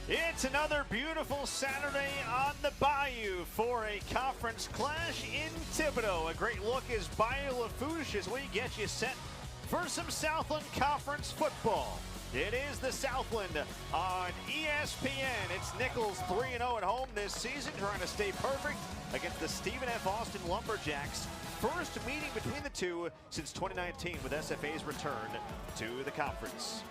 It's another beautiful Saturday on the Bayou for a conference clash in Thibodaux. A great look as Bayou Lafourche as we get you set for some Southland Conference football. It is the Southland on ESPN. It's Nicholls 3-0 at home this season, trying to stay perfect against the Stephen F. Austin Lumberjacks. First meeting between the two since 2019 with SFA's return to the conference.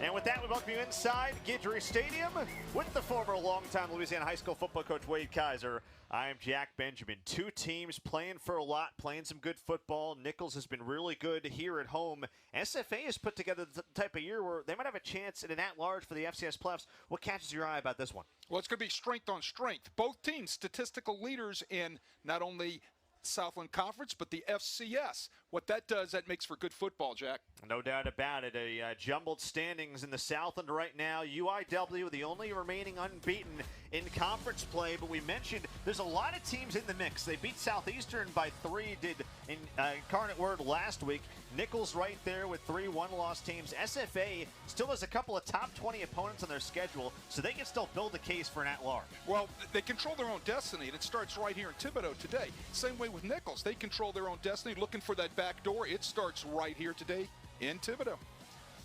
And with that, we welcome you inside Guidry Stadium with the former longtime Louisiana high school football coach Wade Kaiser. I'm Jack Benjamin. Two teams playing for a lot, playing some good football. Nicholls has been really good here at home. SFA has put together the type of year where they might have a chance at an at-large for the FCS playoffs. What catches your eye about this one? Well, it's going to be strength on strength. Both teams statistical leaders in not only Southland Conference, but the FCS. What that does, that makes for good football, Jack. No doubt about it. A jumbled standings in the Southland right now. UIW, the only remaining unbeaten in conference play, but we mentioned there's a lot of teams in the mix. They beat Southeastern by 3, did in Incarnate Word last week. Nicholls right there with 3 one-loss teams. SFA still has a couple of top 20 opponents on their schedule, so they can still build a case for an at-large. Well, they control their own destiny, and it starts right here in Thibodaux today. Same way with Nicholls. They control their own destiny, looking for that back door. It starts right here today in Thibodaux.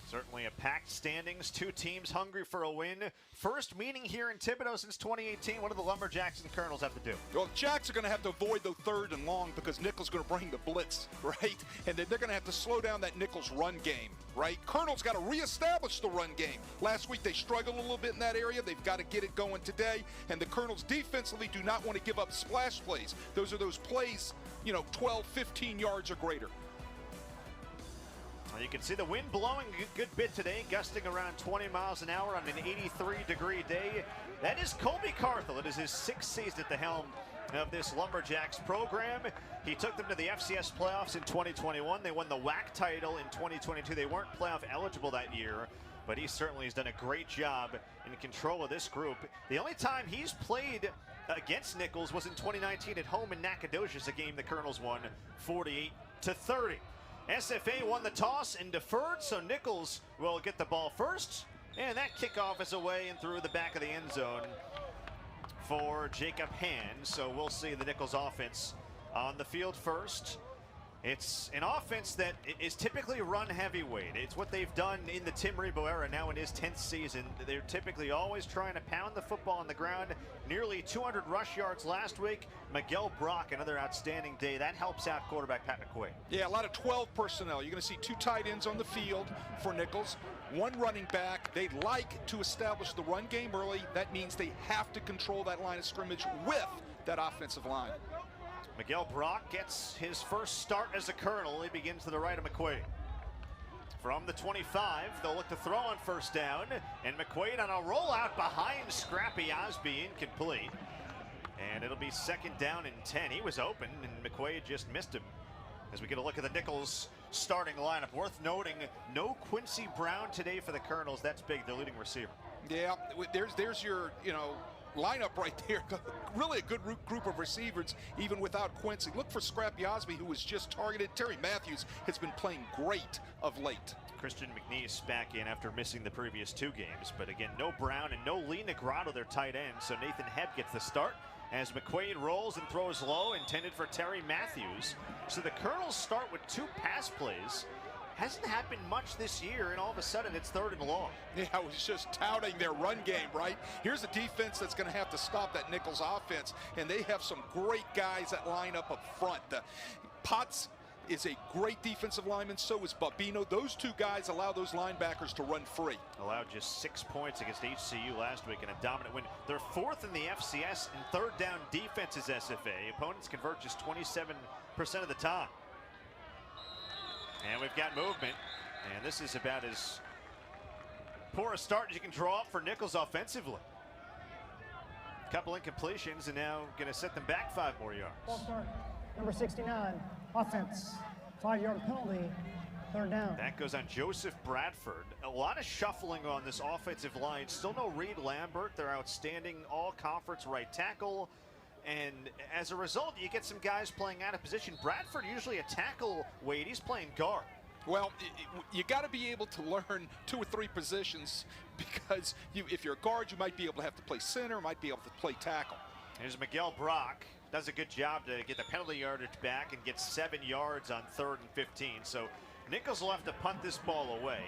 Certainly a packed standings, two teams hungry for a win. First meeting here in Thibodaux since 2018. What do the Lumberjacks and Colonels have to do? Well, the Jacks are going to have to avoid the third and long because Nicholls is going to bring the blitz, right? And then they're going to have to slow down that Nicholls run game, right? Colonel's got to reestablish the run game. Last week they struggled a little bit in that area. They've got to get it going today. And the Colonels defensively do not want to give up splash plays. Those are those plays, 12, 15 yards or greater. Well, you can see the wind blowing a good bit today, gusting around 20 miles an hour on an 83-degree day. That is Colby Carthel. It is his 6th season at the helm of this Lumberjacks program. He took them to the FCS playoffs in 2021. They won the WAC title in 2022. They weren't playoff eligible that year, but he certainly has done a great job in control of this group. The only time he's played against Nicholls was in 2019 at home in Nacogdoches, a game the Colonels won 48-30. SFA won the toss and deferred, so Nicholls will get the ball first. And that kickoff is away and through the back of the end zone for Jacob Hand. So we'll see the Nicholls offense on the field first. It's an offense that is typically run heavyweight. It's what they've done in the Tim Rebo era now in his 10th season. They're typically always trying to pound the football on the ground. Nearly 200 rush yards last week. Miguel Brock, another outstanding day. That helps out quarterback Pat McQuaid. Yeah, a lot of 12 personnel. You're going to see 2 tight ends on the field for Nicholls, 1 running back. They'd like to establish the run game early. That means they have to control that line of scrimmage with that offensive line. Miguel Brock gets his first start as a Colonel. He begins to the right of McQuaid. From the 25, they'll look to throw on first down, and McQuaid on a rollout behind Scrappy Osby, incomplete. And it'll be 2nd down and 10. He was open, and McQuaid just missed him. As we get a look at the Nicholls starting lineup, worth noting, no Quincy Brown today for the Colonels. That's big, their leading receiver. Yeah, there's your, lineup right there. Really a good group of receivers, even without Quincy. Look for Scrappy Osby, who was just targeted. Terry Matthews has been playing great of late. Christian McNeese back in after missing the previous 2 games. But again, no Brown and no Lee Negrado, their tight end. So Nathan Hebb gets the start as McQuaid rolls and throws low, intended for Terry Matthews. So the Colonels start with 2 pass plays. Hasn't happened much this year, and all of a sudden it's 3rd and long. Yeah, I was just touting their run game, right? Here's a defense that's going to have to stop that Nicholls offense, and they have some great guys that line up front. Potts is a great defensive lineman, so is Babino. Those 2 guys allow those linebackers to run free. Allowed just 6 points against HCU last week in a dominant win. They're 4th in the FCS in 3rd down defense as SFA. Opponents convert just 27% of the time. And we've got movement, and this is about as poor a start as you can draw up for Nicholls offensively. A couple incompletions, and now going to set them back 5 more yards. Ball start, number 69, offense, 5-yard penalty, 3rd down. That goes on Joseph Bradford. A lot of shuffling on this offensive line. Still no Reed Lambert, their outstanding all-conference right tackle. And as a result, you get some guys playing out of position. Bradford usually a tackle, Wade. He's playing guard. Well, you got to be able to learn 2 or 3 positions because if you're a guard, you might be able to have to play center, might be able to play tackle. Here's Miguel Brock. Does a good job to get the penalty yardage back and get 7 yards on 3rd and 15. So Nicholls will have to punt this ball away.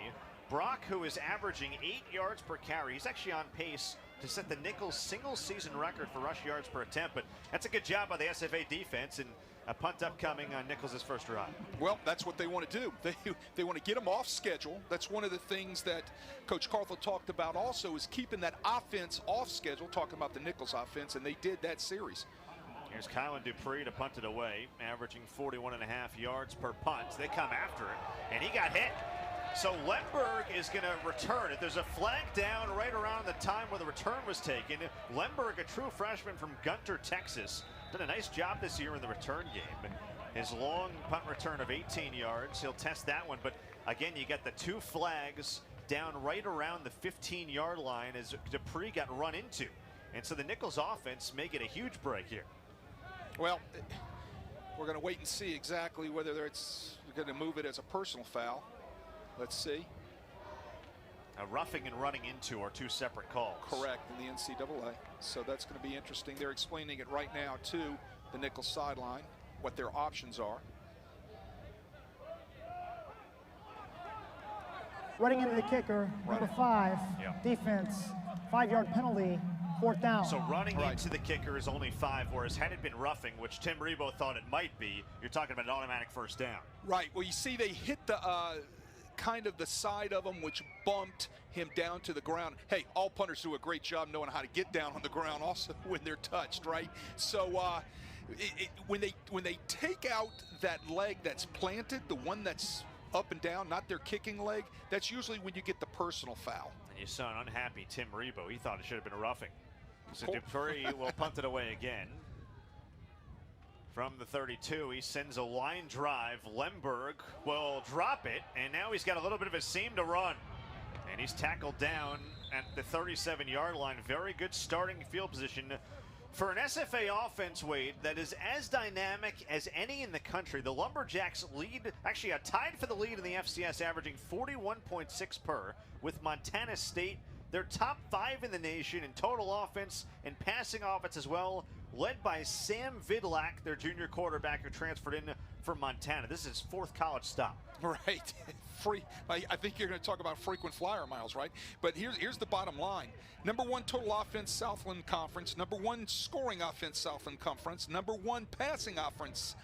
Brock, who is averaging 8 yards per carry, he's actually on pace to set the Nicholls single season record for rush yards per attempt, but that's a good job by the SFA defense, and a punt upcoming on Nicholls' first drive. Well, that's what they want to do. They want to get them off schedule. That's one of the things that Coach Carthel talked about also, is keeping that offense off schedule, talking about the Nicholls offense, and they did that series. Here's Kylan Dupree to punt it away, averaging 41.5 yards per punt. They come after it, and he got hit. So Lemberg is going to return it. There's a flag down right around the time where the return was taken. Lemberg, a true freshman from Gunter, Texas, done a nice job this year in the return game. His long punt return of 18 yards, he'll test that one. But again, you got the 2 flags down right around the 15-yard line as Dupree got run into. And so the Nicholls offense may get a huge break here. Well, we're going to wait and see exactly whether it's going to move it as a personal foul. Let's see. Roughing and running into are 2 separate calls. Correct, in the NCAA. So that's going to be interesting. They're explaining it right now to the Nicholls sideline, what their options are. Running into the kicker, number 5, defense, 5-yard penalty, 4th down. So running into the kicker is only 5, whereas had it been roughing, which Tim Rebo thought it might be, you're talking about an automatic first down. Right. Well, you see they hit the kind of the side of him, which bumped him down to the ground. Hey, all punters do a great job knowing how to get down on the ground also when they're touched, right? So when they take out that leg that's planted, the one that's up and down, not their kicking leg, that's usually when you get the personal foul. And you saw an unhappy Tim Rebo. He thought it should have been a roughing. So Dupree will punt it away again. From the 32, he sends a line drive. Lemberg will drop it, and now he's got a little bit of a seam to run. And he's tackled down at the 37-yard line. Very good starting field position for an SFA offense, Wade, that is as dynamic as any in the country. The Lumberjacks lead, actually tied for the lead in the FCS, averaging 41.6 per with Montana State. They're top 5 in the nation in total offense and passing offense as well, led by Sam Vidlak, their junior quarterback who transferred in from Montana. This is his 4th college stop. Right. I think you're going to talk about frequent flyer miles, right? But here's the bottom line. Number 1 total offense, Southland Conference. Number 1 scoring offense, Southland Conference. Number 1 passing offense,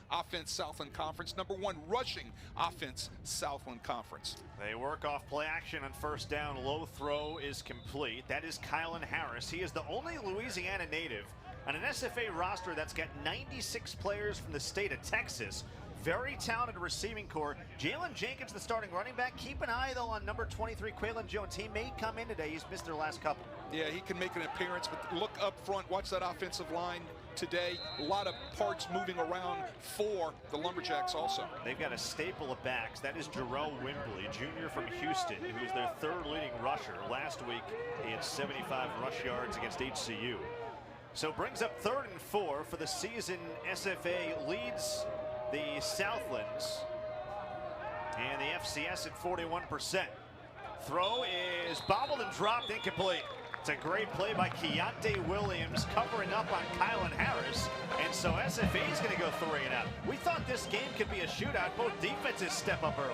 Southland Conference. Number 1 rushing offense, Southland Conference. They work off play action on first down. Low throw is complete. That is Kylan Harris. He is the only Louisiana native on an SFA roster that's got 96 players from the state of Texas. Very talented receiving core. Jalen Jenkins, the starting running back. Keep an eye, though, on number 23, Quaylen Jones. He may come in today. He's missed their last couple. Yeah, he can make an appearance, but look up front. Watch that offensive line today. A lot of parts moving around for the Lumberjacks also. They've got a staple of backs. That is Jarrell Wimbley, junior from Houston, who's their 3rd leading rusher. Last week, he had 75 rush yards against HCU. So brings up 3rd and 4 for the season. SFA leads the Southlands and the FCS at 41%. Throw is bobbled and dropped, incomplete. It's a great play by Keontae Williams covering up on Kylan Harris. And so SFA is going to go 3 and out. We thought this game could be a shootout. Both defenses step up early.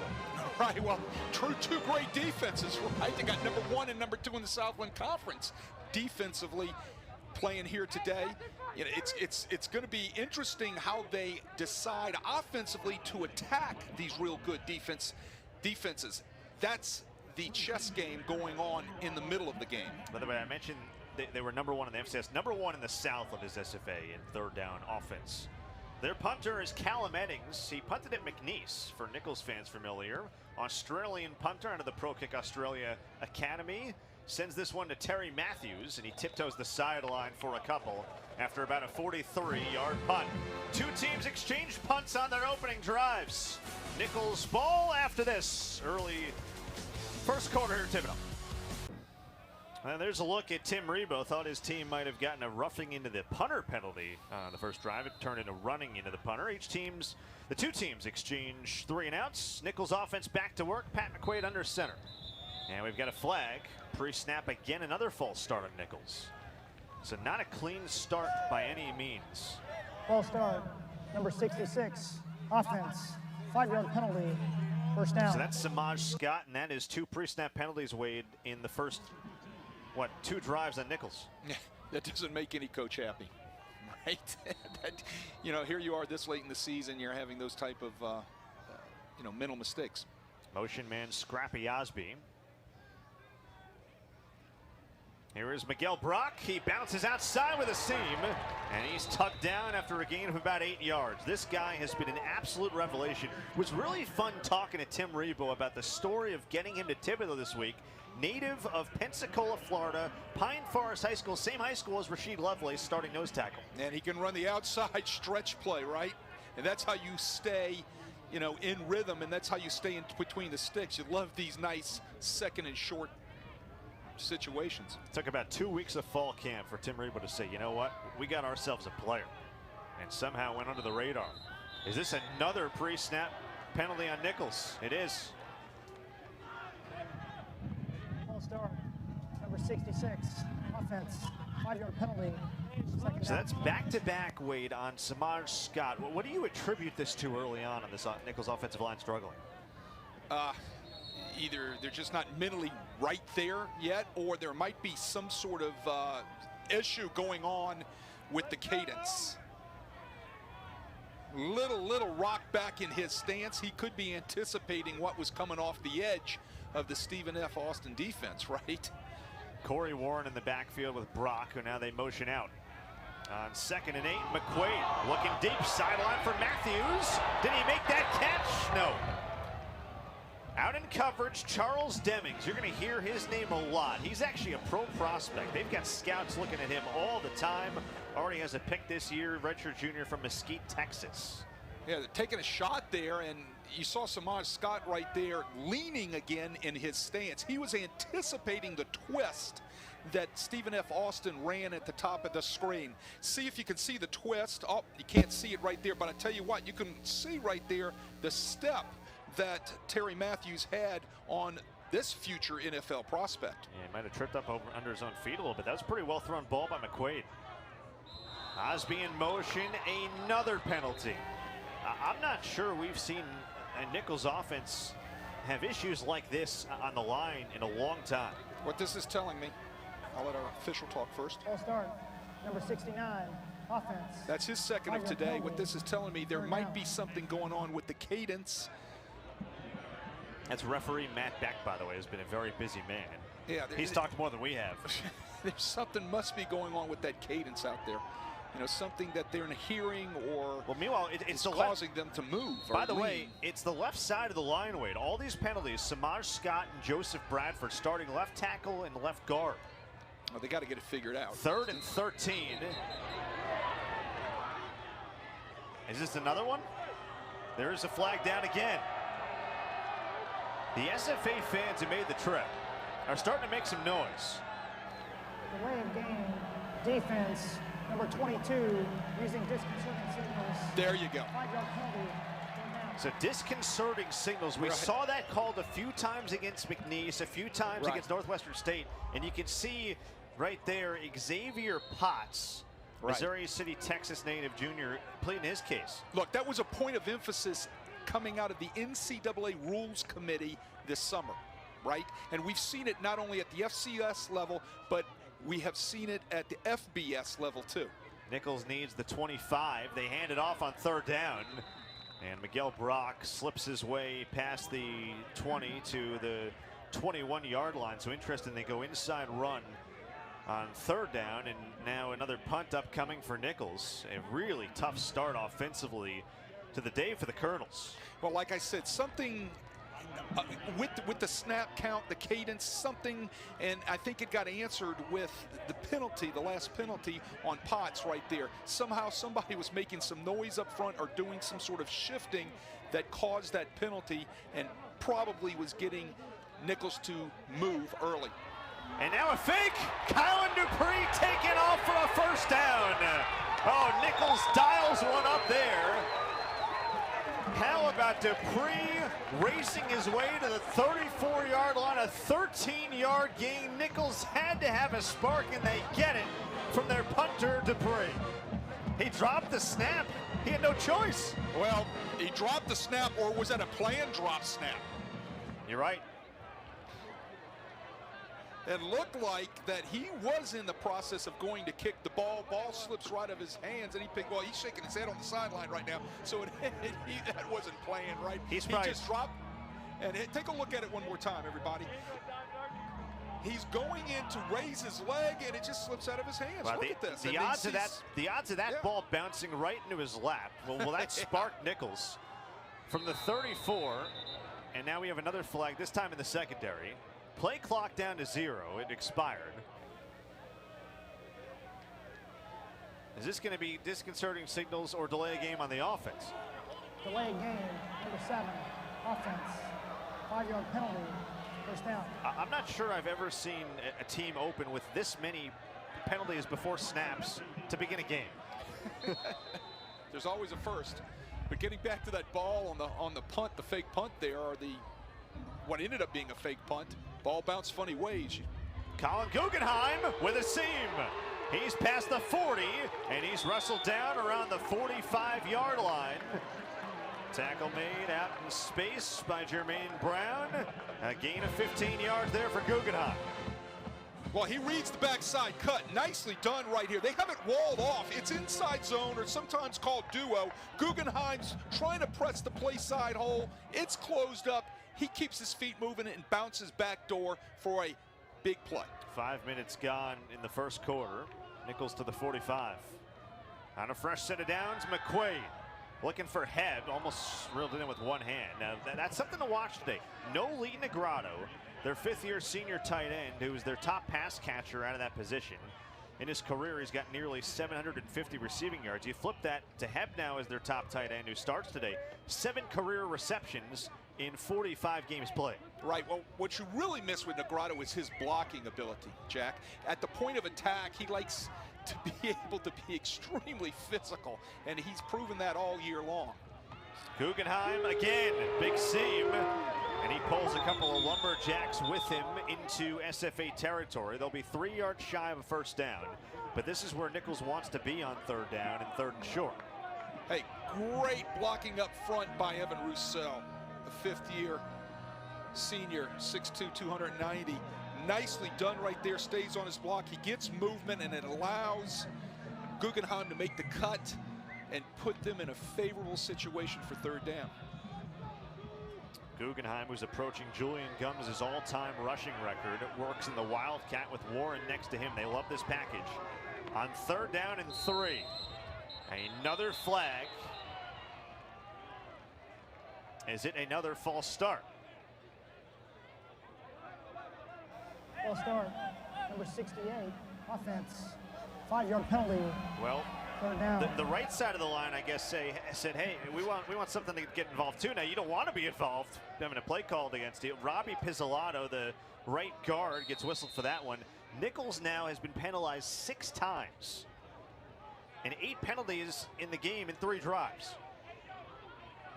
Right, well, two great defenses, right? They got number 1 and number 2 in the Southland Conference. Defensively playing here today. You know, it's going to be interesting how they decide offensively to attack these real good defenses. That's the chess game going on in the middle of the game. By the way, I mentioned they were number 1 in the FCS, number 1 in the South of his SFA in 3rd down offense. Their punter is Callum Eddings. He punted at McNeese, for Nicholls fans familiar. Australian punter out of the Pro Kick Australia Academy. Sends this one to Terry Matthews, and he tiptoes the sideline for a couple after about a 43-yard punt. 2 teams exchange punts on their opening drives. Nicholls ball after this early first quarter here, Thibodeau. There's a look at Tim Rebo. Thought his team might have gotten a roughing into the punter penalty on the first drive. It turned into running into the punter. The two teams exchange 3 and outs. Nicholls offense back to work. Pat McQuaid under center. And we've got a flag. Pre-snap again, another false start on Nicholls. So not a clean start by any means. False start, number 66, offense, 5-yard penalty, first down. So that's Samaj Scott, and that is 2 pre-snap penalties, Wade, in the first, 2 drives on Nicholls. That doesn't make any coach happy, right? Here you are this late in the season, you're having those type of, mental mistakes. Motion man Scrappy Osby. Here is Miguel Brock. He bounces outside with a seam, and he's tucked down after a gain of about 8 yards. This guy has been an absolute revelation. It was really fun talking to Tim Rebo about the story of getting him to Thibodaux this week. Native of Pensacola, Florida, Pine Forest High School, same high school as Rasheed Lovelace, starting nose tackle. And he can run the outside stretch play, right? And that's how you stay, in rhythm, and that's how you stay in between the sticks. You love these nice second and short situations. It took about 2 weeks of fall camp for Tim Rebo to say, you know what, we got ourselves a player, and somehow went under the radar. Is this another pre-snap penalty on Nicholls? It is. False start, number 66, offense, 5-yard penalty, second down. So that's back-to-back, Wade, on Samaj Scott. What do you attribute this to early on this Nicholls offensive line struggling? Either they're just not mentally right there yet, or there might be some sort of issue going on with the cadence. Little rock back in his stance. He could be anticipating what was coming off the edge of the Stephen F. Austin defense, right? Corey Warren in the backfield with Brock, who now they motion out. On 2nd and 8, McQuaid looking deep, sideline for Matthews. Did he make that catch? No. Out in coverage, Charles Demings. You're going to hear his name a lot. He's actually a pro prospect. They've got scouts looking at him all the time. Already has a pick this year, redshirt junior from Mesquite, Texas. Yeah, they're taking a shot there, and you saw Samaj Scott right there leaning again in his stance. He was anticipating the twist that Stephen F. Austin ran at the top of the screen. See if you can see the twist. Oh, you can't see it right there, but I tell you what, you can see right there the step that Terry Matthews had on this future NFL prospect. Yeah, he might have tripped up under his own feet a little bit. That was a pretty well thrown ball by McQuaid. Osby in motion, another penalty. I'm not sure we've seen a Nicholls offense have issues like this on the line in a long time. What this is telling me, I'll let our official talk first. False start, number 69, offense. That's his second of today. What this is telling me, there might be something going on with the cadence. That's referee Matt Beck, by the way, has been a very busy man. Yeah, he's talked more than we have. There's something must be going on with that cadence out there. Something that they're hearing, or well, meanwhile, it's causing them to move. By the way, it's the left side of the line, Wade. All these penalties, Samaj Scott and Joseph Bradford starting left tackle and left guard. Well, they got to get it figured out. 3rd and 13. Is this another one? There is a flag down again. The SFA fans who made the trip are starting to make some noise. Delay of game, defense, number 22, using disconcerting signals. There you go. 5-yard penalty. So disconcerting signals. We saw that called a few times against McNeese, a few times against Northwestern State, and you can see right there Xavier Potts, Missouri City, Texas native junior, pleading his case. Look, that was a point of emphasis coming out of the NCAA Rules Committee this summer, right? And we've seen it not only at the FCS level, but we have seen it at the FBS level too. Nicholls needs the 25. They hand it off on 3rd down. And Miguel Brock slips his way past the 20 to the 21-yard line. So interesting, they go inside run on 3rd down, and now another punt upcoming for Nicholls. A really tough start offensively to the day for the Colonels. Well, like I said, something with the snap count, the cadence, something, and I think it got answered with the penalty, the last penalty on Potts right there. Somehow somebody was making some noise up front or doing some sort of shifting that caused that penalty, and probably was getting Nicholls to move early. And now a fake. Kylan Dupree taken off for a first down. Oh, Nicholls dials one up there. How about Dupree racing his way to the 34-yard line, a 13-yard gain. Nicholls had to have a spark, and they get it from their punter, Dupree. He dropped the snap. He had no choice. Well, he dropped the snap, or was that a planned drop snap? You're right. It looked like that he was in the process of going to kick the ball. Ball slips right out of his hands, and well, he's shaking his head on the sideline right now. So that wasn't planned, right? He just dropped. And take a look at it one more time, everybody. He's going in to raise his leg, and it just slips out of his hands. Well, look at this. The odds of that ball bouncing right into his lap. Will that spark Nicholls from the 34? And now we have another flag, this time in the secondary. Play clock down to 0. It expired. Is this going to be disconcerting signals or delay a game on the offense? Delay a game, number 7, offense. 5-yard penalty, first down. I'm not sure I've ever seen a team open with this many penalties before snaps to begin a game. There's always a first. But getting back to that ball on the punt, the fake punt there, or what ended up being a fake punt. Ball bounced funny ways. Colin Guggenheim with a seam. He's past the 40, and he's wrestled down around the 45-yard line. Tackle made out in space by Jermaine Brown. A gain of 15 yards there for Guggenheim. Well, he reads the backside cut. Nicely done right here. They have it walled off. It's inside zone, or sometimes called duo. Guggenheim's trying to press the play side hole. It's closed up. He keeps his feet moving and bounces back door for a big play. 5 minutes gone in the first quarter. Nicholls to the 45. On a fresh set of downs, McQuaid looking for head, almost reeled it in with one hand. Now, that's something to watch today. No Lee Negrado, their 5th-year senior tight end, who is their top pass catcher out of that position. In his career, he's got nearly 750 receiving yards. You flip that to Heb now as their top tight end, who starts today. 7 career receptions in 45 games played. Right. Well, what you really miss with Negrado is his blocking ability, Jack. At the point of attack, he likes to be able to be extremely physical, and he's proven that all year long. Guggenheim again, big seam, and he pulls a couple of Lumberjacks with him into SFA territory. They'll be 3 yards shy of a first down, but this is where Nicholls wants to be on 3rd down and 3rd and short. Hey, great blocking up front by Evan Roussel, the 5th-year senior, 6'2", 290. Nicely done right there, stays on his block. He gets movement, and it allows Guggenheim to make the cut and put them in a favorable situation for 3rd down. Guggenheim, who's approaching Julian Gums' all-time rushing record, works in the Wildcat with Warren next to him. They love this package. On 3rd down and 3. Another flag. Is it another false start? False start, number 68, offense. 5-yard penalty. Well, 3rd down. The right side of the line, I guess, said, hey, we want something to get involved too. Now, you don't want to be involved having a play called against you. Robbie Pizzolato, the right guard, gets whistled for that one. Nicholls now has been penalized 6 times and 8 penalties in the game in 3 drives.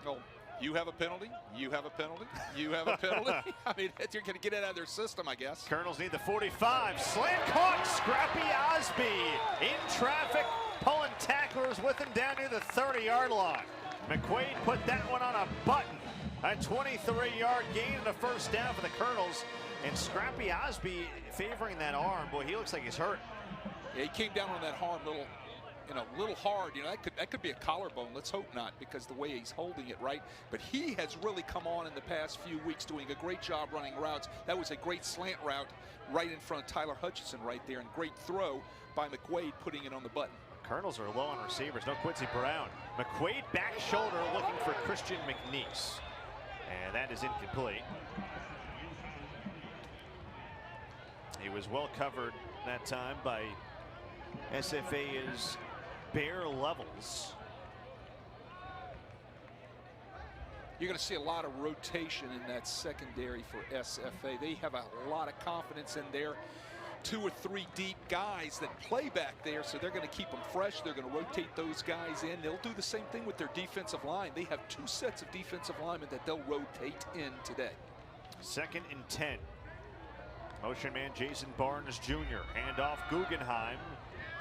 Oh, you have a penalty, you have a penalty, you have a penalty. I mean, you're going to get it out of their system, I guess. Colonels need the 45. Slant caught. Scrappy Osby in traffic, pulling tacklers with him down near the 30-yard line. McQuaid put that one on a button. A 23-yard gain and a first down for the Colonels. And Scrappy Osby favoring that arm. Boy, he looks like he's hurt. Yeah, he came down on that arm little hard. You know, that could be a collarbone. Let's hope not, because the way he's holding it, right? But he has really come on in the past few weeks, doing a great job running routes. That was a great slant route right in front of Tyler Hutchinson right there, and great throw by McQuaid, putting it on the button. Colonels are low on receivers. No Quincy Brown. McQuaid back shoulder looking for Christian McNeese. And that is incomplete. He was well covered that time by SFA's Bear Levels. You're going to see a lot of rotation in that secondary for SFA. They have a lot of confidence in their 2 or 3 deep guys that play back there, so they're going to keep them fresh. They're going to rotate those guys in. They'll do the same thing with their defensive line. They have 2 sets of defensive linemen that they'll rotate in today. 2nd and 10. Motion man Jason Barnes Jr. Handoff Guggenheim.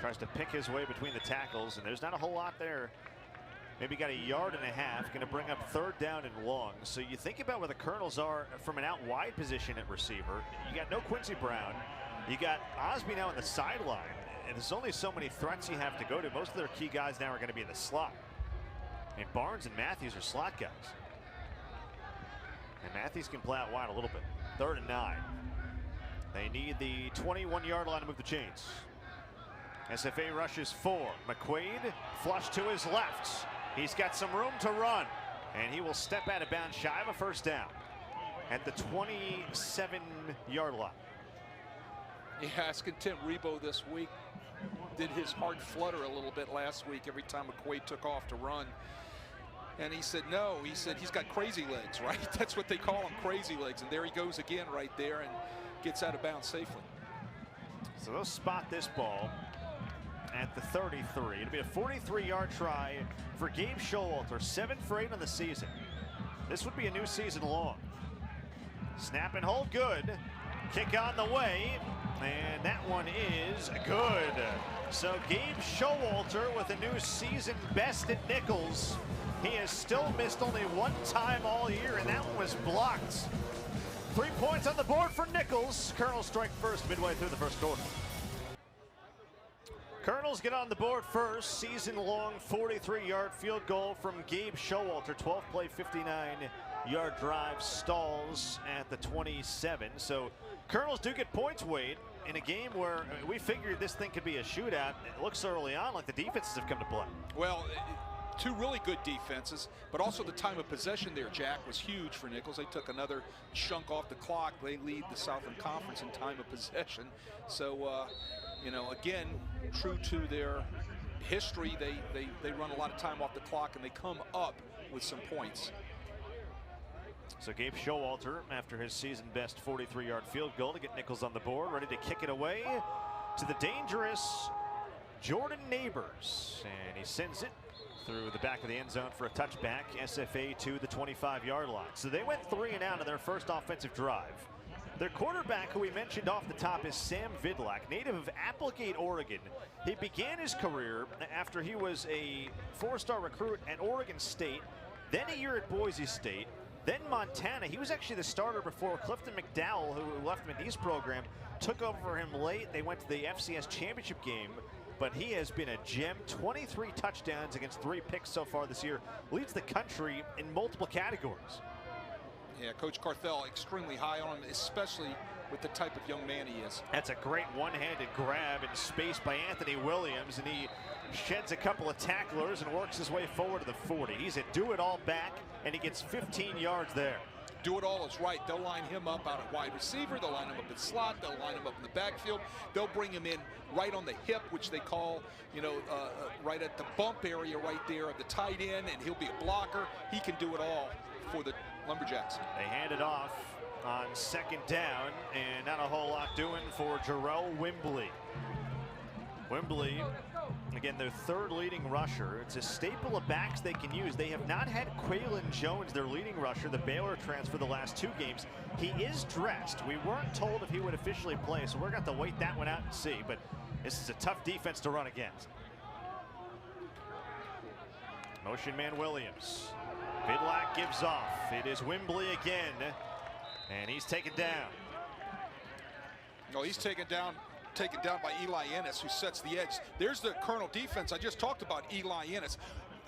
Tries to pick his way between the tackles, and there's not a whole lot there. Maybe got a 1.5 yards. Going to bring up 3rd down and long. So you think about where the Colonels are from an out wide position at receiver. You got no Quincy Brown. You got Osby now on the sideline, and there's only so many threats you have to go to. Most of their key guys now are going to be in the slot. And Barnes and Matthews are slot guys. And Matthews can play out wide a little bit. 3rd and 9. They need the 21-yard line to move the chains. SFA rushes 4. McQuaid flush to his left. He's got some room to run, and he will step out of bounds shy of a 1st down at the 27-yard line. Yeah, Ascontent Rebo this week did his heart flutter a little bit last week every time McQuaid took off to run. And he said, no, he said he's got crazy legs, right? That's what they call him, crazy legs. And there he goes again right there and gets out of bounds safely. So they'll spot this ball at the 33. It'll be a 43-yard try for Gabe Showalter, 7 for 8 on the season. This would be a new season long. Snap and hold good. Kick on the way, and that one is good. So Gabe Showalter with a new season best at Nicholls. He has still missed only 1 time all year, and that one was blocked. 3 points on the board for Nicholls. Colonels strike first midway through the 1st quarter. Colonels get on the board first. Season-long 43-yard field goal from Gabe Showalter. 12-play, 59-yard drive stalls at the 27. So Colonels do get points, Wade, in a game where we figured this thing could be a shootout. It looks early on like the defenses have come to play. Well, 2 really good defenses, but also the time of possession there, Jack, was huge for Nicholls. They took another chunk off the clock. They lead the Southland Conference in time of possession. So, you know, again, true to their history, they run a lot of time off the clock, and they come up with some points. So Gabe Showalter, after his season-best 43-yard field goal to get Nicholls on the board, ready to kick it away to the dangerous Jordan Neighbors. And he sends it through the back of the end zone for a touchback. SFA to the 25-yard line. So they went 3 and out on their first offensive drive. Their quarterback, who we mentioned off the top, is Sam Vidlac, native of Applegate, Oregon. He began his career after he was a 4-star recruit at Oregon State, then a year at Boise State, then Montana. He was actually the starter before Clifton McDowell, who left him in East program, took over for him late. They went to the FCS championship game, but he has been a gem. 23 touchdowns against 3 picks so far this year. Leads the country in multiple categories. Yeah, Coach Carthel extremely high on him, especially with the type of young man he is. That's a great one-handed grab in space by Anthony Williams, and he sheds a couple of tacklers and works his way forward to the 40. He's a do-it-all back, and he gets 15 yards there. Do it all is right. They'll line him up out of wide receiver. They'll line him up in slot. They'll line him up in the backfield. They'll bring him in right on the hip, which they call, you know, right at the bump area right there of the tight end, and he'll be a blocker. He can do it all for the Lumberjacks. They hand it off on 2nd down, and not a whole lot doing for Jarrell Wimbley. Wimbley, again, their 3rd leading rusher. It's a staple of backs they can use. They have not had Quaylen Jones, their leading rusher, the Baylor transfer, the last 2 games. He is dressed. We weren't told if he would officially play, so we're going to have to wait that one out and see. But this is a tough defense to run against. Motion man Williams. Vidlac gives off. It is Wimbley again, and he's taken down. No, he's taken down by Eli Ennis, who sets the edge. There's the Colonel defense. I just talked about Eli Ennis.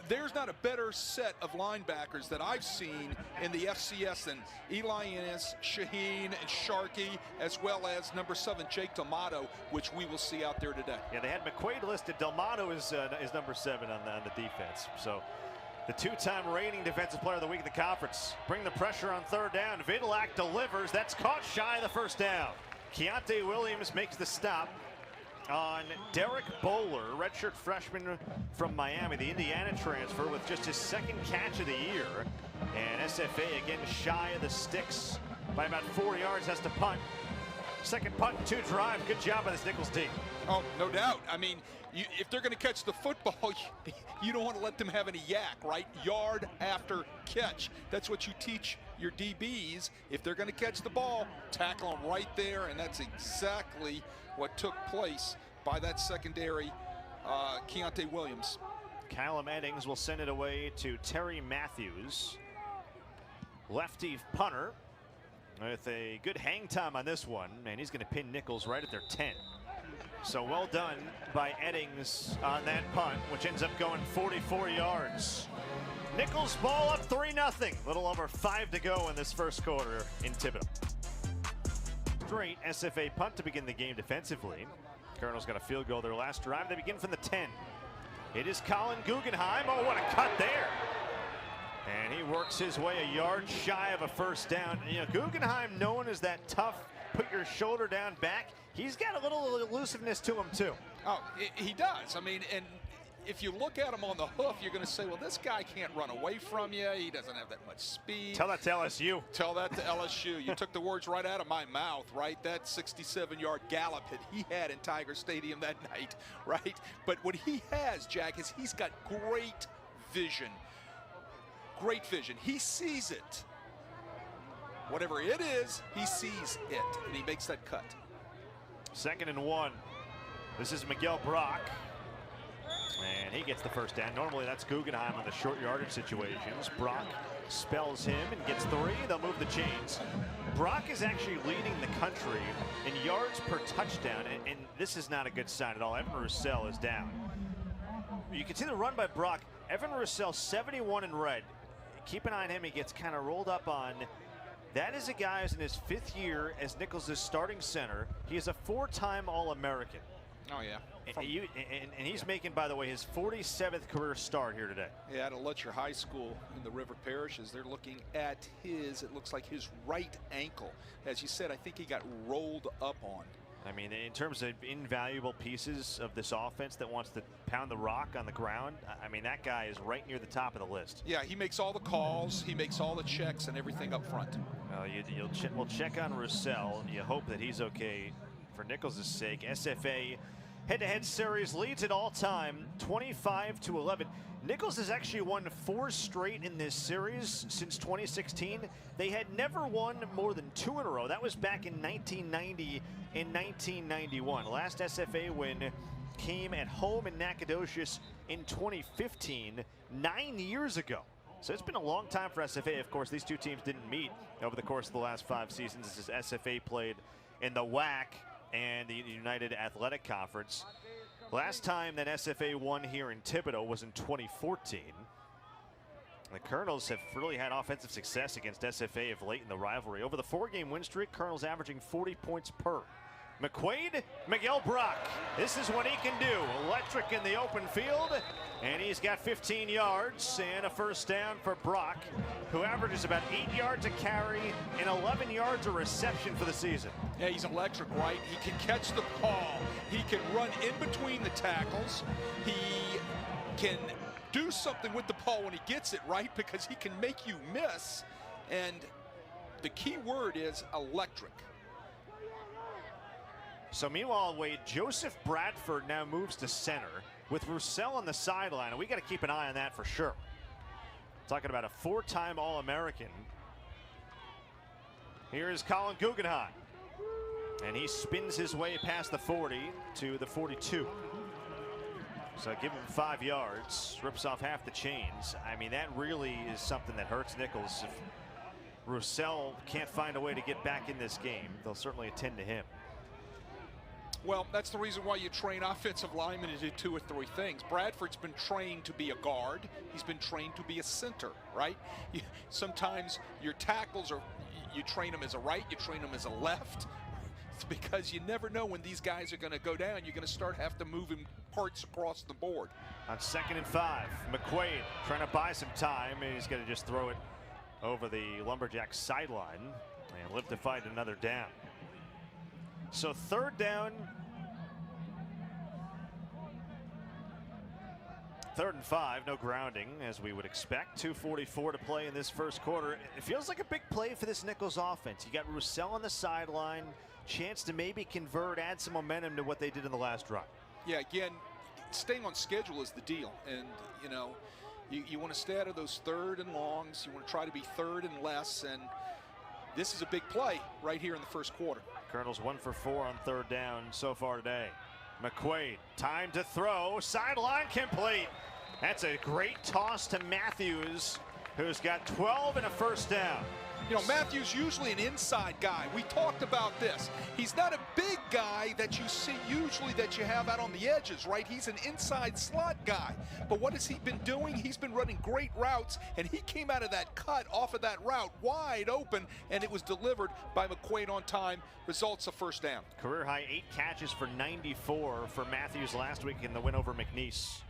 There's not a better set of linebackers that I've seen in the FCS than Eli Ennis, Shaheen, and Sharkey, as well as number 7, Jake D'Amato, which we will see out there today. Yeah, they had McQuaid listed. D'Amato is number 7 on the defense. So the 2-time reigning defensive player of the week in the conference. Bring the pressure on 3rd down. Vidlac delivers. That's caught shy of the 1st down. Keontae Williams makes the stop on Derek Bowler, redshirt freshman from Miami, the Indiana transfer, with just his 2nd catch of the year. And SFA again shy of the sticks by about 4 yards, has to punt. Second punt and 2 drive. Good job by this Nicholls team. Oh, no doubt. I mean, if they're going to catch the football, you don't want to let them have any yak, right? Yard after catch. That's what you teach your DBs. If they're going to catch the ball, tackle them right there, and that's exactly what took place by that secondary, Keontae Williams. Callum Eddings will send it away to Terry Matthews. Lefty punter with a good hang time on this one, and he's going to pin Nicholls right at their 10. So well done by Eddings on that punt, which ends up going 44 yards. Nicholls ball up 3-0. Little over 5 to go in this first quarter in Thibodaux. Straight SFA punt to begin the game defensively. Colonels got a field goal their last drive. They begin from the 10. It is Colin Guggenheim. Oh, what a cut there. And he works his way a yard shy of a first down. You know, Guggenheim, known as that tough, put your shoulder down back, he's got a little elusiveness to him too. Oh, he does. I mean, and if you look at him on the hoof, you're going to say, well, this guy can't run away from you. He doesn't have that much speed. Tell that to LSU. Tell that to LSU. You took the words right out of my mouth, right? That 67-yard gallop that he had in Tiger Stadium that night, right? But what he has, Jack, is he's got great vision. Great vision. He sees it. Whatever it is, he sees it, and he makes that cut. 2nd and 1. This is Miguel Brock. And he gets the first down. Normally that's Guggenheim on the short yardage situations. Brock spells him and gets 3. They'll move the chains. Brock is actually leading the country in yards per touchdown, and this is not a good sign at all. Evan Roussel is down. You can see the run by Brock. Evan Roussel, 71 in red. Keep an eye on him. He gets kind of rolled up on. That is a guy who's in his 5th year as Nicholls' starting center. He is a 4-time All-American. Oh, yeah. And he's making, by the way, his 47th career start here today. Yeah, to Lutcher High School in the River Parishes, they're looking at it looks like his right ankle. As you said, I think he got rolled up on. I mean, in terms of invaluable pieces of this offense that wants to pound the rock on the ground, I mean, that guy is right near the top of the list. Yeah, he makes all the calls, he makes all the checks and everything up front. We'll check on Roussel. You hope that he's okay for Nicholls' sake. SFA head-to-head series leads it all time, 25-11. Nicholls has actually won 4 straight in this series since 2016. They had never won more than 2 in a row. That was back in 1990 and 1991. Last SFA win came at home in Nacogdoches in 2015, 9 years ago. So it's been a long time for SFA. Of course, these two teams didn't meet over the course of the last 5 seasons. This is SFA played in the WAC and the United Athletic Conference. Last time that SFA won here in Thibodaux was in 2014. The Colonels have really had offensive success against SFA of late in the rivalry. Over the 4-game win streak, Colonels averaging 40 points per. McQuaid, Miguel Brock. This is what he can do. Electric in the open field, and he's got 15 yards and a first down for Brock, who averages about 8 yards a carry and 11 yards a reception for the season. Yeah, he's electric, right? He can catch the ball. He can run in between the tackles. He can do something with the ball when he gets it, right? Because he can make you miss. And the key word is electric. So meanwhile, Wade, Joseph Bradford now moves to center with Roussel on the sideline, and we got to keep an eye on that for sure. Talking about a 4-time All-American. Here is Colin Guggenheim, and he spins his way past the 40 to the 42. So give him 5 yards, rips off half the chains. I mean, that really is something that hurts Nicholls. If Roussel can't find a way to get back in this game, they'll certainly attend to him. Well, that's the reason why you train offensive linemen to do 2 or 3 things. Bradford's been trained to be a guard. He's been trained to be a center, right? Sometimes your tackles are, you train them as a right, you train them as a left. It's because you never know when these guys are going to go down. You're going to start have to move him parts across the board. On 2nd and 5, McQuaid trying to buy some time, and he's going to just throw it over the Lumberjacks sideline and live to fight another down. So 3rd down 3rd and 5, no grounding as we would expect. 2:44 to play in this first quarter. It feels like a big play for this Nicholls offense. You got Roussel on the sideline, chance to maybe convert, add some momentum to what they did in the last drive. Yeah, again, staying on schedule is the deal. And, you know, you want to stay out of those 3rd and longs. You want to try to be 3rd and less. And this is a big play right here in the first quarter. Colonels 1 for 4 on 3rd down so far today. McQuaid, time to throw, sideline complete. That's a great toss to Matthews, who's got 12 and a first down. You know, Matthews usually an inside guy. We talked about this. He's not a big guy that you see usually that you have out on the edges, right? He's an inside slot guy. But what has he been doing? He's been running great routes, and he came out of that cut off of that route wide open, and it was delivered by McQuaid on time. Results a first down. Career high 8 catches for 94 for Matthews last week in the win over McNeese.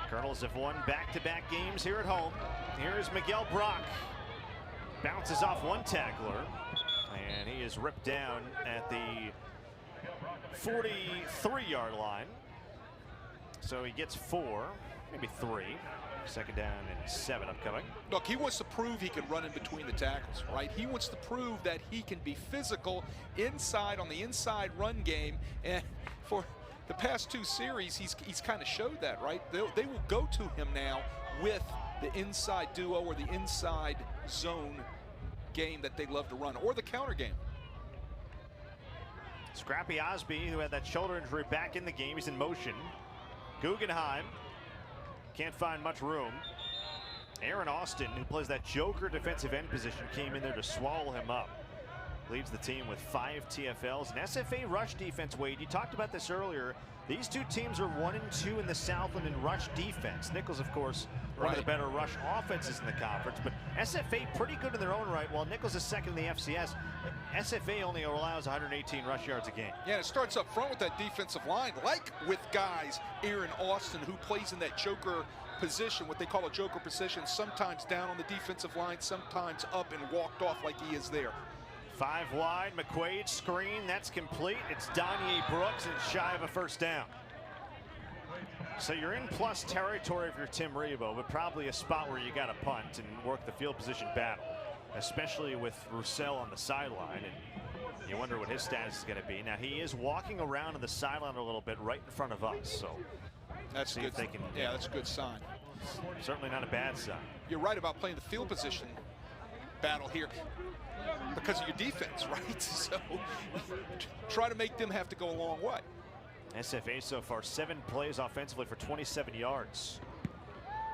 Colonels have won back-to-back games here at home. Here is Miguel Brock. Bounces off one tackler, and he is ripped down at the 43-yard line. So he gets 4, maybe 3. 2nd down and 7 upcoming. Look, he wants to prove he can run in between the tackles, right? He wants to prove that he can be physical inside on the inside run game. And for the past 2 series, he's kind of showed that, right? They will go to him now with the inside duo or the inside zone game that they love to run, or the counter game. Scrappy Osby, who had that shoulder injury, back in the game. He's in motion. Guggenheim can't find much room. Aaron Austin, who plays that joker defensive end position, came in there to swallow him up. Leads the team with 5 TFLs. An SFA rush defense, Wade, you talked about this earlier. These 2 teams are 1 and 2 in the Southland in rush defense. Nicholls, of course, one of the better rush offenses in the conference, but SFA pretty good in their own right. While Nicholls is 2nd in the FCS, SFA only allows 118 rush yards a game. Yeah, it starts up front with that defensive line, like with guys, Aaron Austin, who plays in that joker position, what they call a joker position, sometimes down on the defensive line, sometimes up and walked off like he is there. 5 wide, McQuaid screen, that's complete. It's Danye Brooks, and it's shy of a first down. So you're in plus territory if you're Tim Rebo, but probably a spot where you got to punt and work the field position battle, especially with Roussel on the sideline. And you wonder what his status is going to be. Now, he is walking around on the sideline a little bit right in front of us, so that's see good. If they can, yeah, that's a good sign. Certainly not a bad sign. You're right about playing the field position battle here because of your defense, right? So try to make them have to go a long way. SFA so far 7 plays offensively for 27 yards.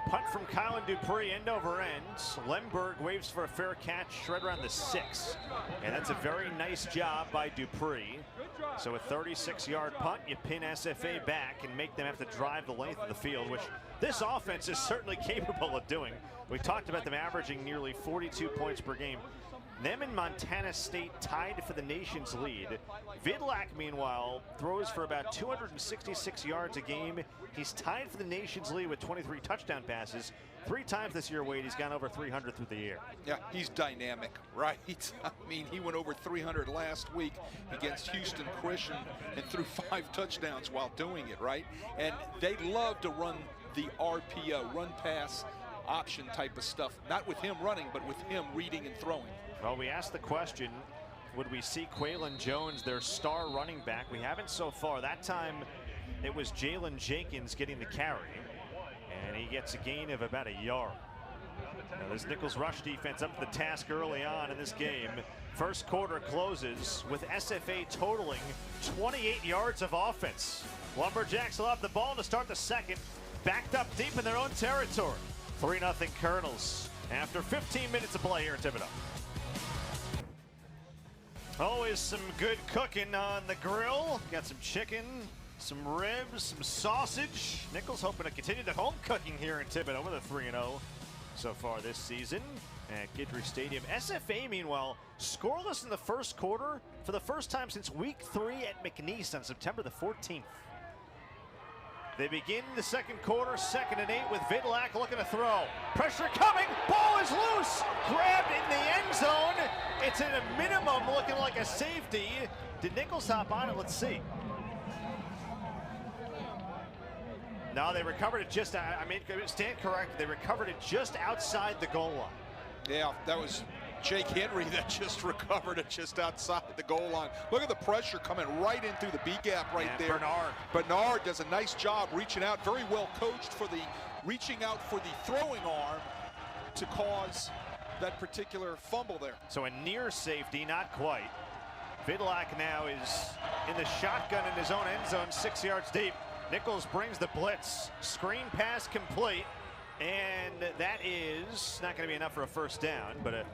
Punt from Kylan Dupree, end over end. Lemberg waves for a fair catch right around the 6. And that's a very nice job by Dupree. So a 36-yard punt, you pin SFA back and make them have to drive the length of the field, which this offense is certainly capable of doing. We talked about them averaging nearly 42 points per game. Them and Montana State tied for the nation's lead. Vidlac, meanwhile, throws for about 266 yards a game. He's tied for the nation's lead with 23 touchdown passes. 3 times this year, Wade, he's gone over 300 through the year. Yeah, he's dynamic, right? I mean, he went over 300 last week against Houston Christian and threw 5 touchdowns while doing it, right? And they love to run the RPO, run pass option type of stuff. Not with him running, but with him reading and throwing. Well, we asked the question, would we see Quaylen Jones, their star running back? We haven't so far. That time it was Jalen Jenkins getting the carry, and he gets a gain of about a yard. Now, this Nicholls rush defense up to the task early on in this game. First quarter closes with SFA totaling 28 yards of offense. Lumberjacks will have the ball to start the second, backed up deep in their own territory. 3-0 Colonels after 15 minutes of play here in Thibodaux. Always some good cooking on the grill. Got some chicken, some ribs, some sausage. Nicholls hoping to continue the home cooking here in Thibodaux with a 3-0 so far this season at Guidry Stadium. SFA, meanwhile, scoreless in the first quarter for the first time since week 3 at McNeese on September the 14th. They begin the second quarter, 2nd and 8 with Vidlac looking to throw. Pressure coming, ball is loose, grabbed in the end zone. It's at a minimum looking like a safety. Did Nicholls hop on it? Let's see. No, they recovered it just, I mean, stand correct, they recovered it just outside the goal line. Yeah, that was Jake Henry that just recovered it just outside the goal line. Look at the pressure coming right in through the B gap right there. Bernard does a nice job reaching out, very well coached for the reaching out for the throwing arm to cause that particular fumble there. So a near safety, not quite. Vidlak now is in the shotgun in his own end zone, 6 yards deep. Nicholls brings the blitz, screen pass complete, and that is not going to be enough for a first down, but a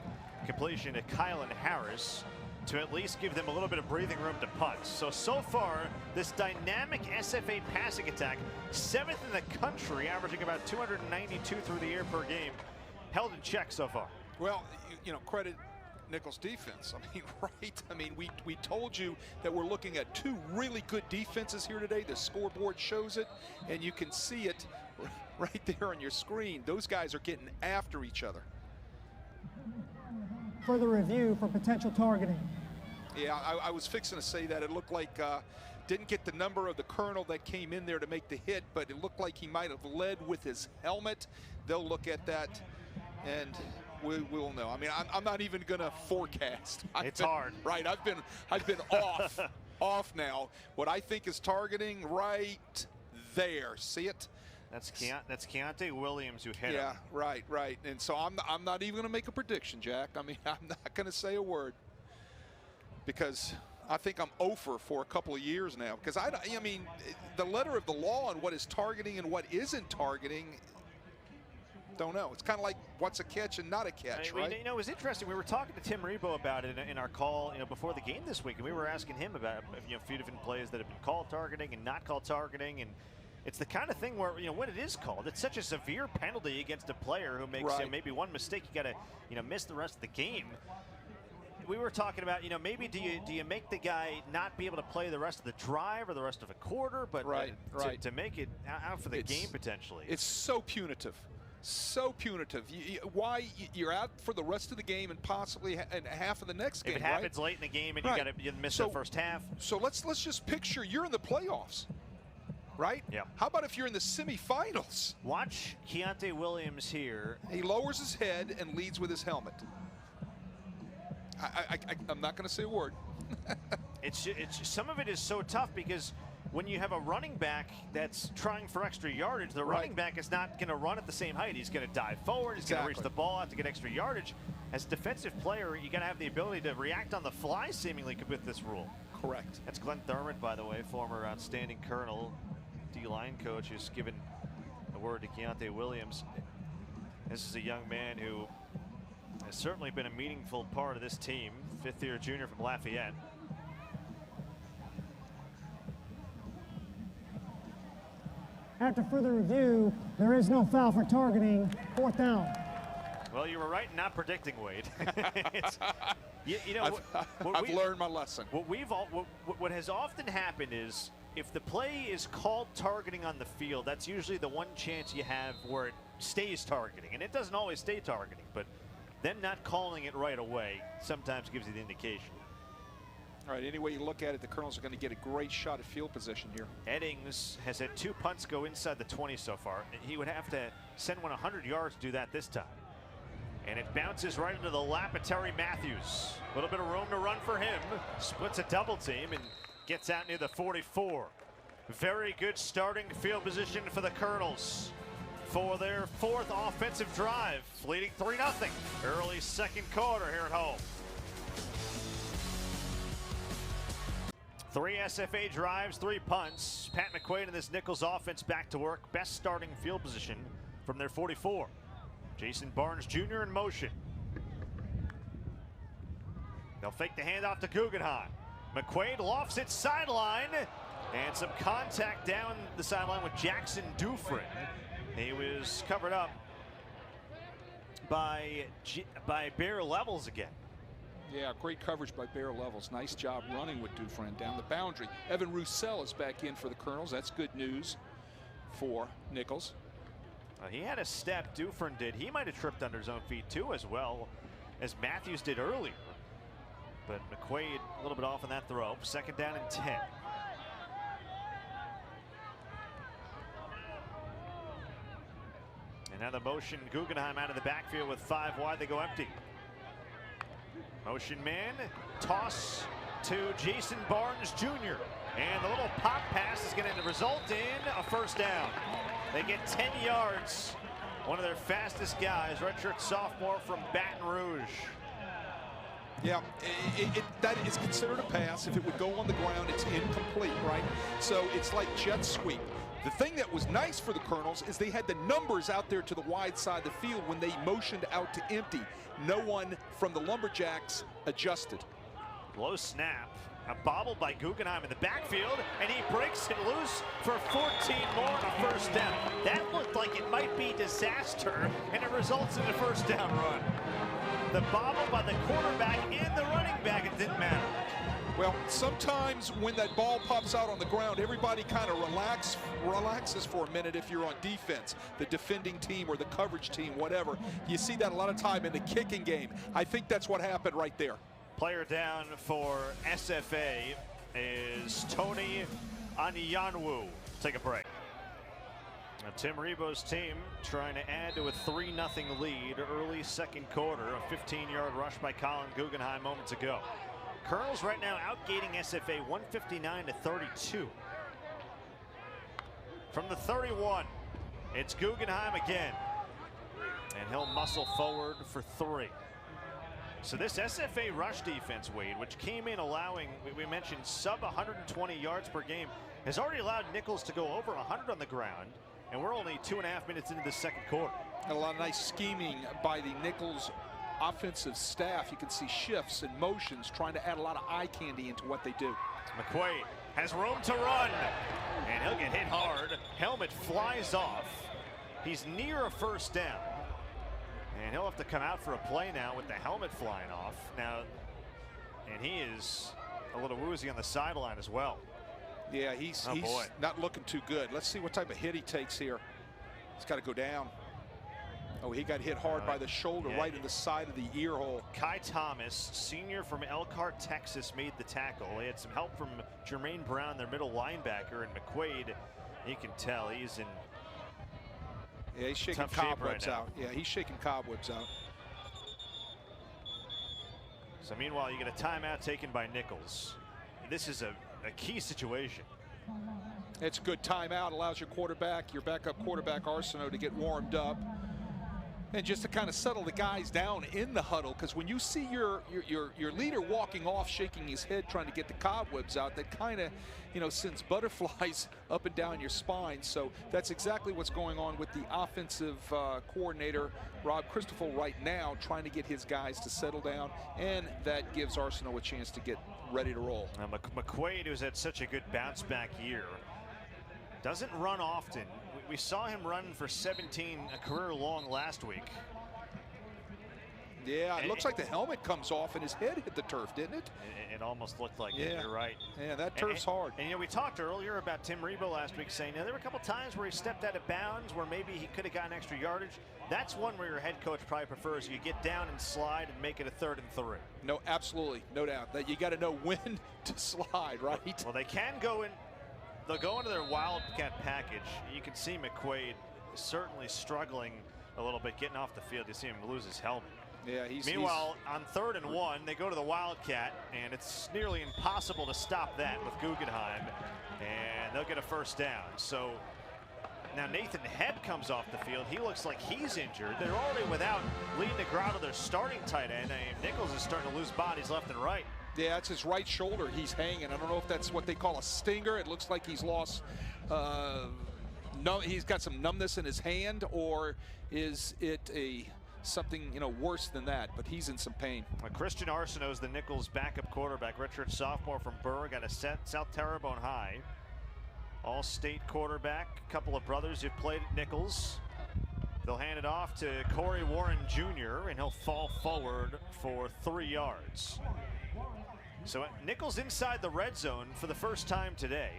completion to Kylan Harris to at least give them a little bit of breathing room to punt. So far, this dynamic SFA passing attack, 7th in the country, averaging about 292 through the air per game, held in check so far. Well, you know, credit Nicholls defense. I mean, right? I mean, we told you that we're looking at two really good defenses here today. The scoreboard shows it, and you can see it right there on your screen. Those guys are getting after each other. Further review for potential targeting. Yeah, I was fixing to say that. It looked like didn't get the number of the Colonel that came in there to make the hit, but it looked like he might have led with his helmet. They'll look at that, and we'll know. I mean, I'm not even gonna forecast. It's hard. Right, I've been off now. What I think is targeting right there. See it? That's Keontae Williams who hit him. Yeah, right. And so I'm not even gonna make a prediction, Jack. I mean, I'm not gonna say a word because I think I'm over for a couple of years now. Because I mean, the letter of the law on what is targeting and what isn't targeting. Don't know. It's kind of like what's a catch and not a catch, right? You know, it was interesting. We were talking to Tim Rebo about it in our call, before the game this week, and we were asking him about, a few different plays that have been called targeting and not called targeting, and it's the kind of thing where, when it is called, it's such a severe penalty against a player who makes maybe one mistake, you got to, miss the rest of the game. We were talking about, maybe do you make the guy not be able to play the rest of the drive or the rest of a quarter, but to make it out for the game potentially. It's so punitive. So punitive. Why you're out for the rest of the game and possibly half of the next game? If it happens late in the game and you miss the first half. So let's just picture you're in the playoffs, right? Yeah. How about if you're in the semifinals? Watch Keontae Williams here. He lowers his head and leads with his helmet. I'm not going to say a word. It's some of it is so tough because when you have a running back that's trying for extra yardage, the running back is not going to run at the same height. He's going to dive forward. He's going to reach the ball out to get extra yardage. As a defensive player, you got to have the ability to react on the fly, seemingly, with this rule. Correct. That's Glenn Thurman, by the way, former outstanding Colonel, D-line coach, who's given the word to Keontae Williams. This is a young man who has certainly been a meaningful part of this team. Fifth-year junior from Lafayette. After further review, there is no foul for targeting. 4th down. Well, you were right in not predicting, Wade. I've learned my lesson. What has often happened is if the play is called targeting on the field, that's usually the one chance you have where it stays targeting, and it doesn't always stay targeting. But them not calling it right away sometimes gives you the indication. All right, any way you look at it, the Colonels are going to get a great shot at field position here. Eddings has had 2 punts go inside the 20 so far. He would have to send one 100 yards to do that this time. And it bounces right into the lap of Terry Matthews. A little bit of room to run for him. Splits a double team and gets out near the 44. Very good starting field position for the Colonels for their 4th offensive drive, leading 3-0 early second quarter here at home. 3 SFA drives, 3 punts. Pat McQuaid and this Nicholls offense back to work. Best starting field position from their 44. Jason Barnes Jr. in motion. They'll fake the handoff to Guggenheim. McQuaid lofts it sideline, and some contact down the sideline with Jackson Dufresne. He was covered up by Bear Levels again. Yeah, great coverage by Bear Levels. Nice job running with Dufresne down the boundary. Evan Roussel is back in for the Colonels. That's good news for Nicholls. He had a step, Dufresne did. He might have tripped under his own feet too, as well as Matthews did earlier. But McQuaid a little bit off on that throw. 2nd down and 10. now the motion, Guggenheim out of the backfield with 5 wide. They go empty. Motion man, toss to Jason Barnes Jr. And the little pop pass is going to result in a first down. They get 10 yards. One of their fastest guys, redshirt sophomore from Baton Rouge. Yeah, that is considered a pass. If it would go on the ground, it's incomplete, right? So it's like jet sweep. The thing that was nice for the Colonels is they had the numbers out there to the wide side of the field when they motioned out to empty. No one from the Lumberjacks adjusted. Low snap, a bobble by Guggenheim in the backfield, and he breaks it loose for 14 more and a first down. That looked like it might be disaster, and it results in a first down run. The bobble by the quarterback and the running back, it didn't matter. Well, sometimes when that ball pops out on the ground, everybody kind of relaxes for a minute if you're on defense, the defending team or the coverage team, whatever. You see that a lot of time in the kicking game. I think that's what happened right there. Player down for SFA is Tony Anyanwu. Take a break. Now, Tim Rebo's team trying to add to a 3-0 lead early second quarter. A 15-yard rush by Colin Guggenheim moments ago. Colonels right now outgating SFA 159-32. From the 31, it's Guggenheim again. And he'll muscle forward for 3. So this SFA rush defense, Wade, which came in allowing, we mentioned, sub 120 yards per game, has already allowed Nicholls to go over 100 on the ground. And we're only 2.5 minutes into the second quarter. And a lot of nice scheming by the Nicholls offensive staff. You can see shifts and motions trying to add a lot of eye candy into what they do. McQuaid has room to run, and he'll get hit hard. Helmet flies off. He's near a first down, and he'll have to come out for a play now with the helmet flying off. Now, and he is a little woozy on the sideline as well. Yeah, he's not looking too good. Let's see what type of hit he takes here. He's got to go down. Oh, he got hit hard by the shoulder, right in the side of the ear hole. Kai Thomas, senior from Elkhart, Texas, made the tackle. He had some help from Jermaine Brown, their middle linebacker, and McQuaid, you can tell he's in he's shaking cobwebs out. Yeah, he's shaking cobwebs out. So meanwhile, you get a timeout taken by Nicholls. This is a key situation. It's a good timeout, allows your quarterback, your backup quarterback Arsenault, to get warmed up. And just to kind of settle the guys down in the huddle, because when you see your leader walking off, shaking his head, trying to get the cobwebs out, that kind of, sends butterflies up and down your spine. So that's exactly what's going on with the offensive coordinator, Rob Christoffel, right now, trying to get his guys to settle down, and that gives Arsenault a chance to get ready to roll. Now, McQuaid, who's had such a good bounce back year, doesn't run often. We saw him run for 17, a career long last week. Yeah, it looks like the helmet comes off and his head hit the turf, didn't it? It almost looked like it, you're right. Yeah, that turf's hard. And we talked earlier about Tim Rebo last week saying, there were a couple times where he stepped out of bounds where maybe he could have gotten extra yardage. That's one where your head coach probably prefers you get down and slide and make it a 3rd and 3. No, absolutely, no doubt. That you got to know when to slide, right? Well, they can go in. They'll go into their Wildcat package. You can see McQuaid certainly struggling a little bit getting off the field. You see him lose his helmet. Yeah, Meanwhile, on 3rd and 1, they go to the Wildcat, and it's nearly impossible to stop that with Guggenheim, and they'll get a first down. So now Nathan Hebb comes off the field. He looks like he's injured. They're already without Lee Negrado, their starting tight end. Nicholls is starting to lose bodies left and right. Yeah, it's his right shoulder he's hanging. I don't know if that's what they call a stinger. It looks like he's lost, he's got some numbness in his hand, or is it something worse than that? But he's in some pain. Christian Arsenault is the Nicholls backup quarterback, redshirt sophomore from Berg out of South Terrebonne High. All-state quarterback, a couple of brothers who've played at Nicholls. They'll hand it off to Corey Warren Jr., and he'll fall forward for 3 yards. So Nicholls inside the red zone for the first time today.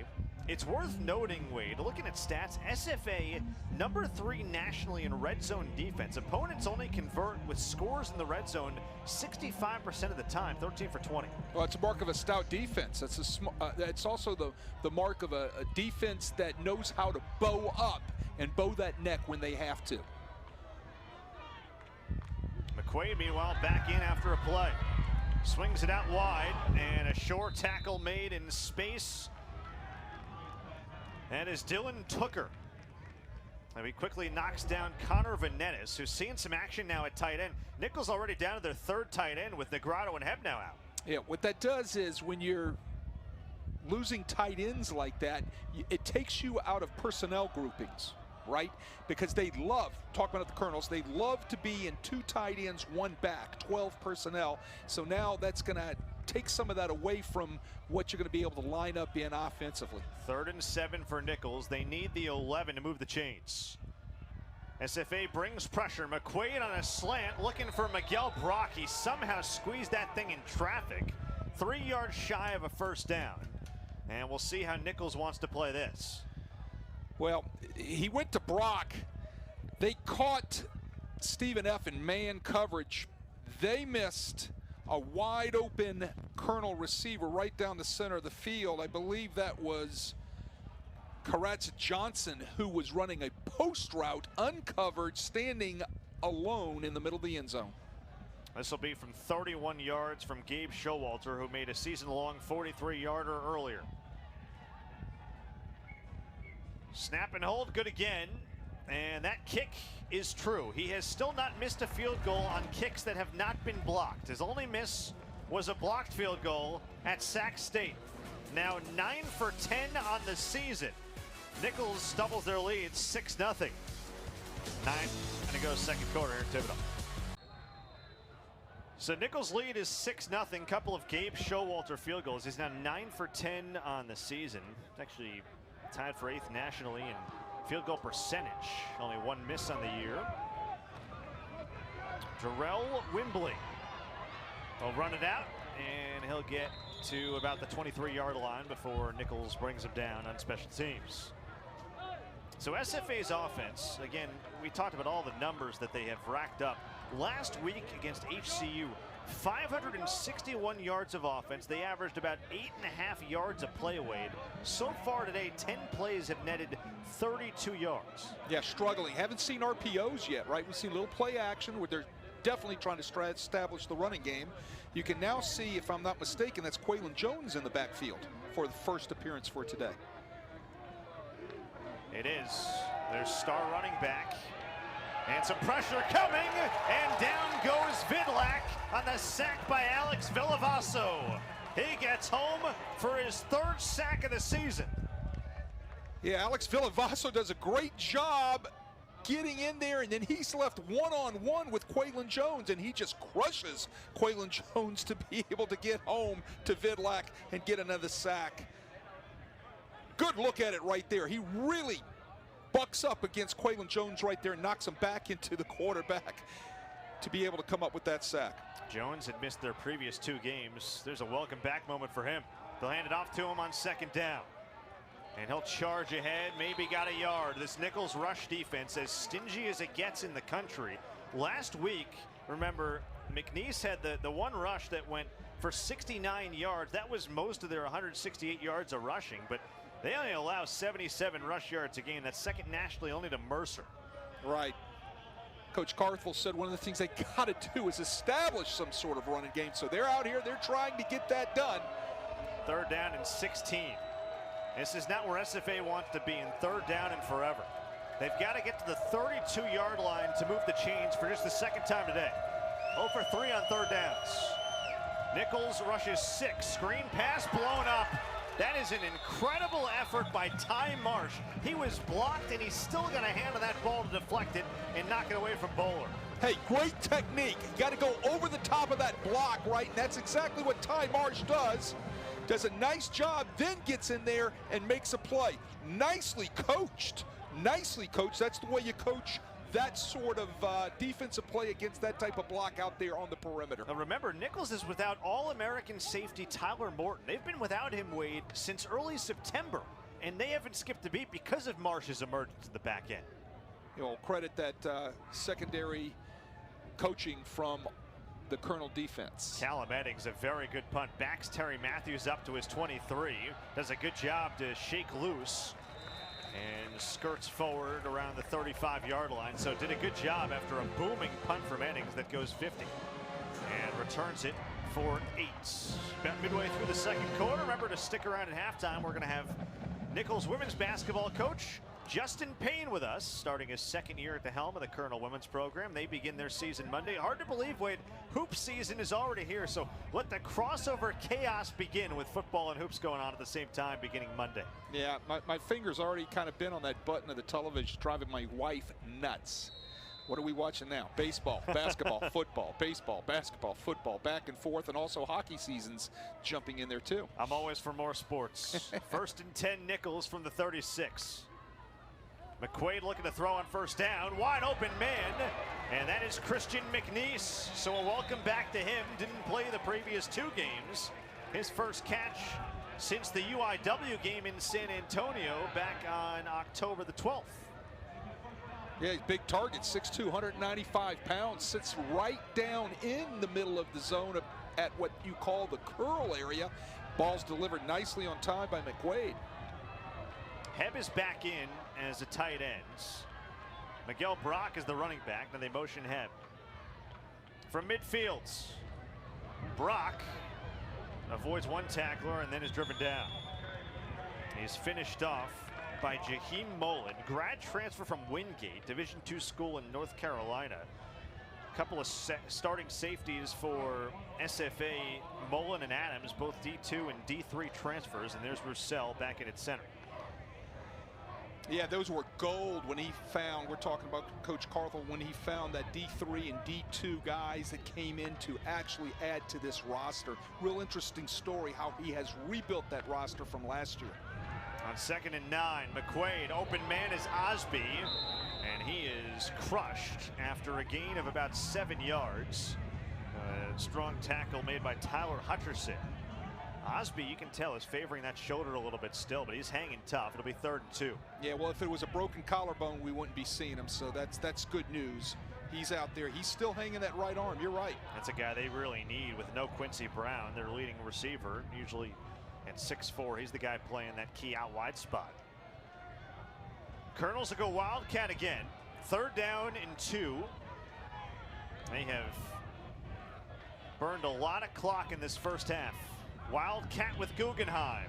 It's worth noting, Wade, looking at stats, SFA number 3 nationally in red zone defense. Opponents only convert with scores in the red zone 65% of the time, 13 for 20. Well, it's a mark of a stout defense. It's also the mark of a defense that knows how to bow up and bow that neck when they have to. McQuaid, meanwhile, back in after a play. Swings it out wide, and a short tackle made in space. That is Dylan Tooker. And he quickly knocks down Connor Venetis, who's seeing some action now at tight end. Nicholls already down to their third tight end with Negrado and Hebnow out. Yeah, what that does is when you're losing tight ends like that, it takes you out of personnel groupings, right? Because they love, talking about the Colonels, they love to be in 2 tight ends, 1 back, 12 personnel. So now that's going to take some of that away from what you're going to be able to line up in offensively. 3rd and 7 for Nicholls. They need the 11 to move the chains. SFA brings pressure. McQuaid on a slant looking for Miguel Brock. He somehow squeezed that thing in traffic. 3 yards shy of a first down. And we'll see how Nicholls wants to play this. Well, he went to Brock. They caught Stephen F. in man coverage. They missed a wide open Colonel receiver right down the center of the field. I believe that was Karatz Johnson, who was running a post route uncovered, standing alone in the middle of the end zone. This will be from 31 yards from Gabe Showalter, who made a season-long 43-yarder earlier. Snap and hold, good again. And that kick is true. He has still not missed a field goal on kicks that have not been blocked. His only miss was a blocked field goal at Sac State. Now 9 for 10 on the season. Nicholls doubles their lead, 6-0. 9 and it goes second quarter here in Thibodeau. So Nicholls' lead is 6-0. Couple of Gabe Showalter field goals. He's now 9 for 10 on the season. Actually tied for 8th nationally in field goal percentage. Only 1 miss on the year. Jarrell Wimbley will run it out, and he'll get to about the 23-yard line before Nicholls brings him down on special teams. So SFA's offense, again, we talked about all the numbers that they have racked up. Last week against HCU, 561 yards of offense. They averaged about 8.5 yards a play weight. So far today, 10 plays have netted 32 yards. Yeah, struggling. Haven't seen RPOs yet, right? We've seen a little play action where they're definitely trying to establish the running game. You can now see, if I'm not mistaken, that's Quaylon Jones in the backfield for the first appearance for today. It is. Their star running back. And some pressure coming, and down goes Vidlak on the sack by Alex Villavaso. He gets home for his 3rd sack of the season. Yeah, Alex Villavaso does a great job getting in there, and then he's left one-on-one with Quaylon Jones, and he just crushes Quaylon Jones to be able to get home to Vidlak and get another sack. Good look at it right there. He really bucks up against Quaylon Jones right there and knocks him back into the quarterback to be able to come up with that sack. Jones had missed their previous 2 games. There's a welcome back moment for him. They'll hand it off to him on 2nd down. And he'll charge ahead, maybe got a yard. This Nicholls rush defense, as stingy as it gets in the country. Last week, remember, McNeese had the one rush that went for 69 yards. That was most of their 168 yards of rushing, but they only allow 77 rush yards a game. That's second nationally only to Mercer. Right. Coach Carthel said one of the things they got to do is establish some sort of running game. So they're out here, they're trying to get that done. 3rd down and 16. This is not where SFA wants to be in 3rd down and forever. They've got to get to the 32-yard line to move the chains for just the 2nd time today. 0 for 3 on 3rd downs. Nicholls rushes 6. Screen pass blown up. That is an incredible effort by Ty Marsh. He was blocked, and he's still going to hand that ball to deflect it and knock it away from Bowler. Hey, great technique. You got to go over the top of that block, right? And that's exactly what Ty Marsh does. Does a nice job, then gets in there and makes a play. Nicely coached. Nicely coached. That's the way you coach that sort of defensive play against that type of block out there on the perimeter. Now remember, Nicholls is without All-American safety Tyler Morton. They've been without him, Wade, since early September, and they haven't skipped a beat because of Marsh's emergence in the back end. You know, credit that secondary coaching from the Colonel defense. Callum Eddings, a very good punt. Backs Terry Matthews up to his 23. Does a good job to shake loose. and skirts forward around the 35-yard line. So did a good job after a booming punt from Ennings that goes 50 and returns it for 8. About midway through the second quarter. Remember to stick around at halftime. We're going to have Nicholls women's basketball coach Justin Payne with us, starting his second year at the helm of the Colonel women's program. They begin their season Monday. Hard to believe, Wade, hoop season is already here. So let the crossover chaos begin with football and hoops going on at the same time beginning Monday. Yeah, my finger's already kind of been on that button of the television, driving my wife nuts. What are we watching now? Baseball, basketball, football, baseball, basketball, football, back and forth, and also hockey seasons jumping in there too. I'm always for more sports. 1st and 10 Nicholls from the 36. McQuaid looking to throw on first down. Wide open man. And that is Christian McNeese. So a welcome back to him. Didn't play the previous 2 games. His first catch since the UIW game in San Antonio back on October the 12th. Yeah, he's big target, 6'2", 195 pounds, sits right down in the middle of the zone at what you call the curl area. Ball's delivered nicely on time by McQuaid. Hebb is back in as a tight end. Miguel Brock is the running back. Now they motion Hebb. From midfield, Brock avoids one tackler and then is driven down. He's finished off by Jaheim Mullen, grad transfer from Wingate, Division II school in North Carolina. A couple of starting safeties for SFA, Mullen and Adams, both D2 and D3 transfers, and there's Roussel back in its center. Yeah, those were gold when he found, we're talking about Coach Carthel, when he found that D3 and D2 guys that came in to actually add to this roster. Real interesting story how he has rebuilt that roster from last year. On 2nd and 9, McQuaid, open man is Osby, and he is crushed after a gain of about 7 yards. A strong tackle made by Tyler Hutcherson. Osby, you can tell, is favoring that shoulder a little bit still, but he's hanging tough. It'll be 3rd and 2. Yeah, well, if it was a broken collarbone, we wouldn't be seeing him, so that's good news. He's out there. He's still hanging that right arm. You're right. That's a guy they really need with no Quincy Brown, their leading receiver, usually at 6'4". He's the guy playing that key out wide spot. Colonels will go Wildcat again. 3rd down and 2. They have burned a lot of clock in this first half. Wildcat with Guggenheim.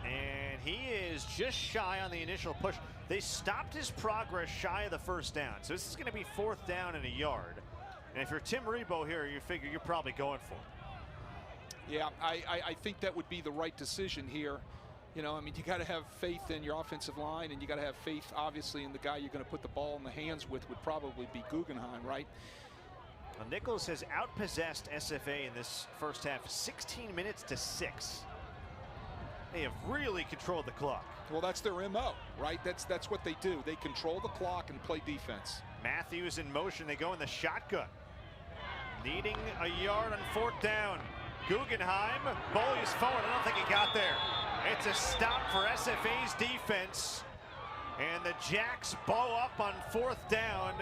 And he is just shy on the initial push. They stopped his progress shy of the first down. So this is going to be 4th down and a yard. And if you're Tim Rebowe here, you figure you're probably going for it. Yeah, I think that would be the right decision here. You know, I mean, you got to have faith in your offensive line, and you got to have faith, obviously, in the guy you're going to put the ball in the hands with would probably be Guggenheim, right? Well, Nicholls has outpossessed SFA in this first half 16 minutes to 6. They have really controlled the clock. Well, that's their MO, right? That's what they do. They control the clock and play defense. Matthews in motion. They go in the shotgun. Needing a yard on 4th down. Guggenheim, Bowley's forward. I don't think he got there. It's a stop for SFA's defense. And the Jacks bow up on 4th down.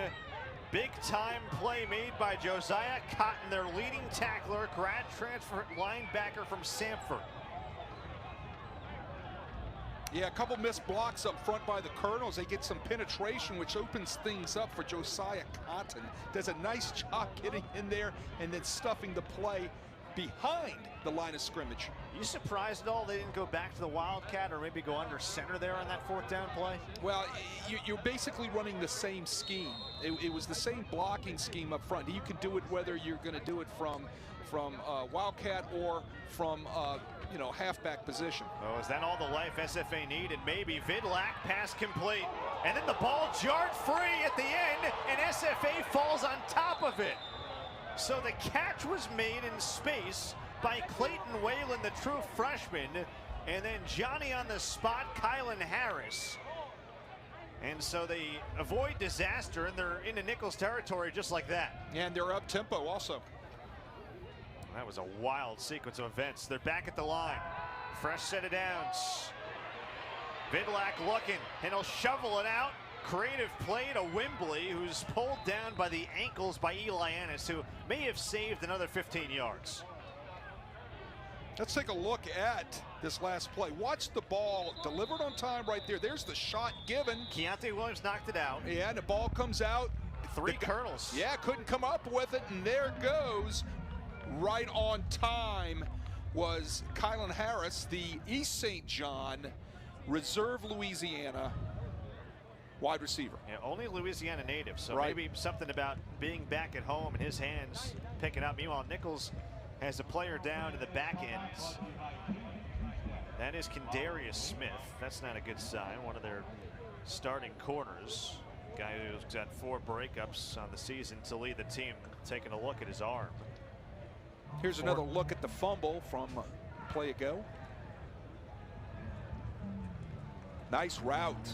Big time play made by Josiah Cotton, their leading tackler, grad transfer linebacker from Samford. Yeah, a couple missed blocks up front by the Colonels. They get some penetration, which opens things up for Josiah Cotton. Does a nice job getting in there and then stuffing the play behind the line of scrimmage. You surprised at all they didn't go back to the Wildcat or maybe go under center there on that 4th down play? Well, you're basically running the same scheme. It was the same blocking scheme up front. You can do it whether you're going to do it from Wildcat or from you know, halfback position. Oh, is that all the life SFA needed? Maybe. Vidlac, pass complete. And then the ball jarred free at the end, and SFA falls on top of it. So the catch was made in space by Clayton Whalen, the true freshman, and then Johnny on the spot, Kylan Harris. And so they avoid disaster, and they're into Nicholls territory just like that. And they're up tempo also. That was a wild sequence of events. They're back at the line. Fresh set of downs. Vidlac looking, and he'll shovel it out. Creative play to Wimbley, who's pulled down by the ankles by Eli Annis, who may have saved another 15 yards. Let's take a look at this last play. Watch the ball delivered on time right there. There's the shot given. Keontae Williams knocked it out. Yeah, and the ball comes out. Three Colonels. Yeah, couldn't come up with it, and there goes. Right on time was Kylan Harris, the East St. John Reserve Louisiana wide receiver. Yeah, only Louisiana native, so right. Maybe something about being back at home and his hands picking up. Meanwhile, Nicholls has a player down in the back end. That is Kendarius Smith. That's not a good sign. One of their starting corners. Guy who's got 4 breakups on the season to lead the team. Taking a look at his arm. Here's another look at the fumble from play ago. Nice route.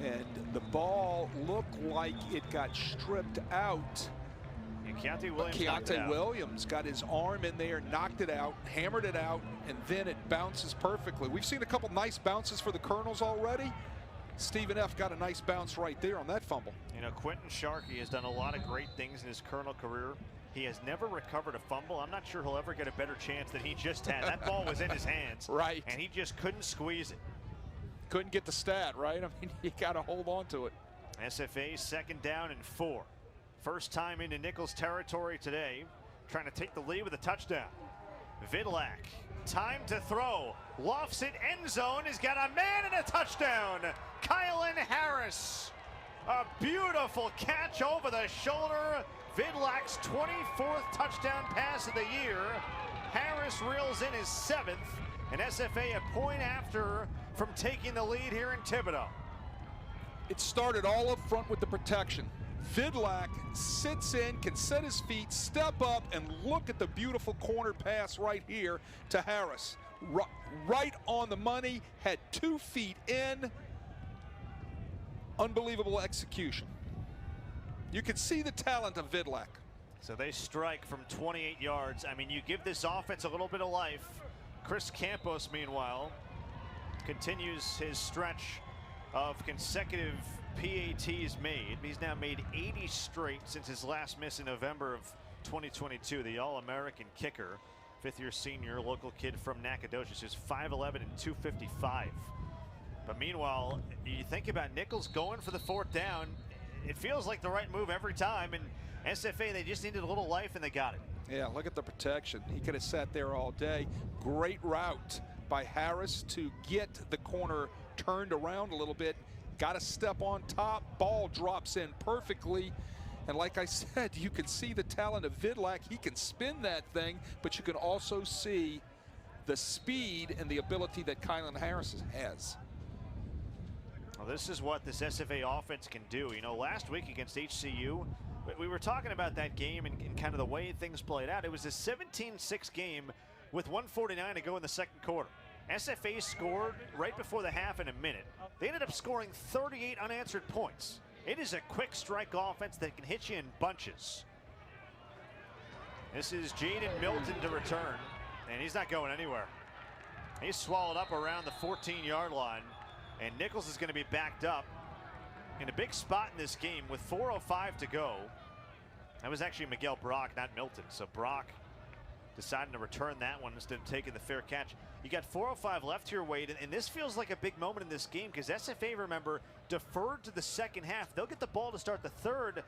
And the ball looked like it got stripped out. Keontae Williams got his arm in there, knocked it out, hammered it out, and then it bounces perfectly. We've seen a couple nice bounces for the Colonels already. Stephen F. got a nice bounce right there on that fumble. You know, Quentin Sharkey has done a lot of great things in his Colonel career. He has never recovered a fumble. I'm not sure he'll ever get a better chance than he just had. That ball was in his hands. Right. And he just couldn't squeeze it. Couldn't get the stat, right? I mean, you got to hold on to it. SFA 2nd down and 4. First time into Nicholls territory today. Trying to take the lead with a touchdown. Vidlac, time to throw. Lofts it, end zone. He's got a man and a touchdown. Kylan Harris. A beautiful catch over the shoulder. Vidlac's 24th touchdown pass of the year. Harris reels in his 7th. And SFA a point after from taking the lead here in Thibodaux. It started all up front with the protection. Vidlac sits in, can set his feet, step up, and look at the beautiful corner pass right here to Harris. Right on the money, had 2 feet in. Unbelievable execution. You can see the talent of Vidlac. So they strike from 28 yards. I mean, you give this offense a little bit of life. Chris Campos, meanwhile, continues his stretch of consecutive PATs made. He's now made 80 straight since his last miss in November of 2022. The All-American kicker, 5th-year senior, local kid from Nacogdoches, who's 5'11" and 255. But meanwhile, you think about Nicholls going for the 4th down. It feels like the right move every time, and SFA, they just needed a little life, and they got it. Yeah, look at the protection. He could have sat there all day. Great route by Harris to get the corner turned around a little bit. Got to step on top. Ball drops in perfectly. And like I said, you can see the talent of Vidlac. He can spin that thing, but you can also see the speed and the ability that Kylan Harris has. Well, this is what this SFA offense can do. You know, last week against HCU, we were talking about that game and kind of the way things played out. It was a 17-6 game with 1:49 to go in the 2nd quarter. SFA scored right before the half in a minute. They ended up scoring 38 unanswered points. It is a quick strike offense that can hit you in bunches. This is Jaden Milton to return, and he's not going anywhere. He's swallowed up around the 14-yard line, and Nicholls is going to be backed up in a big spot in this game with 4:05 to go. That was actually Miguel Brock, not Milton. So Brock deciding to return that one instead of taking the fair catch. You got 4:05 left here, Wade, and this feels like a big moment in this game because SFA, remember, deferred to the 2nd half. They'll get the ball to start the 3rd.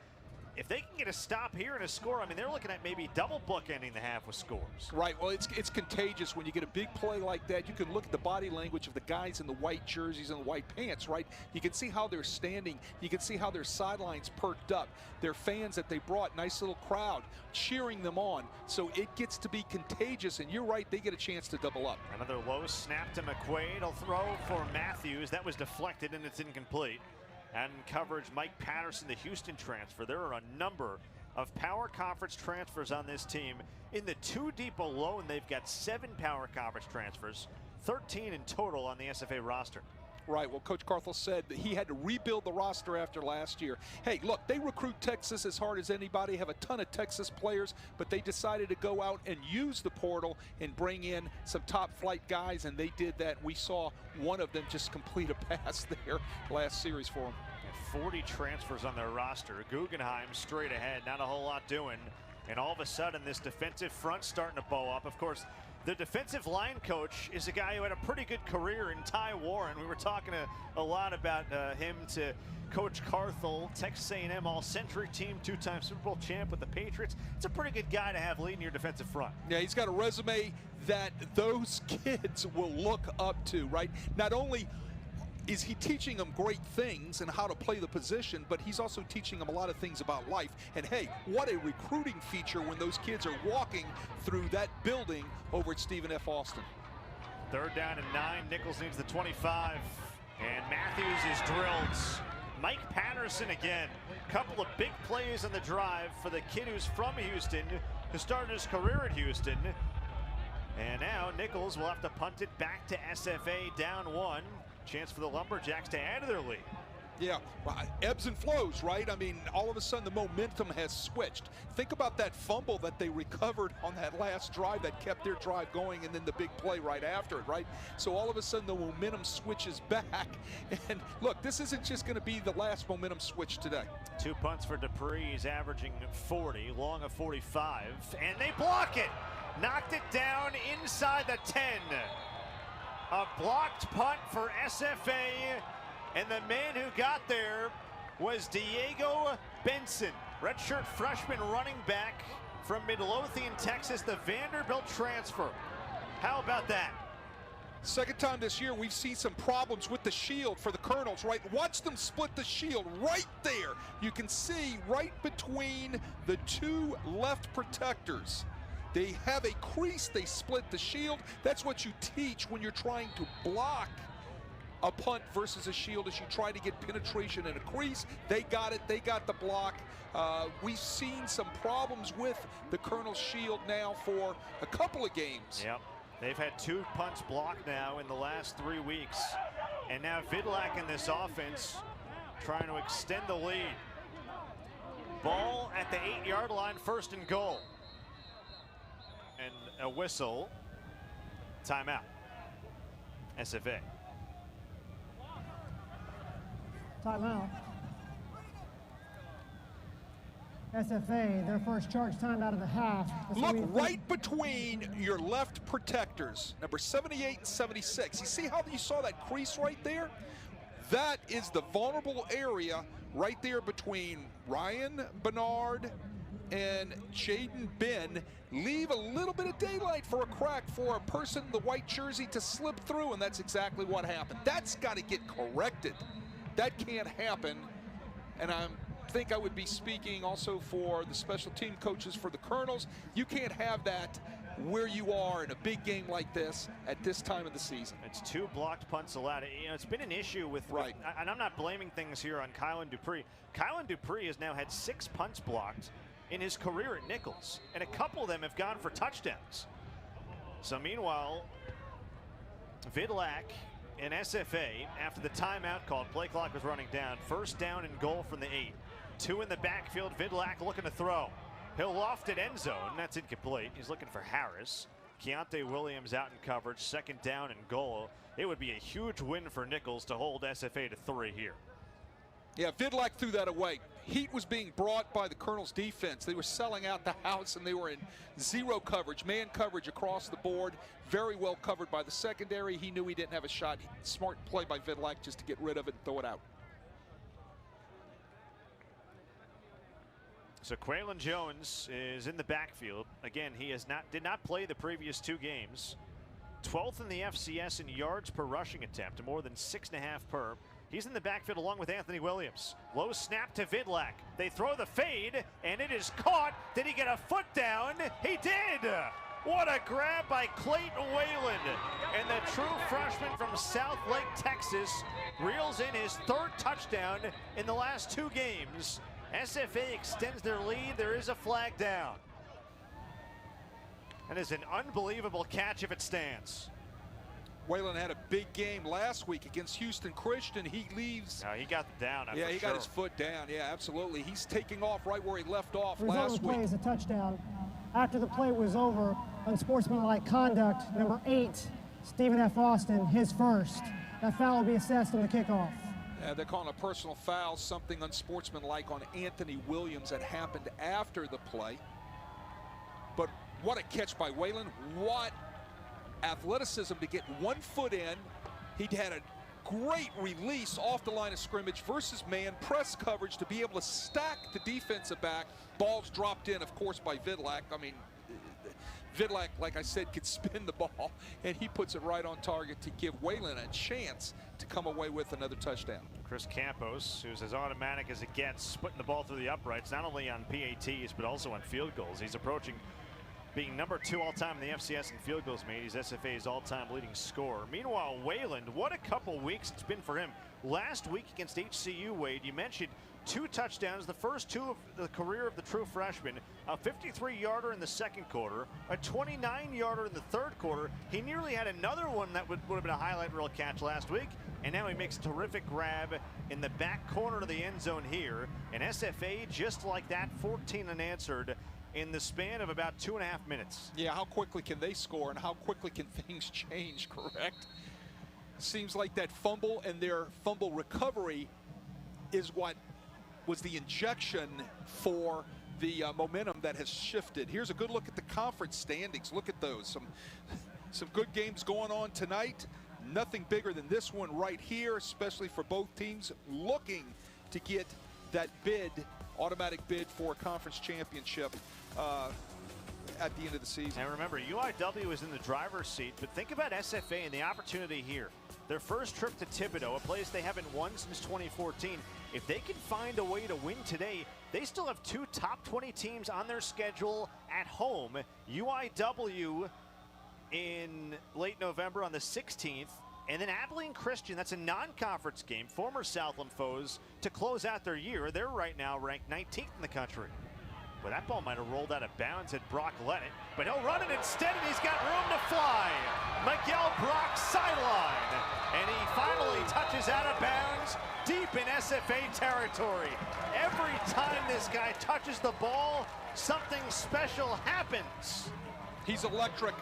If they can get a stop here and a score, I mean, they're looking at maybe double bookending the half with scores. Right, well, it's contagious when you get a big play like that. You can look at the body language of the guys in the white jerseys and the white pants, right? You can see how they're standing. You can see how their sidelines perked up. Their fans that they brought, nice little crowd, cheering them on. So it gets to be contagious, and you're right, they get a chance to double up. Another low snap to McQuaid. He'll throw for Matthews. That was deflected, and it's incomplete. And in coverage, Mike Patterson, the Houston transfer. There are a number of power conference transfers on this team. In the 2 deep alone, they've got 7 power conference transfers, 13 in total on the SFA roster. Right, well, Coach Carthel said that he had to rebuild the roster after last year. Hey, look, they recruit Texas as hard as anybody, have a ton of Texas players, but they decided to go out and use the portal and bring in some top flight guys, and they did that. We saw one of them just complete a pass there last series for them. 40 transfers on their roster. Guggenheim straight ahead, not a whole lot doing. And all of a sudden, this defensive front starting to bow up. Of course, The defensive line coach is a guy who had a pretty good career in Ty Warren. We were talking a lot about him to Coach Carthel, Texas A&M All-Century team, two-time Super Bowl champ with the Patriots. It's a pretty good guy to have leading your defensive front. Yeah, he's got a resume that those kids will look up to, right? Not only is he teaching them great things and how to play the position, but he's also teaching them a lot of things about life. And hey, what a recruiting feature when those kids are walking through that building over at Stephen F. Austin. 3rd down and 9. Nicholls needs the 25. And Matthews is drilled. Mike Patterson again. Couple of big plays on the drive for the kid who's from Houston, who started his career at Houston. And now Nicholls will have to punt it back to SFA, down 1. Chance for the Lumberjacks to add to their lead. Yeah, well, ebbs and flows, right? I mean, all of a sudden the momentum has switched. Think about that fumble that they recovered on that last drive that kept their drive going, and then the big play right after it, right? So all of a sudden the momentum switches back. And look, this isn't just going to be the last momentum switch today. 2 punts for Dupree. He's averaging 40, long of 45, and they block it. Knocked it down inside the 10. A blocked punt for SFA, and the man who got there was Diego Benson, redshirt freshman running back from Midlothian, Texas, the Vanderbilt transfer. How about that? Second time this year we've seen some problems with the shield for the Colonels, right? Watch them split the shield right there. You can see right between the 2 left protectors. They have a crease, they split the shield. That's what you teach when you're trying to block a punt versus a shield, as you try to get penetration in a crease. They got it, they got the block. We've seen some problems with the Colonel's shield now for a couple of games. Yep, they've had 2 punts blocked now in the last 3 weeks. And now Vidlak in this offense trying to extend the lead. Ball at the 8-yard line, 1st and goal. And a whistle. Timeout. SFA. Timeout. SFA, their first charge time out of the half. Look right between your left protectors, number 78 and 76. You see how you saw that crease right there? That is the vulnerable area right there between Ryan Bernard and Jaden Ben. Leave a little bit of daylight for a crack for a person in the white jersey to slip through, and that's exactly what happened. That's got to get corrected. That can't happen. And I think I would be speaking also for the special team coaches for the Colonels. You can't have that where you are in a big game like this at this time of the season. It's 2 blocked punts allowed. You know, it's been an issue with, right. And I'm not blaming things here on Kylan Dupree. Kylan Dupree has now had 6 punts blocked in his career at Nicholls, and a couple of them have gone for touchdowns. So meanwhile, Vidlak and SFA, after the timeout called, play clock was running down, 1st down and goal from the 8. 2 in the backfield, Vidlak looking to throw. He'll loft it end zone, that's incomplete. He's looking for Harris. Keontae Williams out in coverage, 2nd down and goal. It would be a huge win for Nicholls to hold SFA to 3 here. Yeah, Vidlak threw that away. Heat was being brought by the Colonel's defense. They were selling out the house, and they were in 0 coverage, man coverage across the board. Very well covered by the secondary. He knew he didn't have a shot. Smart play by Vidlak just to get rid of it and throw it out. So Quaylen Jones is in the backfield. Again, he did not play the previous 2 games. 12th in the FCS in yards per rushing attempt, more than 6.5 per. He's in the backfield along with Anthony Williams. Low snap to Vidlak. They throw the fade, and it is caught. Did he get a foot down? He did! What a grab by Clayton Wayland. And the true freshman from South Lake, Texas, reels in his 3rd touchdown in the last 2 games. SFA extends their lead. There is a flag down. That is an unbelievable catch if it stands. Wayland had a big game last week against Houston Christian. He leaves. No, he got down. Yeah, he got his foot down. Yeah, absolutely. He's taking off right where he left off Result last of the play week. is a touchdown. After the play was over, unsportsmanlike conduct, number 8, Stephen F. Austin, his first. That foul will be assessed on the kickoff. Yeah, they're calling a personal foul, something unsportsmanlike on Anthony Williams that happened after the play. But what a catch by Wayland. What athleticism to get 1 foot in. He'd had a great release off the line of scrimmage versus man, press coverage to be able to stack the defensive back. Balls dropped in, of course, by Vidlak. I mean, Vidlak, like I said, could spin the ball, and he puts it right on target to give Whalen a chance to come away with another touchdown. Chris Campos, who's as automatic as it gets, putting the ball through the uprights, not only on PATs, but also on field goals. He's approaching being number 2 all-time in the FCS in field goals made. He's SFA's all-time leading scorer. Meanwhile, Wayland, what a couple weeks it's been for him. Last week against HCU, Wade, you mentioned 2 touchdowns, the first 2 of the career of the true freshman, a 53-yarder in the second quarter, a 29-yarder in the third quarter. He nearly had another one that would have been a highlight reel catch last week, and now he makes a terrific grab in the back corner of the end zone here. And SFA, just like that, 14 unanswered in the span of about 2.5 minutes. Yeah, how quickly can they score and how quickly can things change, correct? Seems like that fumble and their fumble recovery is what was the injection for the momentum that has shifted. Here's a good look at the conference standings. Look at those. Some good games going on tonight. Nothing bigger than this one right here, especially for both teams looking to get that bid, automatic bid for a conference championship at the end of the season. And remember, UIW is in the driver's seat, but think about SFA and the opportunity here. Their first trip to Thibodaux, a place they haven't won since 2014. If they can find a way to win today, they still have 2 top 20 teams on their schedule at home. UIW in late November on the 16th, and then Abilene Christian, that's a non-conference game, former Southland foes, to close out their year. They're right now ranked 19th in the country. Well, that ball might have rolled out of bounds had Brock let it, but he'll run it instead, and he's got room to fly. Miguel Brock sideline, and he finally touches out of bounds deep in SFA territory. Every time this guy touches the ball, something special happens. He's electric,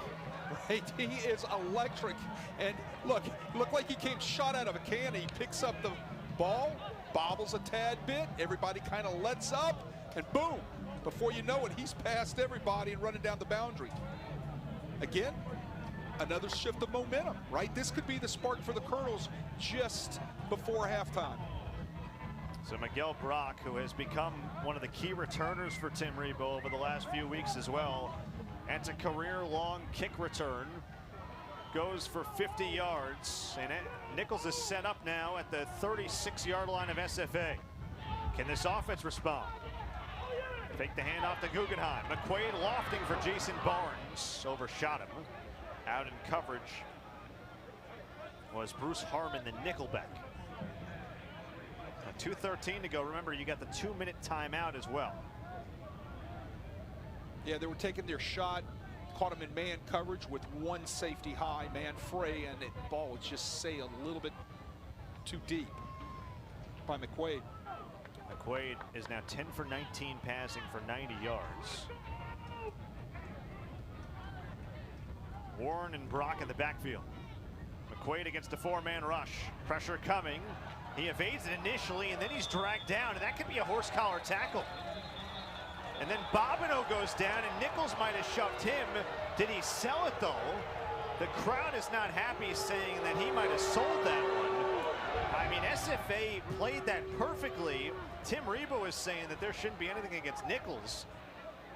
right? He is electric. And look, looked like he came shot out of a can. He picks up the ball, bobbles a tad bit, everybody kind of lets up, and boom. Before you know it, he's past everybody and running down the boundary. Again, another shift of momentum, right? This could be the spark for the Colonels just before halftime. So Miguel Brock, who has become one of the key returners for Tim Rebo over the last few weeks as well, that's a career-long kick return. Goes for 50 yards, and Nicholls is set up now at the 36-yard line of SFA. Can this offense respond? Fake the handoff to Guggenheim. McQuaid lofting for Jason Barnes. Overshot him. Out in coverage was Bruce Harmon, the nickelback. 2:13 to go. Remember, you got the 2-minute timeout as well. Yeah, they were taking their shot. Caught him in man coverage with 1 safety high, man free, and the ball would just sail a little bit too deep by McQuaid. McQuaid is now 10 for 19 passing for 90 yards. Warren and Brock in the backfield. McQuaid against a 4-man rush. Pressure coming. He evades it initially, and then he's dragged down, and that could be a horse collar tackle. And then Bobineau goes down, and Nicholls might have shoved him. Did he sell it, though? The crowd is not happy, saying that he might have sold that one. I mean, SFA played that perfectly. Tim Rebo is saying that there shouldn't be anything against Nicholls.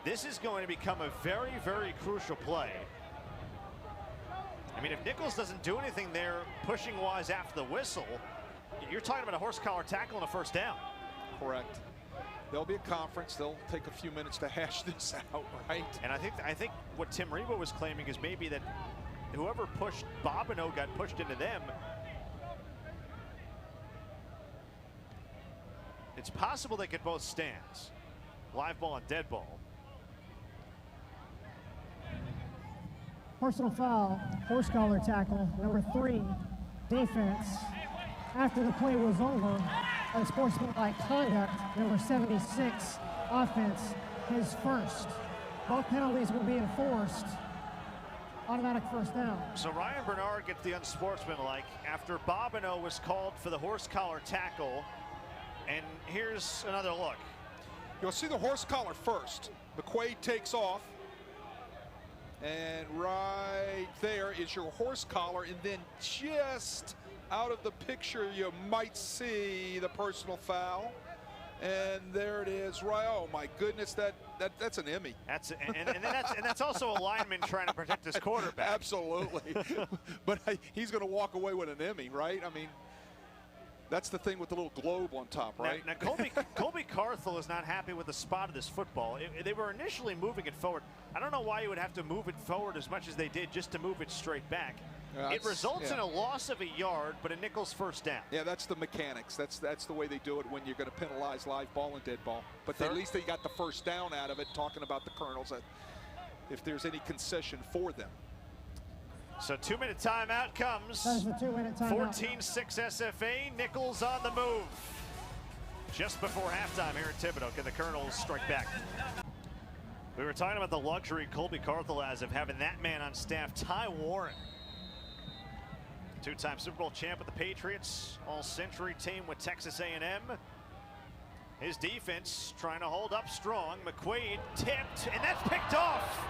This is going to become a very, very crucial play. I mean, if Nicholls doesn't do anything there pushing-wise after the whistle, you're talking about a horse collar tackle and a first down. Correct. There'll be a conference. They'll take a few minutes to hash this out, right? And I think what Tim Rebo was claiming is maybe that whoever pushed Bobineau got pushed into them. It's possible they get both stands. Live ball and dead ball. Personal foul, horse collar tackle, number 3, defense. After the play was over, unsportsmanlike conduct, number 76, offense, his first. Both penalties will be enforced. Automatic first down. So Ryan Bernard gets the unsportsmanlike after Bobineau was called for the horse collar tackle. And here's another look. You'll see the horse collar first. McQuaid takes off. And right there is your horse collar, and then just out of the picture you might see the personal foul. And there it is, right? Oh my goodness, that's an Emmy. That's also a lineman trying to protect his quarterback. Absolutely. But he's going to walk away with an Emmy, right? I mean, that's the thing with the little globe on top, right? Now Colby Carthel is not happy with the spot of this football. They were initially moving it forward. I don't know why you would have to move it forward as much as they did just to move it straight back. It results in a loss of a yard, but a Nicholls first down. Yeah, that's the mechanics. That's the way they do it when you're going to penalize live ball and dead ball. But at least they got the first down out of it, talking about the Colonels, if there's any concession for them. So 2-minute timeout comes. That is the 2-minute timeout. 14-6 SFA. Nicholls on the move. Just before halftime here at Thibodaux, can the Colonels strike back? We were talking about the luxury Colby Carthel has of having that man on staff, Ty Warren. Two-time Super Bowl champ with the Patriots, all-century team with Texas A&M. His defense trying to hold up strong. McQuaid tipped, and that's picked off.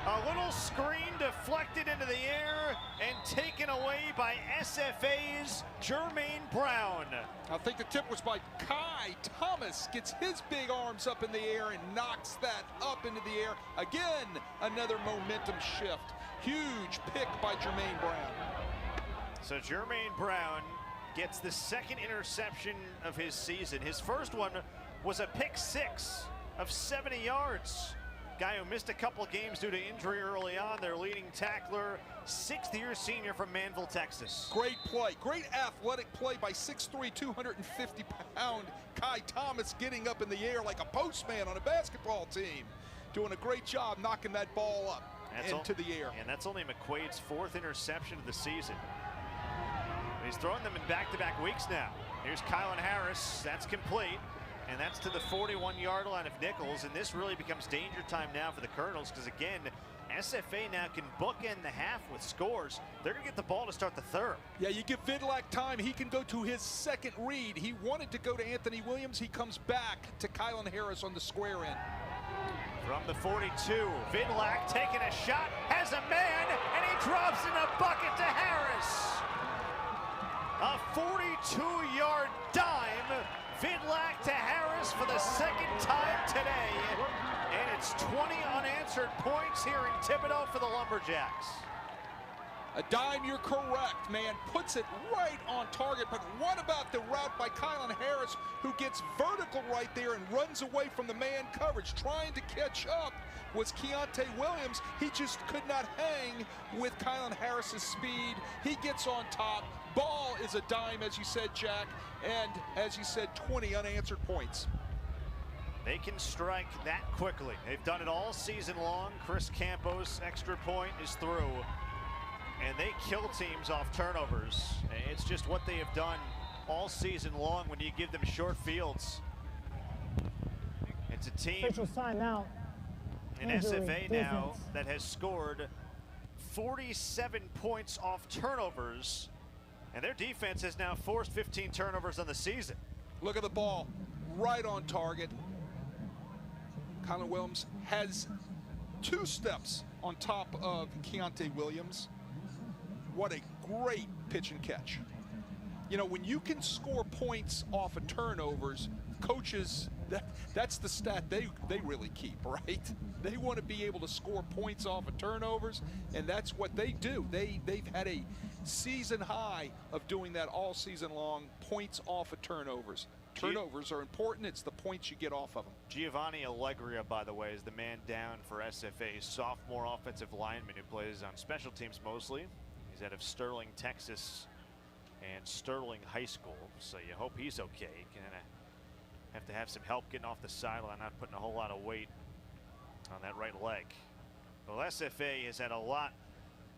A little screen deflected into the air and taken away by SFA's Jermaine Brown. I think the tip was by Kai Thomas. Gets his big arms up in the air and knocks that up into the air. Again, another momentum shift. Huge pick by Jermaine Brown. So Jermaine Brown gets the second interception of his season. His first one was a pick six of 70 yards. Guy who missed a couple of games due to injury early on, their leading tackler, sixth-year senior from Manville, Texas. Great play, great athletic play by 6'3", 250-pound Kai Thomas, getting up in the air like a postman on a basketball team. Doing a great job knocking that ball up into the air. And that's only McQuaid's fourth interception of the season. He's throwing them in back-to-back weeks now. Here's Kylan Harris, that's complete. And that's to the 41-yard line of Nicholls, and this really becomes danger time now for the Colonels, because again, SFA now can bookend the half with scores. They're gonna get the ball to start the third. Yeah, you give Vidlac time, he can go to his second read. He wanted to go to Anthony Williams, he comes back to Kylan Harris on the square end. From the 42, Vidlac taking a shot, has a man, and he drops in a bucket to Harris. A 42-yard dime. Vidlac to Harris for the second time today. And it's 20 unanswered points here in Thibodaux for the Lumberjacks. A dime, you're correct, man. Puts it right on target. But what about the route by Kylan Harris, who gets vertical right there and runs away from the man coverage, trying to catch up was Keontae Williams. He just could not hang with Kylan Harris's speed. He gets on top. Ball is a dime, as you said, Jack, and as you said, 20 unanswered points. They can strike that quickly. They've done it all season long. Chris Campos' extra point is through, and they kill teams off turnovers. It's just what they have done all season long when you give them short fields. It's a team in SFA now that has scored 47 points off turnovers. And their defense has now forced 15 turnovers on the season. Look at the ball, right on target. Kylan Williams has 2 steps on top of Keontae Williams. What a great pitch and catch. You know, when you can score points off of turnovers, coaches, that's the stat they really keep, right? They want to be able to score points off of turnovers, and that's what they do. They've had a season high of doing that all season long, points off of turnovers. Turnovers are important. It's the points you get off of them. Giovanni Allegria, by the way, is the man down for SFA, sophomore offensive lineman who plays on special teams mostly. He's out of Sterling, Texas, and Sterling High School, so you hope he's okay. Gonna have to have some help getting off the sideline, not putting a whole lot of weight on that right leg. Well, SFA has had a lot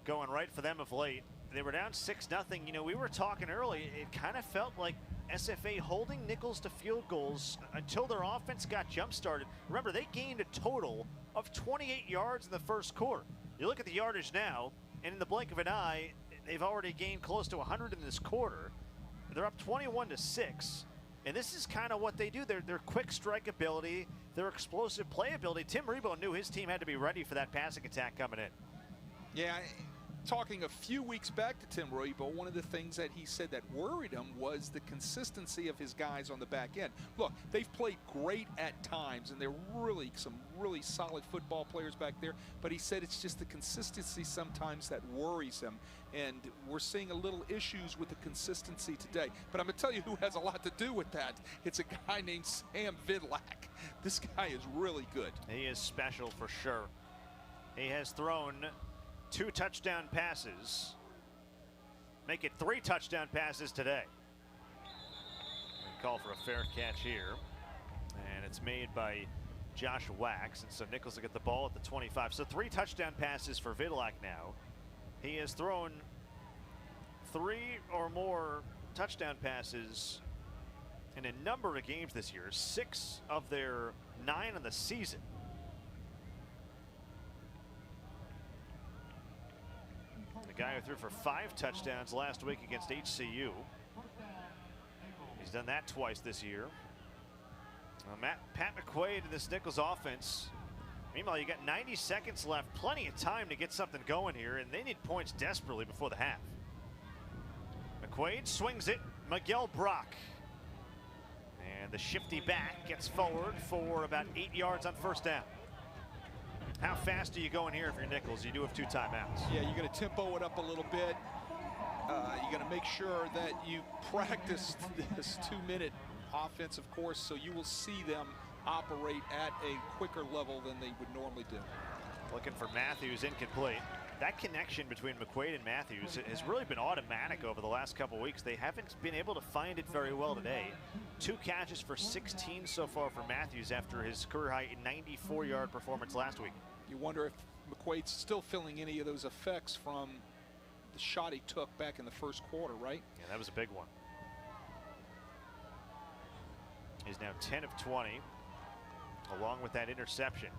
going right for them of late. They were down 6-0. You know, we were talking early, it kind of felt like SFA holding Nicholls to field goals until their offense got jump-started. Remember, they gained a total of 28 yards in the first quarter. You look at the yardage now, and in the blink of an eye, they've already gained close to 100 in this quarter. They're up 21-6. And this is kind of what they do. Their quick strike ability, their explosive playability. Tim Rebo knew his team had to be ready for that passing attack coming in. Yeah, talking a few weeks back to Tim Rebo, one of the things that he said that worried him was the consistency of his guys on the back end. Look, they've played great at times, and they're really some really solid football players back there, but he said it's just the consistency sometimes that worries him, and we're seeing a little issues with the consistency today. But I'm going to tell you who has a lot to do with that. It's a guy named Sam Vidlak. This guy is really good. He is special for sure. He has thrown 2 touchdown passes, make it 3 touchdown passes today. We call for a fair catch here, and it's made by Josh Wax, and so Nicholls will get the ball at the 25. So 3 touchdown passes for Vidlak now. He has thrown 3 or more touchdown passes in a number of games this year, 6 of their 9 in the season. The guy who threw for 5 touchdowns last week against HCU. He's done that twice this year. Pat McQuaid in this Nicholls offense. Meanwhile, you got 90 seconds left, plenty of time to get something going here, and they need points desperately before the half. McQuaid swings it, Miguel Brock. And the shifty back gets forward for about 8 yards on first down. How fast are you going here if you're Nicholls? You do have 2 timeouts. Yeah, you're going to tempo it up a little bit. You're going to make sure that you practice this 2-minute offense, of course, so you will see them operate at a quicker level than they would normally do. Looking for Matthews, incomplete. That connection between McQuaid and Matthews has really been automatic over the last couple weeks. They haven't been able to find it very well today. 2 catches for 16 so far for Matthews after his career-high 94-yard performance last week. You wonder if McQuaid's still feeling any of those effects from the shot he took back in the first quarter, right? Yeah, that was a big one. He's now 10 of 20, along with that interception.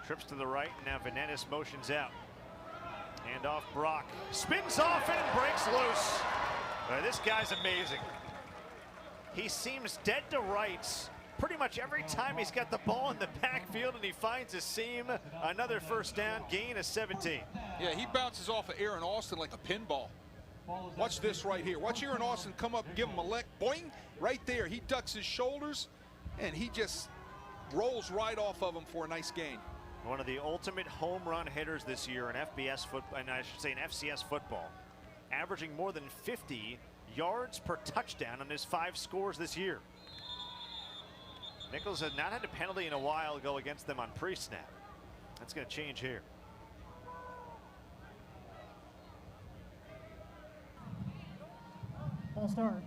Trips to the right, now Venetis motions out. Hand off Brock, spins off it and breaks loose. This guy's amazing. He seems dead to rights pretty much every time he's got the ball in the backfield and he finds a seam. Another first down, gain of 17. Yeah, he bounces off of Aaron Austin like a pinball. Watch this right here. Watch Aaron Austin come up and give him a leg. Boing, right there. He ducks his shoulders and he just rolls right off of him for a nice gain. One of the ultimate home run hitters this year in FBS football, and I should say in FCS football, averaging more than 50 yards per touchdown on his 5 scores this year. Nicholls has not had a penalty in a while go against them on pre-snap. That's going to change here. Ball start.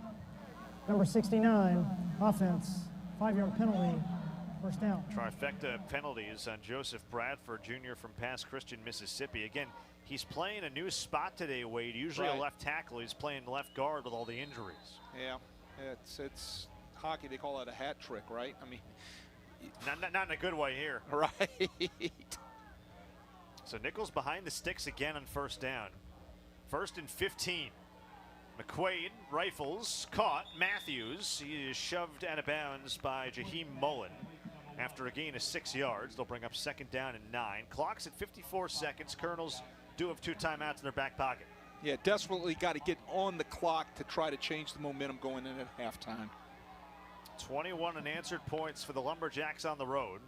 Number 69, offense, 5-yard penalty, first down. Trifecta penalties on Joseph Bradford Jr. from Pass Christian, Mississippi. Again, he's playing a new spot today, Wade. Usually a left tackle. He's playing left guard with all the injuries. Yeah, it's hockey. They call that a hat trick, right? I mean, not in a good way here. Right. So Nicholls behind the sticks again on first down. 1st and 15. McQuaid rifles, caught. Matthews, he is shoved out of bounds by Jaheim Mullen. After a gain of 6 yards, they'll bring up 2nd down and 9. Clock's at 54 seconds. Colonels do have 2 timeouts in their back pocket. Yeah, desperately got to get on the clock to try to change the momentum going in at halftime. 21 unanswered points for the Lumberjacks on the road.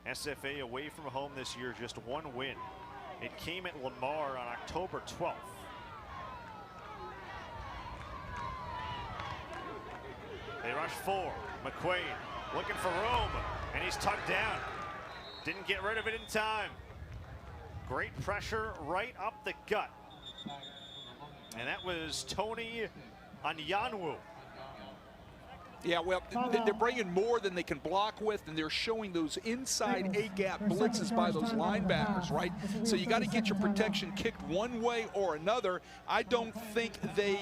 SFA away from home this year, just 1 win. It came at Lamar on October 12th. They rush 4. McQuaid looking for room, and he's tucked down. Didn't get rid of it in time. Great pressure right up the gut. And that was Tony Anyanwu. Yeah, well, they're bringing more than they can block with, and they're showing those inside A-gap blitzes by those linebackers, right? So you got to get your protection kicked one way or another. I don't think they